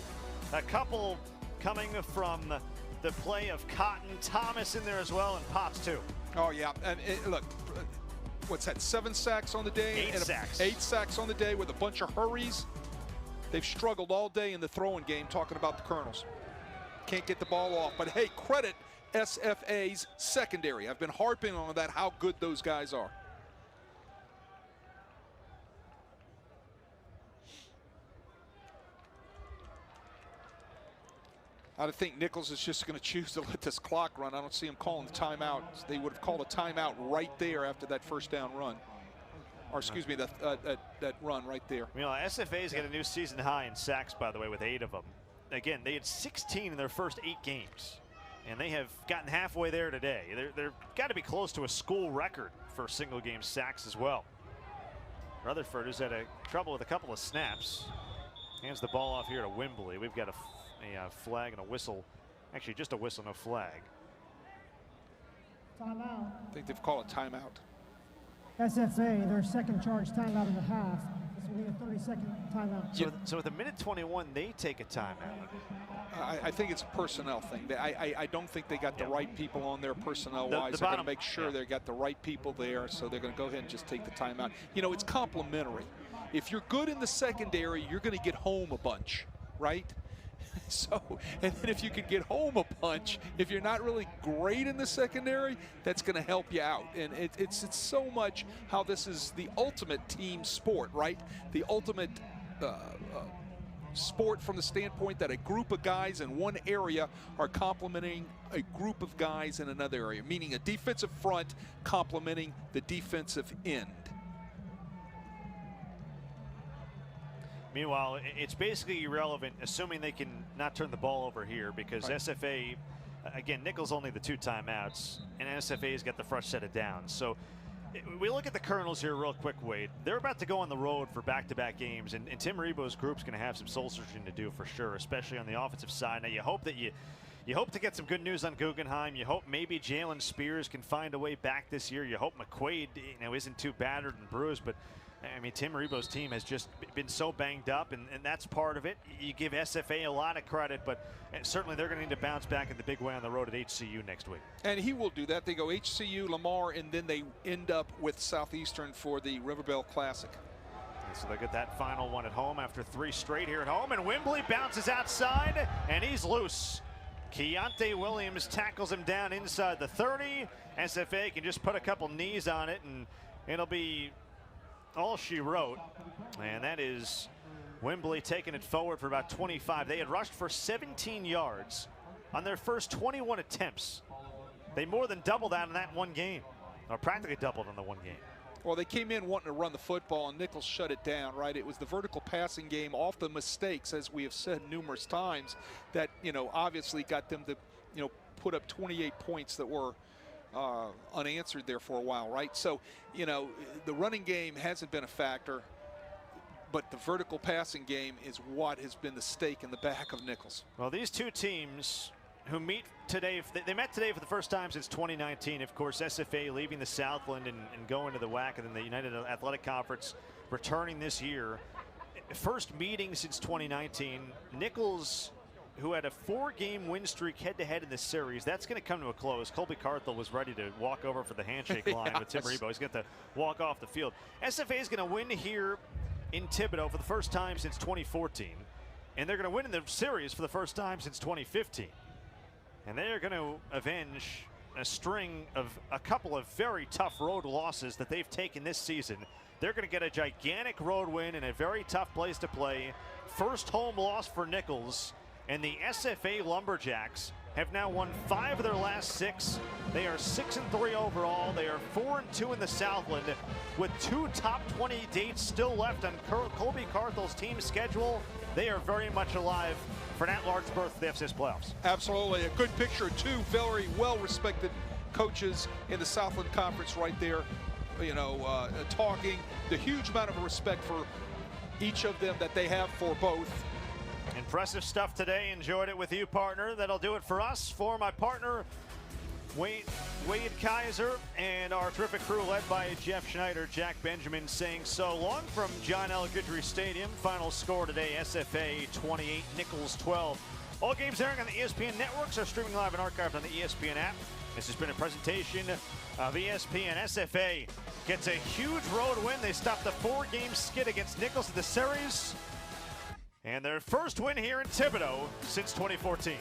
A couple coming from the play of Cotton. Thomas in there as well, and Pops too. Oh, yeah. And look, what's that, 7 sacks on the day? 8 sacks. 8 sacks on the day with a bunch of hurries. They've struggled all day in the throwing game, talking about the Colonels. Can't get the ball off. But, hey, credit SFA's secondary. I've been harping on that, how good those guys are. I think Nicholls is just going to choose to let this clock run. I don't see him calling the timeout. They would have called a timeout right there after that 1st down run. Or excuse me, that run right there. You know, SFA's got a new season high in sacks, by the way, with 8 of them. Again, they had 16 in their first 8 games. And they have gotten halfway there today. They're got to be close to a school record for single game sacks as well. Rutherford has had trouble with a couple of snaps. Hands the ball off here to Wembley. We've got a flag and a whistle. Actually, just a whistle, no flag. Timeout. I think they've called a timeout. SFA, their 2nd charge timeout of the half. This will be a 30-second timeout. So with a minute 21, they take a timeout. I think it's a personnel thing. I don't think they got the right people on there personnel-wise. They're going to make sure they got the right people there, so they're going to go ahead and just take the timeout. You know, it's complementary. If you're good in the secondary, you're going to get home a bunch, right? So, and then if you can get home a bunch, if you're not really great in the secondary, that's going to help you out. And it's so much how this is the ultimate team sport, right? The ultimate sport from the standpoint that a group of guys in one area are complementing a group of guys in another area, meaning a defensive front complementing the defensive end. Meanwhile, it's basically irrelevant, assuming they can not turn the ball over here, because right. SFA, again, Nicholls only the 2 timeouts, and SFA's got the fresh set of downs. So we look at the Colonels here real quick, Wade. They're about to go on the road for back-to-back games, and Tim Rebo's group's going to have some soul-searching to do for sure, especially on the offensive side. Now, you hope that you hope to get some good news on Guggenheim. You hope maybe Jalen Spears can find a way back this year. You hope McQuaid, isn't too battered and bruised, but I mean, Tim Rebo's team has just been so banged up, and that's part of it. You give SFA a lot of credit, but certainly they're going to need to bounce back in the big way on the road at HCU next week. And he will do that. They go HCU, Lamar, and then they end up with Southeastern for the Riverbell Classic. And so they get that final one at home after 3 straight here at home, and Wembley bounces outside, and he's loose. Keontae Williams tackles him down inside the 30. SFA can just put a couple knees on it, and it'll be all she wrote. And that is Wembley taking it forward for about 25. They had rushed for 17 yards on their first 21 attempts. They more than doubled that in that one game, or practically doubled in the one game. Well, they came in wanting to run the football, and Nicholls shut it down, right? It was the vertical passing game off the mistakes, as we have said numerous times, that, obviously got them to, put up 28 points that were unanswered there for a while, right? So, the running game hasn't been a factor, but the vertical passing game is what has been the stake in the back of Nicholls. Well, these two teams who meet today, they met today for the first time since 2019. Of course, SFA leaving the Southland and going to the WAC, and then the United Athletic Conference returning this year. First meeting since 2019. Nicholls, who had a 4-game win streak head-to-head in this series, that's going to come to a close. Colby Carthel was ready to walk over for the handshake line with Tim Rebo. He's got to walk off the field. SFA is going to win here in Thibodaux for the first time since 2014, and they're going to win in the series for the first time since 2015. And they are going to avenge a string of a couple of very tough road losses that they've taken this season. They're going to get a gigantic road win in a very tough place to play. First home loss for Nicholls. And the SFA Lumberjacks have now won 5 of their last 6. They are 6-3 overall. They are 4-2 in the Southland, with 2 top 20 dates still left on Colby Carthel's team schedule. They are very much alive for an at-large berth for the FCS playoffs. Absolutely. A good picture of 2 very well-respected coaches in the Southland Conference right there, talking the huge amount of respect for each of them that they have for both. Impressive stuff today. Enjoyed it with you, partner. That'll do it for us. For my partner, Wade Kaiser, and our terrific crew led by Jeff Schneider, Jack Benjamin saying so long from John L. Goodrich Stadium. Final score today, SFA 28, Nicholls 12. All games airing on the ESPN networks are streaming live and archived on the ESPN app. This has been a presentation of ESPN. SFA gets a huge road win. They stopped the 4-game skid against Nicholls in the series, and their first win here in Thibodaux since 2014.